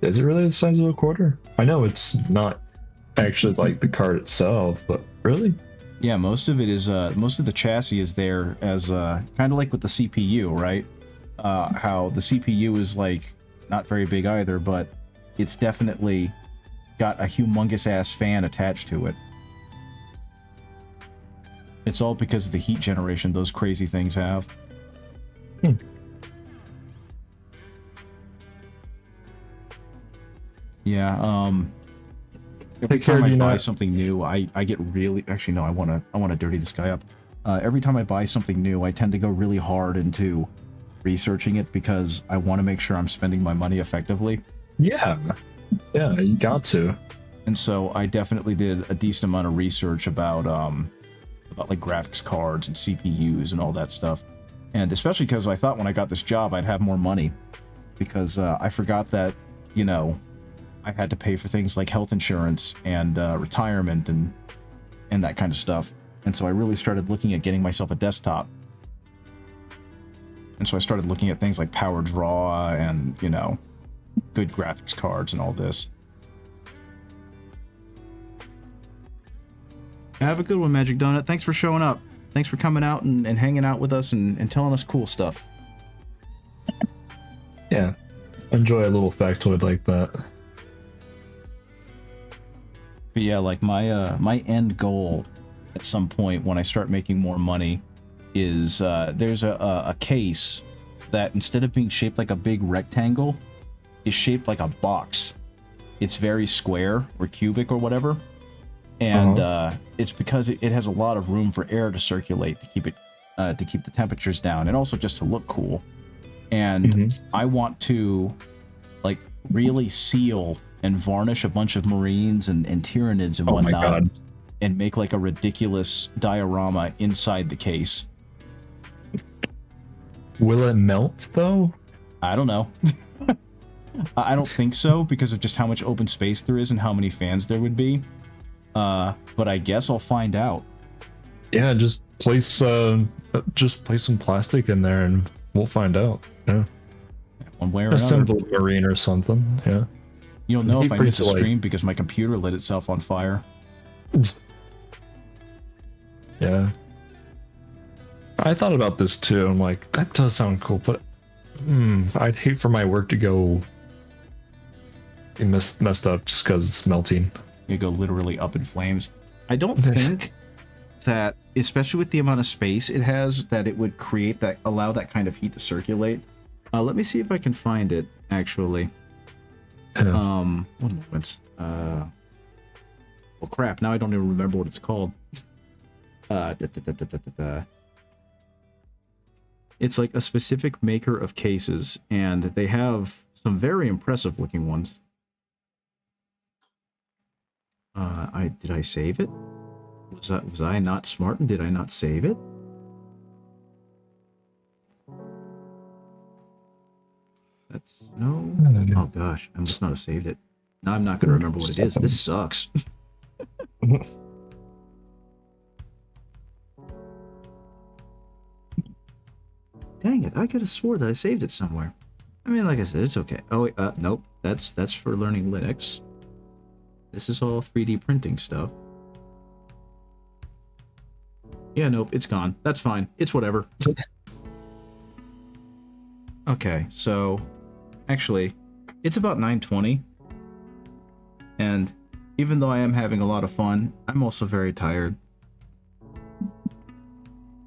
Is it really the size of a quarter? I know it's not actually like the card itself, but really? Yeah, most of it is most of the chassis is there as kind of like with the CPU, right? How the CPU is like not very big either, but it's definitely got a humongous ass fan attached to it. It's all because of the heat generation those crazy things have. Yeah, every time I buy something new, I get really... Actually, no, I want to dirty this guy up. Every time I buy something new, I tend to go really hard into researching it because I want to make sure I'm spending my money effectively. Yeah, you got to. And so I definitely did a decent amount of research about like graphics cards and CPUs and all that stuff. And especially because I thought when I got this job I'd have more money, because I forgot that, I had to pay for things like health insurance and retirement and that kind of stuff. And so I really started looking at getting myself a desktop. And so I started looking at things like power draw and, good graphics cards and all this. Have a good one, Magic Donut. Thanks for showing up. Thanks for coming out and hanging out with us and telling us cool stuff. Yeah. Enjoy a little factoid like that. But yeah, like my end goal at some point when I start making more money is there's a case that instead of being shaped like a big rectangle is shaped like a box. It's very square or cubic or whatever, and it's because it has a lot of room for air to circulate to keep the temperatures down, and also just to look cool. And I want to like really seal and varnish a bunch of marines and Tyranids and whatnot, my God. and make like a ridiculous diorama inside the case. Will it melt though? I don't know. I don't think so because of just how much open space there is and how many fans there would be. But I guess I'll find out. Yeah, just place some plastic in there and we'll find out. Yeah. One way or another. Assemble a marine or something. Yeah. You'll know if I miss a Like- stream because my computer lit itself on fire. Yeah. I thought about this too. I'm like, that does sound cool, but I'd hate for my work to go be messed up just because it's melting. You go literally up in flames. I don't think that, especially with the amount of space it has, that it would allow that kind of heat to circulate. Let me see if I can find it, actually. Yeah. One moment. Well, crap, now I don't even remember what it's called. It's like a specific maker of cases, and they have some very impressive looking ones. Did I save it? Was I not smart and did I not save it? That's no. Oh gosh, I must not have saved it. Now I'm not going to remember what it is. This sucks. Dang it! I could have swore that I saved it somewhere. I mean, like I said, it's okay. Oh, wait, nope. That's for learning Linux. This is all 3D printing stuff. Yeah, nope, it's gone. That's fine. It's whatever. Okay, so actually, it's about 9:20, and even though I am having a lot of fun, I'm also very tired.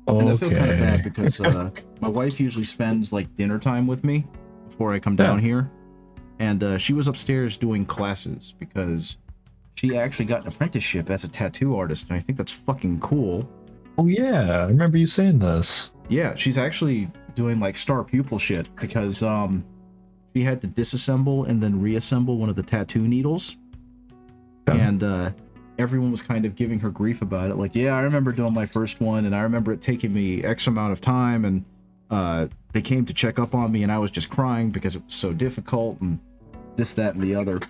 And I feel kind of bad because my wife usually spends like dinner time with me before I come down here, and she was upstairs doing classes because she actually got an apprenticeship as a tattoo artist, and I think that's fucking cool. Oh yeah, I remember you saying this. Yeah, she's actually doing like star pupil shit because she had to disassemble and then reassemble one of the tattoo needles, and everyone was kind of giving her grief about it. Like, yeah, I remember doing my first one, and I remember it taking me X amount of time, and they came to check up on me, and I was just crying because it was so difficult, and this, that, and the other.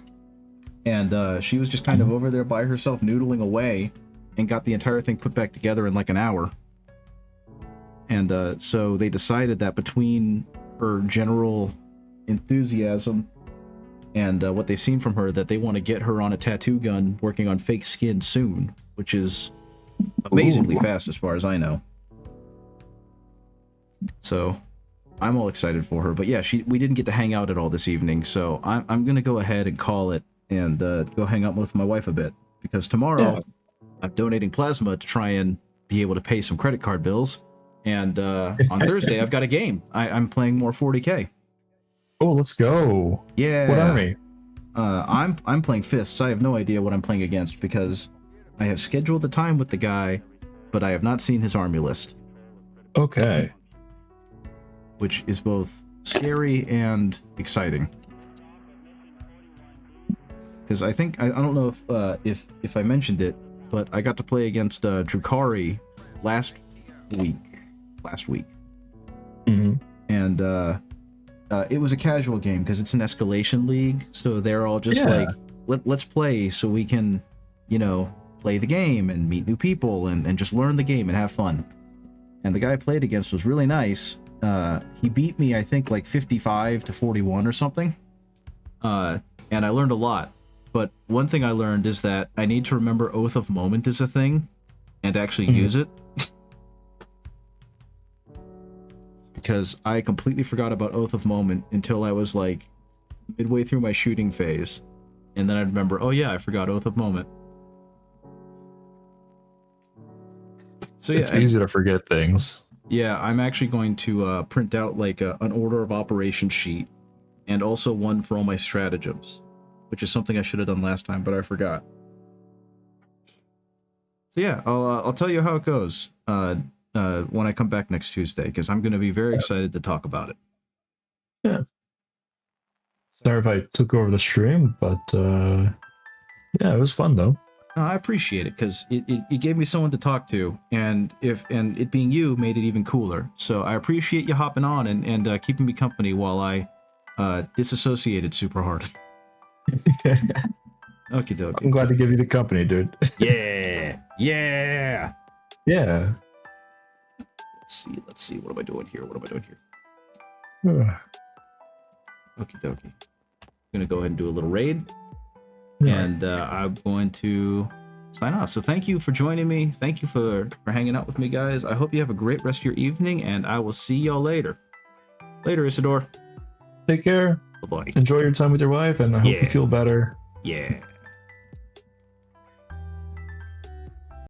And she was just kind of over there by herself, noodling away, and got the entire thing put back together in like an hour. And so they decided that between her general enthusiasm and what they've seen from her, that they want to get her on a tattoo gun working on fake skin soon, which is amazingly fast as far as I know. So I'm all excited for her. But yeah, we didn't get to hang out at all this evening, so I'm going to go ahead and call it and go hang out with my wife a bit, because tomorrow I'm donating plasma to try and be able to pay some credit card bills. And on Thursday, I've got a game. I'm playing more 40k. Oh, let's go. Yeah. What army? I'm playing Fists. I have no idea what I'm playing against because I have scheduled the time with the guy, but I have not seen his army list. Okay. Which is both scary and exciting. Because I think I don't know if I mentioned it, but I got to play against Drukari last week. Mm-hmm. And it was a casual game because it's an escalation league, so they're all just like, let's play so we can, play the game and meet new people and just learn the game and have fun. And the guy I played against was really nice. He beat me, I think, like 55-41 or something. And I learned a lot. But one thing I learned is that I need to remember Oath of Moment is a thing and actually use it. because I completely forgot about Oath of Moment until I was like midway through my shooting phase. And then I'd remember, oh yeah, I forgot Oath of Moment. So yeah, It's easy to forget things. yeah, I'm actually going to print out like an order of operation sheet and also one for all my stratagems, which is something I should have done last time, but I forgot. So yeah, I'll tell you how it goes when I come back next Tuesday, because I'm going to be very excited to talk about it. Yeah. Sorry if I took over the stream, but yeah, it was fun though. No, I appreciate it because it gave me someone to talk to, and it being you made it even cooler. So I appreciate you hopping on and keeping me company while I disassociated super hard. Okie dokie. I'm glad to give you the company, dude. Yeah, yeah. Yeah. Let's see. What am I doing here? Yeah. Okie dokie. Gonna go ahead and do a little raid. And I'm going to sign off. So thank you for joining me. Thank you for hanging out with me, guys. I hope you have a great rest of your evening, and I will see y'all later. Later, Isidore. Take care. Bye-bye. Enjoy your time with your wife, and I hope you feel better. Yeah.